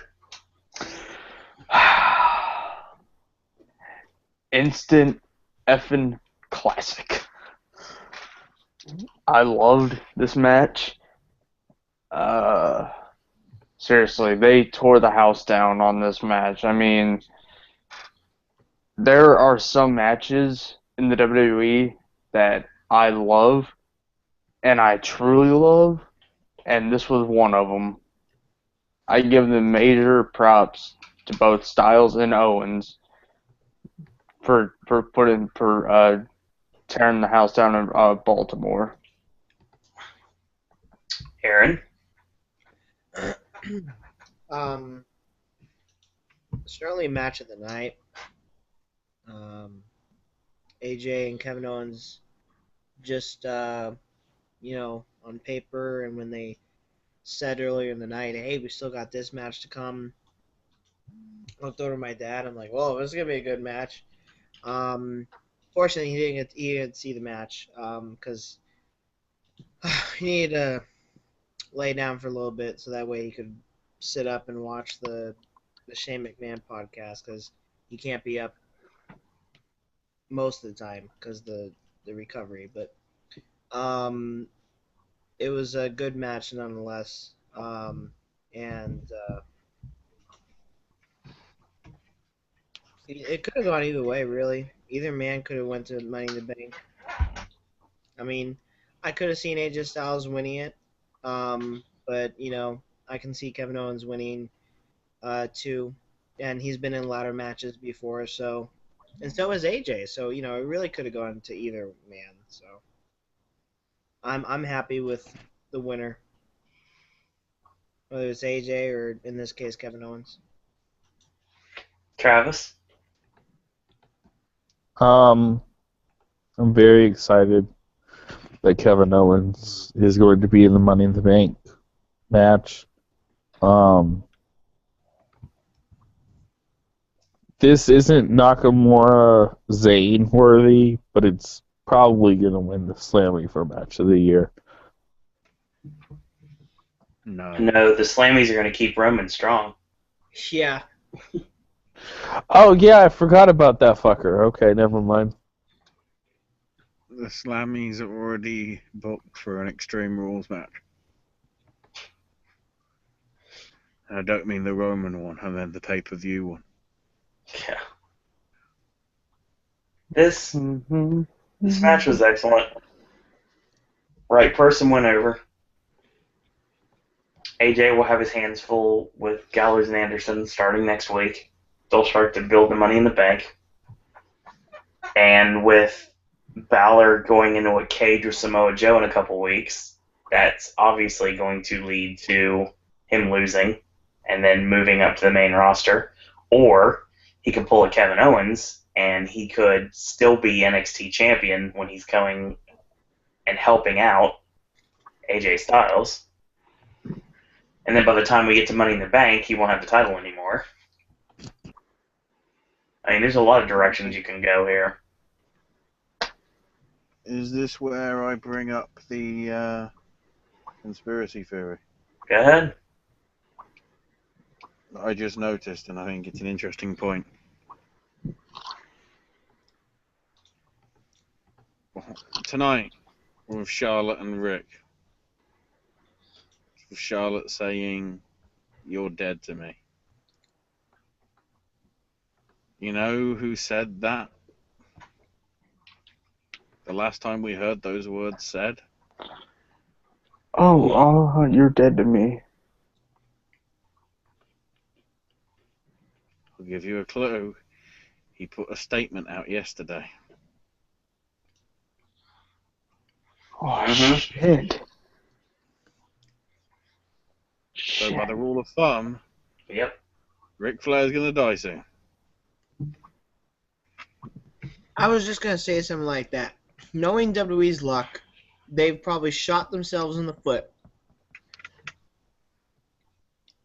Instant effing classic. I loved this match. Seriously, they tore the house down on this match. I mean, there are some matches in the WWE that I love, and I truly love, and this was one of them. I give them major props to both Styles and Owens for tearing the house down in Baltimore. Aaron? Certainly match of the night. AJ and Kevin Owens just, on paper, and when they said earlier in the night, hey, we still got this match to come. I looked over to my dad. I'm like, whoa, this is going to be a good match. Fortunately, he didn't get to see the match because he needed to lay down for a little bit so that way he could sit up and watch the Shane McMahon podcast because he can't be up most of the time because the recovery. But it was a good match nonetheless. And it could have gone either way, really. Either man could have went to Money in the Bank. I mean, I could have seen AJ Styles winning it, but I can see Kevin Owens winning too, and he's been in ladder matches before, and so has AJ. So it really could have gone to either man. So I'm happy with the winner, whether it's AJ or in this case Kevin Owens. Travis? I'm very excited that Kevin Owens is going to be in the Money in the Bank match. This isn't Nakamura Zayn worthy, but it's probably going to win the Slammy for Match of the Year. No, the Slammies are going to keep Roman strong. Yeah. Oh, yeah, I forgot about that fucker. Okay, never mind. The Slammies are already booked for an Extreme Rules match. And I don't mean the Roman one, I meant the pay-per-view one. Yeah. This match was excellent. Right person went over. AJ will have his hands full with Gallows and Anderson starting next week. They'll start to build the Money in the Bank. And with Balor going into a cage with Samoa Joe in a couple weeks, that's obviously going to lead to him losing and then moving up to the main roster. Or he could pull a Kevin Owens and he could still be NXT champion when he's going and helping out AJ Styles. And then by the time we get to Money in the Bank, he won't have the title anymore. I mean, there's a lot of directions you can go here. Is this where I bring up the conspiracy theory? Go ahead. I just noticed, and I think it's an interesting point. Tonight, with Charlotte and Rick, with Charlotte saying, "You're dead to me." You know who said that? The last time we heard those words said? Oh, you're dead to me. I'll give you a clue. He put a statement out yesterday. Oh, shit. So by the rule of thumb, Yep. Ric Flair's gonna die soon. I was just gonna say something like that. Knowing WWE's luck, they've probably shot themselves in the foot.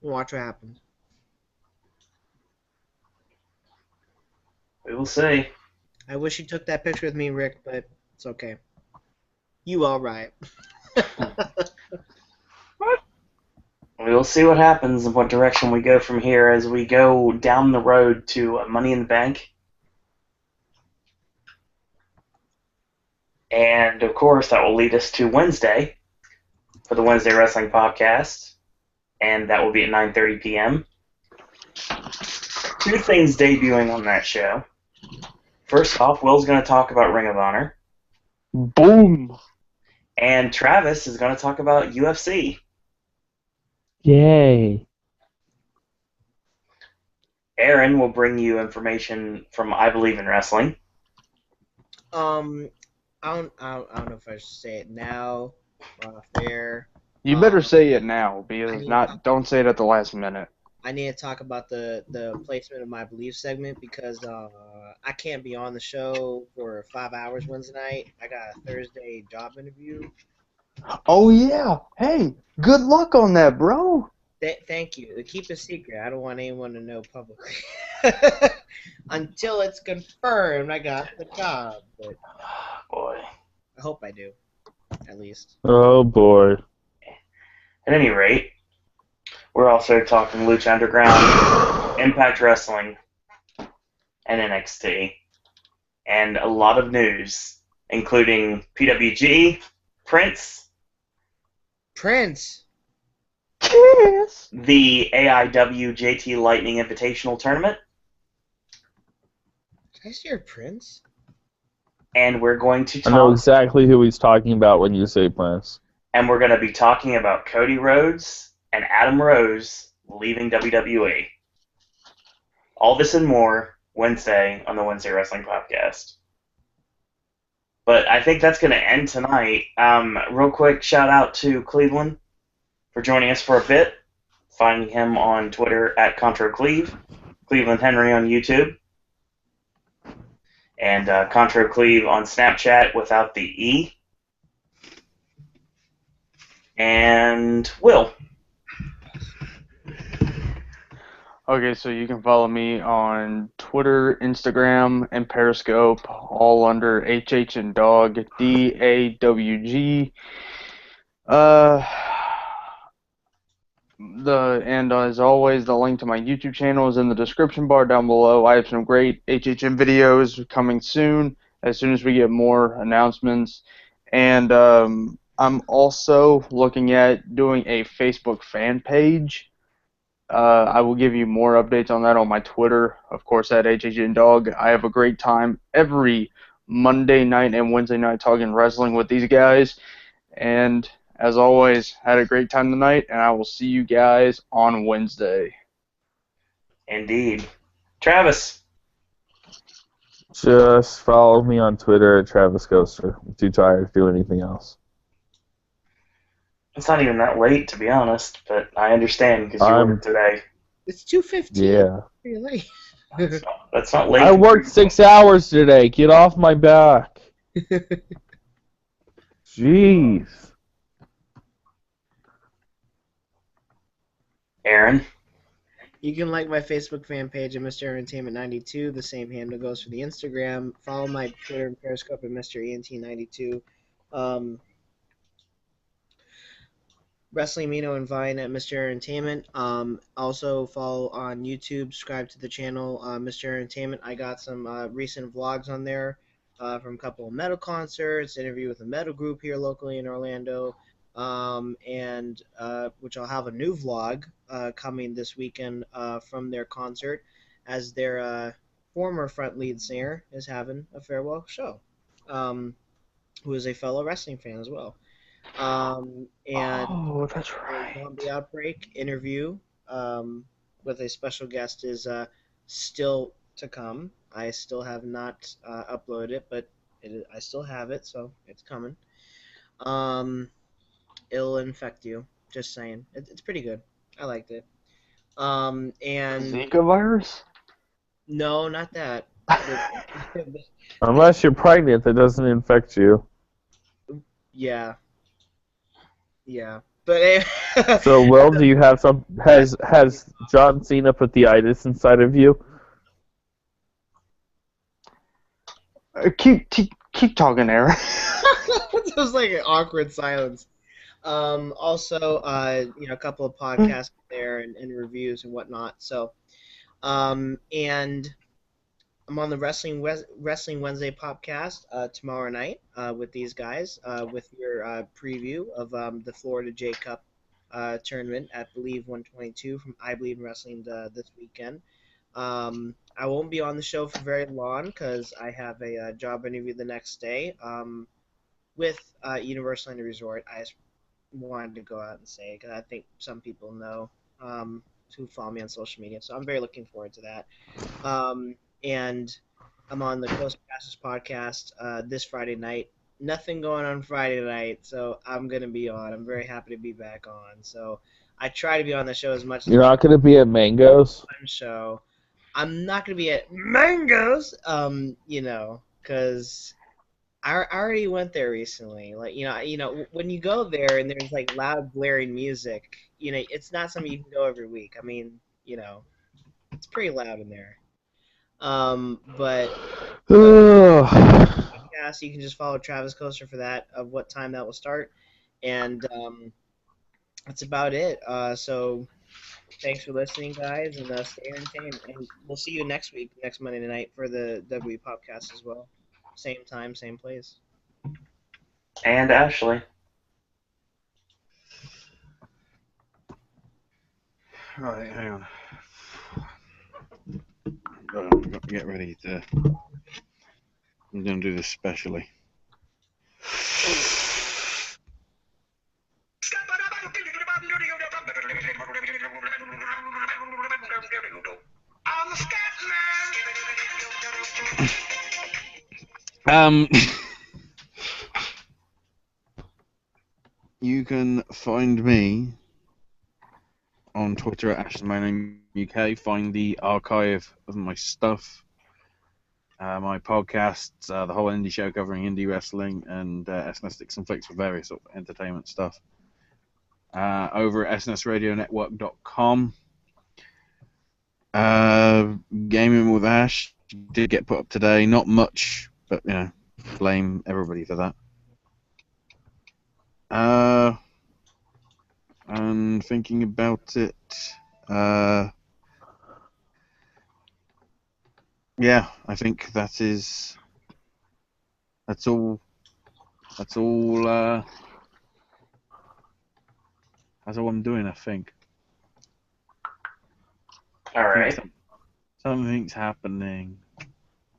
Watch what happens. We will see. I wish you took that picture with me, Rick, but it's okay. You all right? We will see what happens and what direction we go from here as we go down the road to Money in the Bank. And, of course, that will lead us to Wednesday, for the Wednesday Wrestling Podcast, and that will be at 9:30 p.m. Two things debuting on that show. First off, Will's going to talk about Ring of Honor, Boom. and Travis is going to talk about UFC. Yay. Aaron will bring you information from I Believe in Wrestling. I don't know if I should say it now or off air. You better say it now, because I need- don't say it at the last minute. I need to talk about the placement of my belief segment because I can't be on the show for 5 hours Wednesday night. I got a Thursday job interview. Oh yeah. Hey, good luck on that, bro. Thank you. Keep it secret. I don't want anyone to know publicly until it's confirmed I got the job. But Boy. I hope I do, at least. Oh boy. At any rate, we're also talking Lucha Underground, Impact Wrestling, and NXT, and a lot of news, including PWG, Prince, Yes. the AIW JT Lightning Invitational Tournament, Did I say your Prince? and we're going to I know talk, exactly who he's talking about when you say Prince. and we're going to be talking about Cody Rhodes and Adam Rose leaving WWE. All this and more Wednesday on the Wednesday Wrestling Podcast. But I think that's going to end tonight. Real quick, shout out to Cleveland for joining us for a bit. Finding him on Twitter at ControCleve, Cleveland Henry on YouTube, and ControCleve on Snapchat without the E. And Will. Okay, so you can follow me on Twitter, Instagram, and Periscope, all under HH and Dog, DAWG. And as always, the link to my YouTube channel is in the description bar down below. I have some great HHN videos coming soon as we get more announcements. And I'm also looking at doing a Facebook fan page. I will give you more updates on that on my Twitter, of course, at HHNDog. I have a great time every Monday night and Wednesday night talking wrestling with these guys. And as always, had a great time tonight, and I will see you guys on Wednesday. Indeed. Travis. Just follow me on Twitter at Travis Ghoster. I'm too tired to do anything else. It's not even that late, to be honest, but I understand because you worked today. It's 2:15. Yeah. Pretty late. That's not late. I worked 6 hours today. Get off my back. Jeez. Aaron. You can like my Facebook fan page at Mr. Entertainment 92. The same handle goes for the Instagram. Follow my Twitter and Periscope at Mr. ENT92. Wrestling Mino and Vine at Mr. Entertainment. Also follow on YouTube. Subscribe to the channel, Mr. Entertainment. I got some recent vlogs on there from a couple of metal concerts, interview with a metal group here locally in Orlando, and which I'll have a new vlog coming this weekend from their concert, as their former front lead singer is having a farewell show, who is a fellow wrestling fan as well. And that's the Zombie Outbreak interview with a special guest is still to come. I still have not uploaded it, but I still have it, so it's coming. It'll infect you. Just saying. It's pretty good. I liked it. And Zika virus? No, not that. Unless you're pregnant, that doesn't infect you. Yeah. But So, Will, do you have some? Has John Cena put the itis inside of you? Keep talking, Aaron. It was like an awkward silence. Also, a couple of podcasts there and reviews and whatnot. So, and I'm on the Wrestling Wednesday Popcast tomorrow night with these guys with your preview of the Florida J Cup tournament at Believe 122 from I Believe in Wrestling this weekend. I won't be on the show for very long because I have a job interview the next day with Universal Energy Resort. I just wanted to go out and say because I think some people know who follow me on social media, so I'm very looking forward to that. And I'm on the Ghostbusters podcast this Friday night. Nothing going on Friday night, so I'm gonna be on. I'm very happy to be back on. So I try to be on the show as much as You're not going to be at Mango's? one show. I'm not gonna be at Mango's, because I already went there recently. Like when you go there and there's like loud blaring music, it's not something you can go every week. I mean, it's pretty loud in there. But podcast, you can just follow Travis Coaster for that of what time that will start, and that's about it. So thanks for listening, guys, and stay entertained. And we'll see you next week, next Monday night for the WWE Popcast as well. Same time, same place. And Ashley. Right, hang on. I've got to get ready to. I'm going to do this specially. You can find me on Twitter at AshtonMyNameUK. Find the archive of my stuff, my podcasts, the whole indie show covering indie wrestling, and SNS Sticks and Flicks for various sort of entertainment stuff. Over at SNSRadioNetwork.com. Gaming with Ash did get put up today. Not much, but blame everybody for that. And thinking about it, yeah, I think that's all I'm doing, I think. All right. Something's happening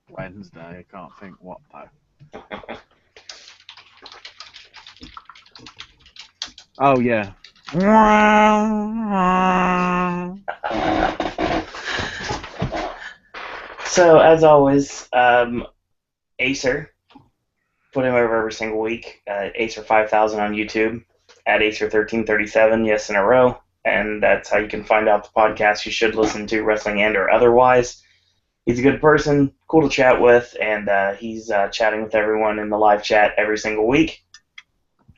Wednesday. I can't think what though. Oh yeah. So as always, Acer, put him over every single week. Acer 5000 on YouTube, at Acer 1337, yes in a row, and that's how you can find out the podcast you should listen to, wrestling and or otherwise. He's a good person, cool to chat with, and he's chatting with everyone in the live chat every single week,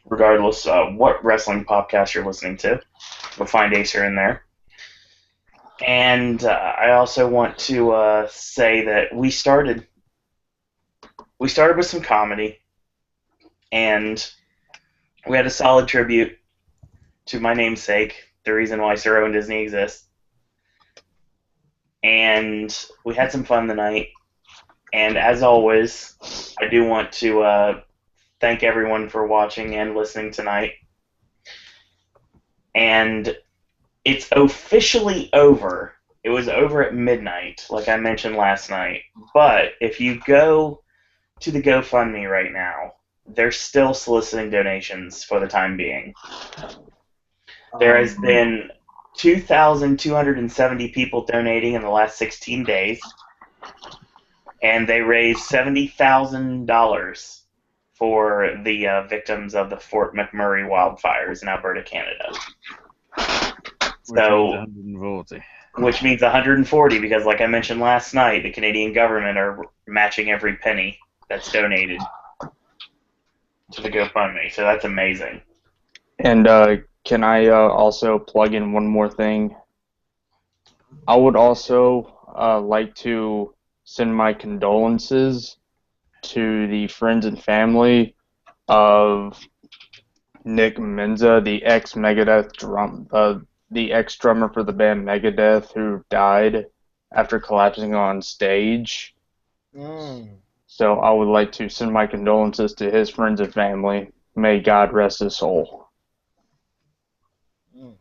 regardless of what wrestling podcast you're listening to. You'll find Acer in there. And I also want to say that we started with some comedy, and we had a solid tribute to my namesake, the reason why Sir Owen Disney exists. And we had some fun tonight. And as always, I do want to thank everyone for watching and listening tonight. And it's officially over. It was over at midnight, like I mentioned last night. But if you go to the GoFundMe right now, they're still soliciting donations for the time being. There has been 2,270 people donating in the last 16 days, and they raised $70,000 for the victims of the Fort McMurray wildfires in Alberta, Canada. Which means 140, because like I mentioned last night, the Canadian government are matching every penny that's donated to the GoFundMe, so that's amazing. And can I also plug in one more thing? I would also like to send my condolences to the friends and family of Nick Menza, the ex-Megadeth the ex-drummer for the band Megadeth, who died after collapsing on stage Mm. So I would like to send my condolences to his friends and family. May God rest his soul. Mm.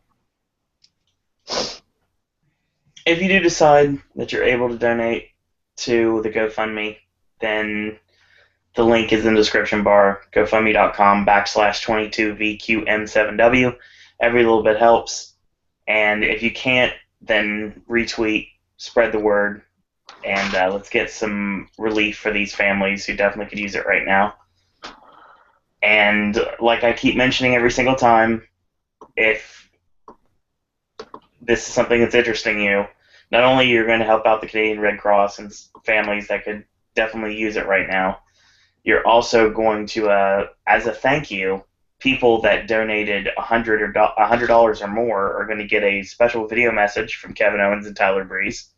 If you do decide that you're able to donate to the GoFundMe, then the link is in the description bar, gofundme.com/22VQM7W. Every little bit helps. And if you can't, then retweet, spread the word, and let's get some relief for these families who definitely could use it right now. And like I keep mentioning every single time, if this is something that's interesting you, not only you're going to help out the Canadian Red Cross and families that could definitely use it right now, you're also going to, as a thank you, people that donated $100 or more are going to get a special video message from Kevin Owens and Tyler Breeze.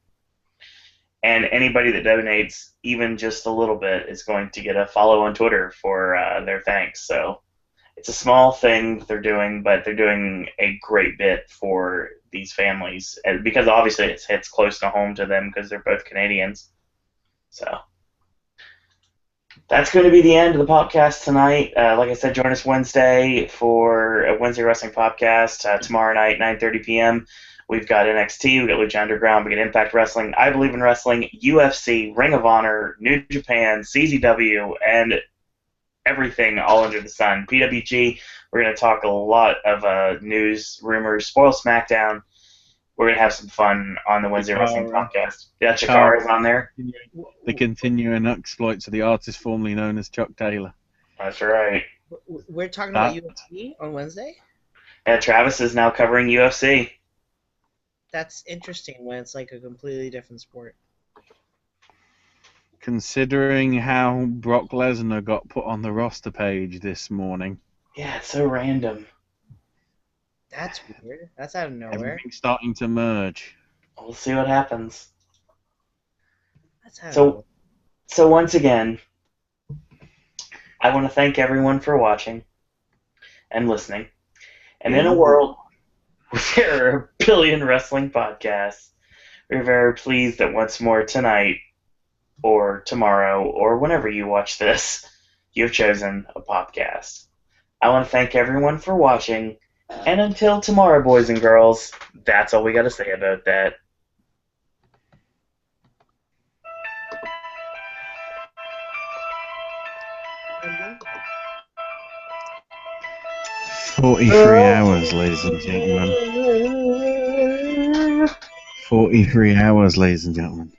And anybody that donates even just a little bit is going to get a follow on Twitter for their thanks. So it's a small thing that they're doing, but they're doing a great bit for these families, and because obviously it hits close to home to them because they're both Canadians. So that's going to be the end of the podcast tonight. Like I said, join us Wednesday for a Wednesday Wrestling Podcast. Tomorrow night, 9:30 p.m. We've got NXT, we've got Lucha Underground, we got Impact Wrestling, I Believe in Wrestling, UFC, Ring of Honor, New Japan, CZW, and everything all under the sun. PWG, we're going to talk a lot of news, rumors, spoil SmackDown. We're going to have some fun on the Wednesday Wrestling Podcast. Yeah, Chikara's on there. The continuing exploits of the artist formerly known as Chuck Taylor. That's right. We're talking about UFC on Wednesday? Yeah, Travis is now covering UFC. That's interesting when it's like a completely different sport. Considering how Brock Lesnar got put on the roster page this morning. Yeah, it's so random. That's weird. That's out of nowhere. Everything's starting to merge. We'll see what happens. That's out of nowhere. So once again, I want to thank everyone for watching and listening. And in a world where there are a billion wrestling podcasts, we're very pleased that once more tonight, or tomorrow, or whenever you watch this, you've chosen a Popcast. I want to thank everyone for watching, and until tomorrow, boys and girls, that's all we got to say about that. Mhm. 43 hours, ladies and gentlemen. 43 hours, ladies and gentlemen.